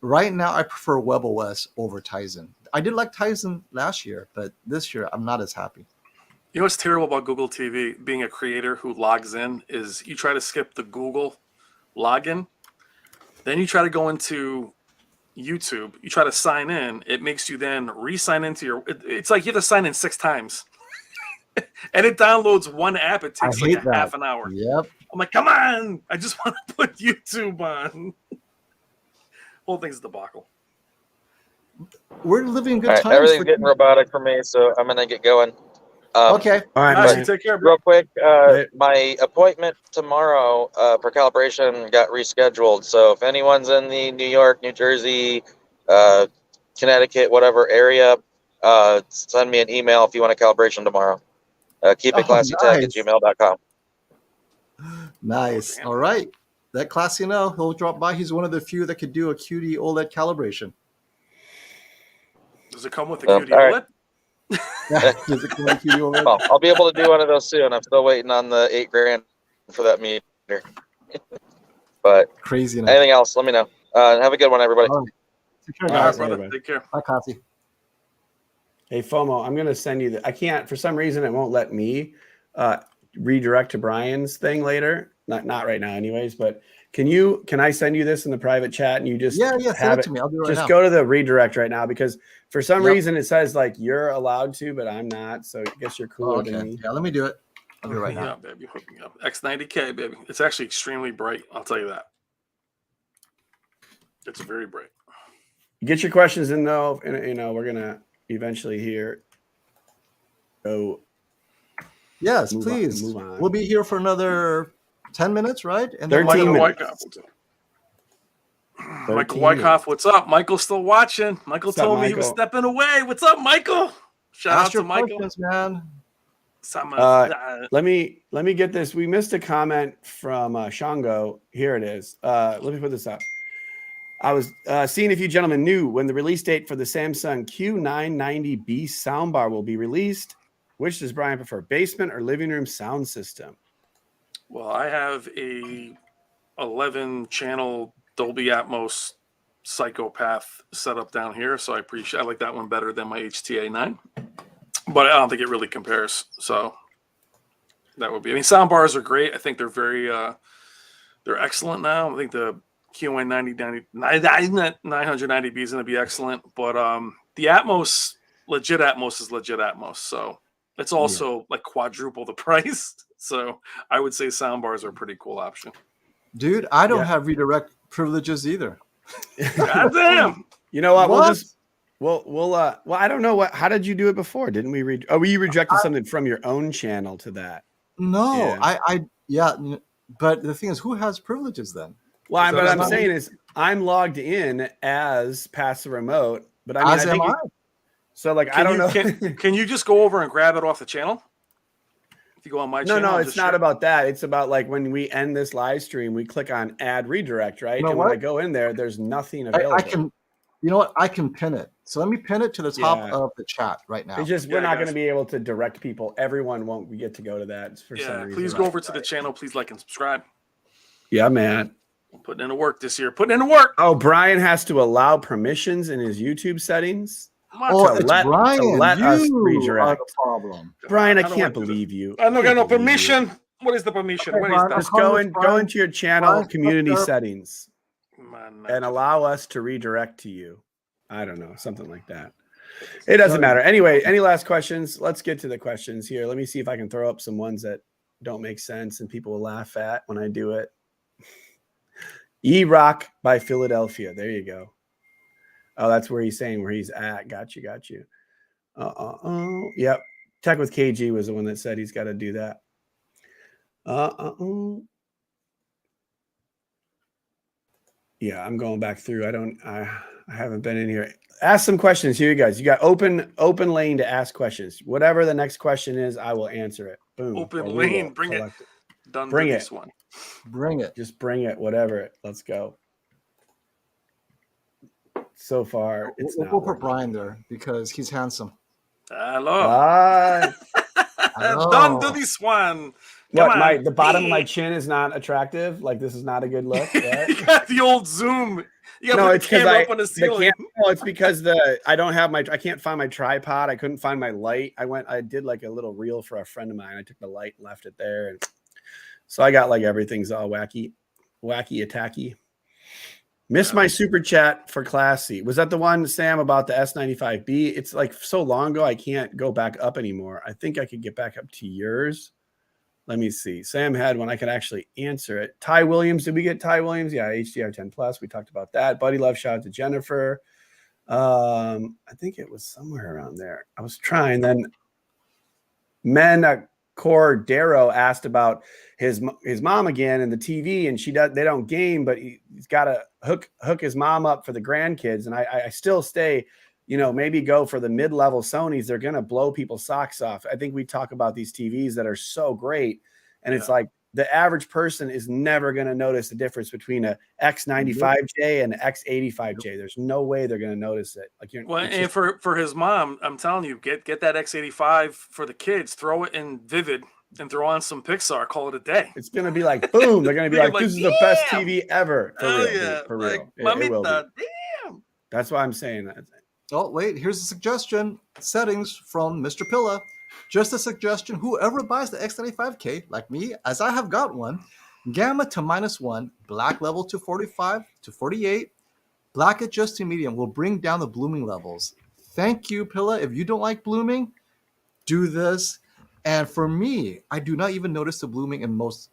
S1: Right now, I prefer WebOS over Tizen. I did like Tizen last year, but this year, I'm not as happy.
S3: You know what's terrible about Google TV, being a creator who logs in, is you try to skip the Google login. Then you try to go into YouTube. You try to sign in. It makes you then re-sign into your... It's like you have to sign in 6 times. And it downloads one app. It
S1: I
S3: takes
S1: hate
S3: like a
S1: that.
S3: half an hour.
S1: Yep.
S3: I'm like, come on. I just want to put YouTube on. Whole thing's a debacle.
S1: We're living good
S4: All right,
S1: times.
S4: everything's getting robotic for me, so I'm gonna get going.
S1: Okay.
S2: All right,
S3: Nice,
S2: man.
S3: take care, bro.
S4: Real quick,
S2: Right.
S4: my appointment tomorrow for calibration got rescheduled. So if anyone's in the New York, New Jersey, Connecticut, whatever area, send me an email if you want a calibration tomorrow. Keep it classy tech at gmail.com.
S1: Nice. All right. That classy now. He'll drop by. He's one of the few that could do a QD-OLED calibration.
S3: Does it come with a
S4: All
S3: QD-OLED?
S4: right.
S1: Does it come with QD-OLED?
S4: Well, I'll be able to do one of those soon. I'm still waiting on the $8,000 for that meter. But
S1: Crazy enough.
S4: anything else, let me know. Have a good one, everybody.
S1: All right. Take care,
S3: All
S1: guys.
S3: right, brother.
S2: Everybody.
S3: Take care.
S1: Bye, Classy.
S2: Hey, FOMO, I'm going to send you the, I can't, for some reason, it won't let me redirect to Brian's thing later. Not right now anyways, but can I send you this in the private chat and you just
S1: send
S2: have
S1: it to me. I'll do it right
S2: just
S1: now.
S2: go to the redirect right now because for some
S1: Yep.
S2: reason it says like you're allowed to, but I'm not. So I guess you're cooler than me.
S1: Yeah, let me do it. I'll do it right now.
S3: Yeah, baby. Hook me up. X90K, baby. It's actually extremely bright. I'll tell you that. It's very bright.
S2: Get your questions in though, and we're gonna eventually here go.
S1: Yes,
S2: Move on,
S1: please.
S2: move on.
S1: We'll be here for another 10 minutes, right? And
S2: 13
S3: Michael
S2: minutes.
S3: Wyckoff, what's up?
S2: 13
S3: Michael Wyckoff, what's up? Michael's still watching. Michael
S2: What's up,
S3: told me he was
S2: Michael?
S3: stepping away. What's up, Michael? Shout
S1: ask
S3: out
S1: your
S3: to Michael.
S1: questions, man.
S2: Let me get this. We missed a comment from Shango. Here it is. Let me put this up. I was seeing if you gentlemen knew when the release date for the Samsung Q990B soundbar will be released. Which does Brian prefer, basement or living room sound system?
S3: Well, I have a 11-channel Dolby Atmos Psychopath setup down here, so I like that one better than my HTA9. But I don't think it really compares. So that would be. I mean, sound bars are great. I think they're very they're excellent now. I think the Q990B is going to be excellent, but the Atmos, legit Atmos is legit Atmos. So it's also like quadruple the price. So I would say sound bars are a pretty cool option.
S1: Dude, I don't have redirect privileges either.
S3: God damn.
S2: You know what?
S1: What?
S2: Well, I don't know how did you do it before? Didn't we you rejected something from your own channel to that?
S1: No,
S2: Yeah.
S1: but the thing is, who has privileges then?
S2: Well, what I'm
S1: not
S2: saying is I'm logged in as Pass the Remote, but I mean,
S1: As am I.
S2: So like, I don't know.
S3: Can you just go over and grab it off the channel? If you go on my channel.
S2: No, it's not about that. It's about like when we end this live stream, we click on add redirect, right?
S1: You know
S2: and
S1: what?
S2: when I go in there, there's nothing available.
S1: I can, you know what? I can pin it. So let me pin it to the top of the chat right now.
S2: It's just we're not going to be able to direct people. Everyone won't get to go to that for some reason.
S3: Please go over to the channel. Please like and subscribe.
S2: Yeah, man.
S3: Putting into work this year. Putting into work.
S2: Oh, Brian has to allow permissions in his YouTube settings.
S1: Oh, it's Brian.
S2: To let us redirect.
S1: The problem.
S2: Brian, I can't believe you.
S3: I don't got no permission. What is the permission? What is that?
S2: Just go into your channel community settings and allow us to redirect to you. I don't know, something like that. It doesn't matter. Anyway, any last questions? Let's get to the questions here. Let me see if I can throw up some ones that don't make sense and people will laugh at when I do it. E-Rock by Philadelphia. There you go. Oh, that's where he's saying where he's at. Got you. Yep. Tech with KG was the one that said he's got to do that. Yeah, I'm going back through. I haven't been in here. Ask some questions here, you guys. You got open lane to ask questions. Whatever the next question is, I will answer it. Boom.
S3: Open lane. Bring it. Done.
S2: Bring it.
S3: This one.
S1: Bring it.
S2: Just bring it. Whatever. Let's go. So far, it's
S1: we'll put Brian there because he's handsome.
S3: Hello. Don't do this one.
S2: What? The bottom of my chin is not attractive. Like this is not a good look. Right?
S3: You got the old zoom. You got the camera up on the ceiling.
S2: It's because I can't find my tripod. I couldn't find my light. I did like a little reel for a friend of mine. I took the light and left it there, and so I got like everything's all wacky attacky. Missed my super chat for Classy. Was that the one, Sam, about the S95B? It's like so long ago, I can't go back up anymore. I think I could get back up to yours. Let me see. Sam had one. I could actually answer it. Ty Williams. Did we get Ty Williams? Yeah, HDR 10 Plus. We talked about that. Buddy Love, shout out to Jennifer. I think it was somewhere around there. I was trying. Then Men Cordero asked about his mom again and the TV, and they don't game, but he's got to hook his mom up for the grandkids. And I still stay, maybe go for the mid-level Sonys. They're going to blow people's socks off. I think we talk about these TVs that are so great, and it's like the average person is never going to notice the difference between a X95J and an X85J. There's no way they're going to notice it.
S3: And for his mom, I'm telling you, get that X85 for the kids. Throw it in Vivid and throw on some Pixar. Call it a day.
S2: It's going to be like boom. They're going to be like, this is the best TV ever. For real, dude, for real. It will be.
S3: Damn.
S2: That's why I'm saying that.
S1: Oh, wait, here's a suggestion. Settings from Mr. Pilla. Just a suggestion. Whoever buys the X95K, like me, as I have got one, gamma to -1, black level to 45 to 48, black adjust to medium will bring down the blooming levels. Thank you, Pilla. If you don't like blooming, do this. And for me, I do not even notice the blooming in most,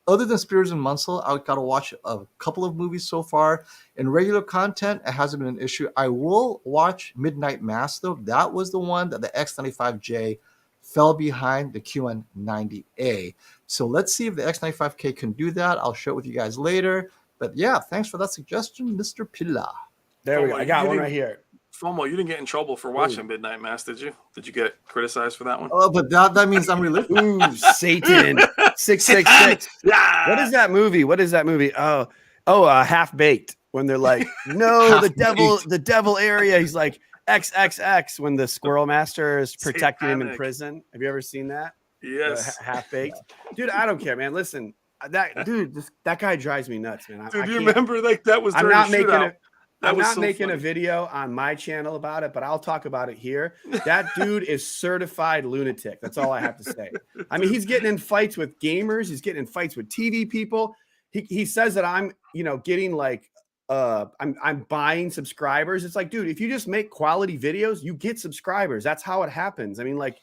S1: other than Spears and Munsell, I got to watch a couple of movies so far. In regular content, it hasn't been an issue. I will watch Midnight Mass, though. That was the one that the X95J fell behind the QN90A. So let's see if the X95K can do that. I'll show it with you guys later. But yeah, thanks for that suggestion, Mr. Pilla.
S2: There we go. I got one right here.
S3: FOMO, you didn't get in trouble for watching Midnight Mass, did you? Did you get criticized for that one?
S1: Oh, but that means I'm religious.
S2: Ooh, Satan. 666.
S3: Yeah.
S2: What is that movie? Oh, Half Baked. When they're like, no, the devil area. He's like, XXX when the Squirrel Master is protecting him in prison. Have you ever seen that?
S3: Yes.
S2: Half Baked. Dude, I don't care, man. Listen, that guy drives me nuts, man.
S3: Dude, you remember that was during
S2: I'm
S3: not
S2: making a video on my channel about it, but I'll talk about it here. That dude is certified lunatic. That's all I have to say. I mean, he's getting in fights with gamers. He's getting in fights with TV people. He says that I'm, getting like, I'm buying subscribers. It's like, dude, if you just make quality videos, you get subscribers. That's how it happens. I mean, like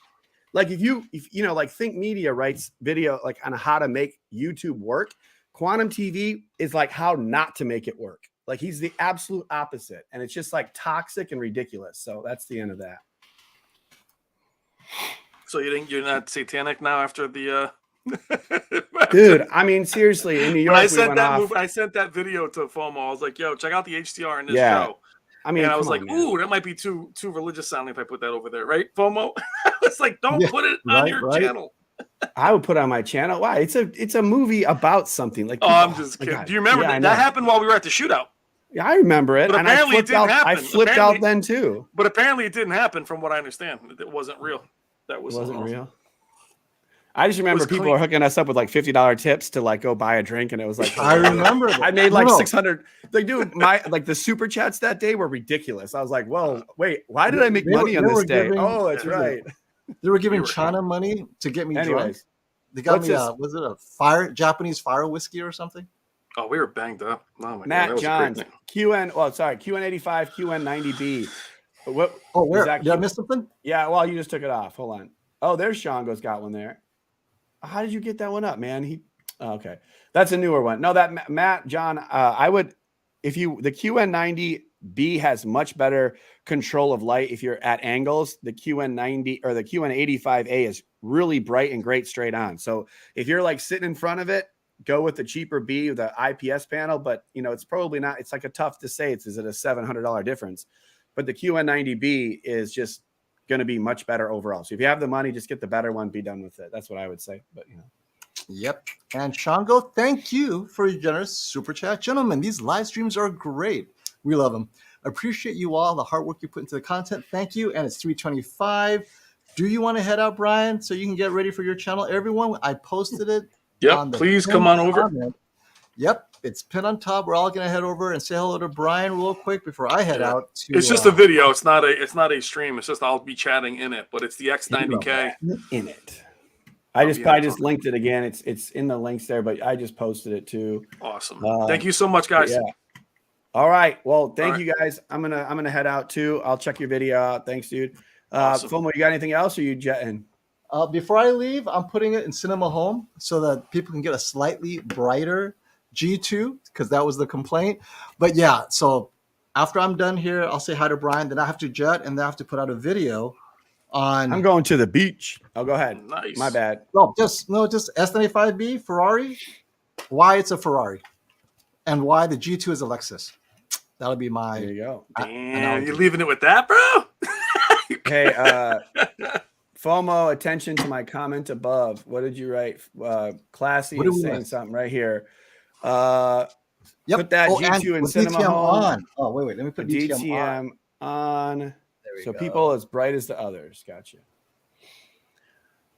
S2: if Think Media writes video like on how to make YouTube work, Quantum TV is like how not to make it work. Like he's the absolute opposite, and it's just like toxic and ridiculous. So that's the end of that.
S3: So you're not satanic now after the
S2: dude? I mean, seriously, in New York,
S3: I sent that video to FOMO. I was like, "Yo, check out the HDR in this show."
S2: I mean,
S3: and I was like, "Ooh, that might be too religious sounding if I put that over there, right?" FOMO. It's like, don't put it on your channel.
S2: I would put it on my channel. Why? It's a movie about something. Like,
S3: I'm just kidding. God. Do you remember that happened while we were at the shootout?
S2: Yeah, I remember it.
S3: But
S2: and
S3: apparently it didn't happen.
S2: I flipped out then too.
S3: But apparently it didn't happen from what I understand. It wasn't real. That wasn't
S2: real. I just remember people were hooking us up with like $50 tips to like go buy a drink, and it was like
S1: I remember that.
S2: I made like 600. Like, dude, the super chats that day were ridiculous. I was like, whoa, wait, why did I make money on this day? Oh, that's right.
S1: They were giving China money to get me drunk. They got me was it a Japanese fire whiskey or something?
S3: Oh, we were banged up. Oh my
S2: Matt
S3: God,
S2: Johns, QN85, QN90B. What?
S1: Oh, where? Did I miss something?
S2: Yeah, well, you just took it off. Hold on. Oh, there's Shango's got one there. How did you get that one up, man? Okay. That's a newer one. No, that Matt John, the QN90B has much better control of light if you're at angles. The QN90 or the QN85A is really bright and great straight on. So if you're like sitting in front of it, go with the cheaper B, the IPS panel, but it's probably not. It's like tough to say. Is it a $700 difference? But the QN90B is just going to be much better overall. So if you have the money, just get the better one. Be done with it. That's what I would say. But
S1: Yep. And Shango, thank you for your generous super chat, gentlemen. These live streams are great. We love them. Appreciate you all the hard work you put into the content. Thank you. And it's 3:25. Do you want to head out, Brian, so you can get ready for your channel? Everyone, I posted it.
S3: Yep, please come on over.
S1: Yep, it's pinned on top. We're all gonna head over and say hello to Brian real quick before I head out.
S3: It's just a video. It's not a stream. It's just I'll be chatting in it. But it's the X90K
S2: in it. I just linked it again. It's in the links there, but I just posted it too.
S3: Awesome. Thank you so much, guys.
S2: Yeah. All right. Well, thank
S3: All
S2: you guys. I'm gonna head out too. I'll check your video out. Thanks, dude.
S3: Awesome.
S2: FOMO, you got anything else, or you jetting?
S1: Before I leave, I'm putting it in Cinema Home so that people can get a slightly brighter G2 because that was the complaint. But yeah, so after I'm done here, I'll say hi to Brian. Then I have to jet and then I have to put out a video on.
S2: I'm going to the beach. Oh, go ahead.
S3: Nice.
S2: My bad.
S1: Just S95B Ferrari. Why it's a Ferrari, and why the G2 is a Lexus. That'll be my.
S2: There you go.
S3: Damn, you leaving it with that, bro?
S2: Hey, FOMO, attention to my comment above. What did you write? Classy is saying something right here.
S1: Yep.
S2: Put that G2 in Cinema
S1: DTM
S2: Home.
S1: on. Oh, wait. Let me put
S2: DTM on.
S1: There we
S2: So
S1: go.
S2: people as bright as the others. Gotcha.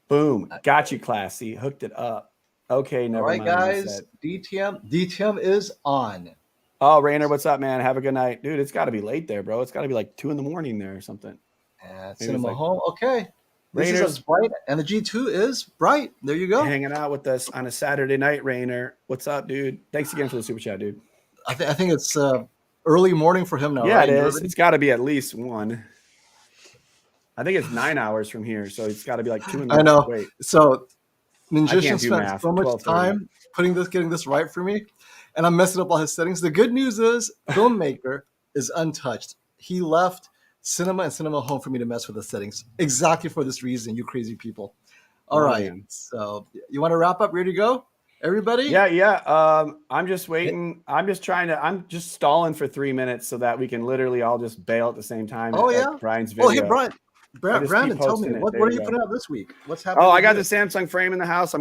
S2: Boom. Got you, Classy. Hooked it up. Okay, never
S1: All right,
S2: mind.
S1: guys. DTM is on.
S2: Oh, Rainer, what's up, man? Have a good night. Dude, it's got to be late there, bro. It's got to be like 2 a.m. there or something.
S1: Cinema Home. Okay. This
S2: Rainer's
S1: is bright, and the G2 is bright. There you go.
S2: hanging out with us on a Saturday night, Rainer. What's up, dude? Thanks again for the super chat, dude.
S1: I think it's early morning for him now.
S2: Yeah,
S1: right?
S2: it is. It's got to be at least 1. I think it's 9 hours from here, so it's got to be like 2 in the
S1: I know.
S2: Wait,
S1: So
S2: I can't
S1: Ninjician
S2: do
S1: spent
S2: math.
S1: so much
S2: 12:30.
S1: time getting this right for me, and I'm messing up all his settings. The good news is Filmmaker is untouched. He left Cinema and Cinema Home for me to mess with the settings exactly for this reason, you crazy people. All right.
S2: Man.
S1: So you want to wrap up? Ready to go? Everybody?
S2: Yeah. I'm just waiting. I'm just stalling for 3 minutes so that we can literally all just bail at the same time.
S1: Oh,
S2: at
S1: yeah.
S2: Brian's video.
S1: Oh, hey, Brian. Brandon, tell me,
S2: posting it.
S1: what
S2: There
S1: are
S2: you
S1: you
S2: go.
S1: putting out this week? What's happening?
S2: Oh, I got the
S1: with
S2: Samsung frame in the house. I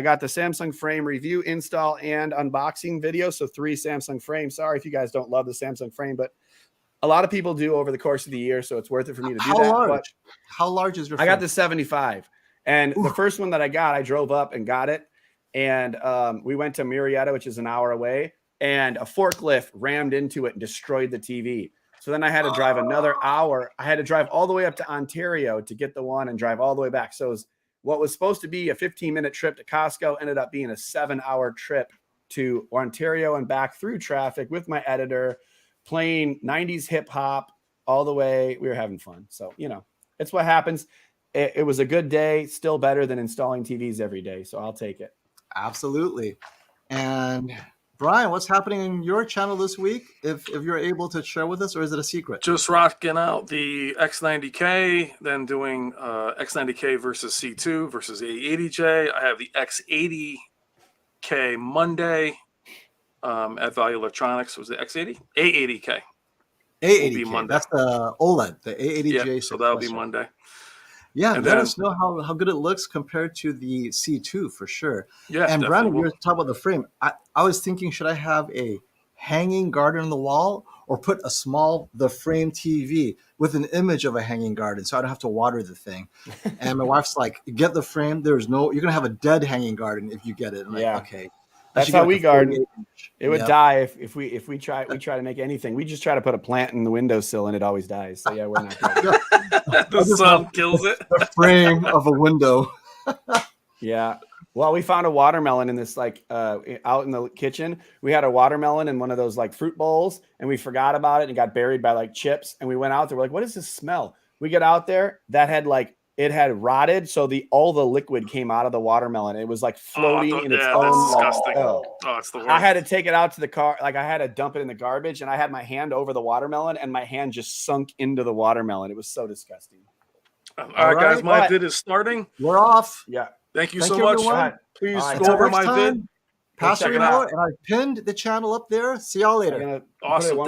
S2: got the Samsung frame review, install, and unboxing video. So 3 Samsung frames. Sorry if you guys don't love the Samsung frame, but a lot of people do over the course of the year. So it's worth it for me to do
S1: How
S2: that.
S1: large?
S2: But
S1: How large is your
S2: I got
S1: phone?
S2: the 75. And the first one that I got, I drove up and got it. And we went to Murrieta, which is an hour away. And a forklift rammed into it and destroyed the TV. So then I had to drive another hour. I had to drive all the way up to Ontario to get the one and drive all the way back. So what was supposed to be a 15-minute trip to Costco ended up being a 7-hour trip to Ontario and back through traffic with my editor, playing 90s hip hop all the way. We were having fun. So, it's what happens. It was a good day, still better than installing TVs every day. So I'll take it.
S1: Absolutely. And Brian, what's happening in your channel this week? If you're able to share with us, or is it a secret?
S3: Just rocking out the X90K, then doing X90K versus C2 versus A80J. I have the X80K Monday at Value Electronics. Was it X80? A80K.
S1: A80K.
S3: Will be Monday.
S1: That's the OLED, the A80J.
S3: Yeah, so that'll be Monday.
S1: Yeah,
S3: And
S1: let
S3: then-
S1: us know how good it looks compared to the C2 for sure.
S3: Yeah,
S1: And
S3: definitely
S1: Brandon, you
S3: will.
S1: were talking about the frame. I was thinking, should I have a hanging garden on the wall or put the frame TV with an image of a hanging garden so I don't have to water the thing? And my wife's like, get the frame. You're going to have a dead hanging garden if you get it. And I'm
S2: Yeah.
S1: like, okay.
S2: That's how we garden.
S1: 48-inch.
S2: It would
S1: Yep.
S2: die if we try to make anything. We just try to put a plant in the windowsill and it always dies. So yeah, we're not good.
S3: The sun kills it.
S1: The frame of a window.
S2: Yeah. Well, we found a watermelon in this, out in the kitchen. We had a watermelon in one of those fruit bowls, and we forgot about it and got buried by chips. And we went out there. We're like, what is this smell? We get out there. That had it had rotted, so all the liquid came out of the watermelon. It was floating in its own.
S3: That's disgusting.
S2: Oh.
S3: It's the worst.
S2: I had to take it out to the car. I had to dump it in the garbage, and I had my hand over the watermelon, and my hand just sunk into the watermelon. It was so disgusting.
S3: All right, guys,
S1: right.
S3: my
S2: But-
S3: bid is starting.
S1: We're off.
S2: Yeah.
S3: Thank you
S1: Thank
S3: so
S1: you,
S3: much.
S1: everyone.
S3: Please
S2: All right.
S3: go
S1: Until
S3: over
S1: next
S3: my
S1: time,
S3: vid.
S1: pass
S3: check
S1: the
S3: it out.
S1: remote, and I pinned the channel up there. See y'all later.
S2: I'm gonna put it
S3: Awesome.
S2: one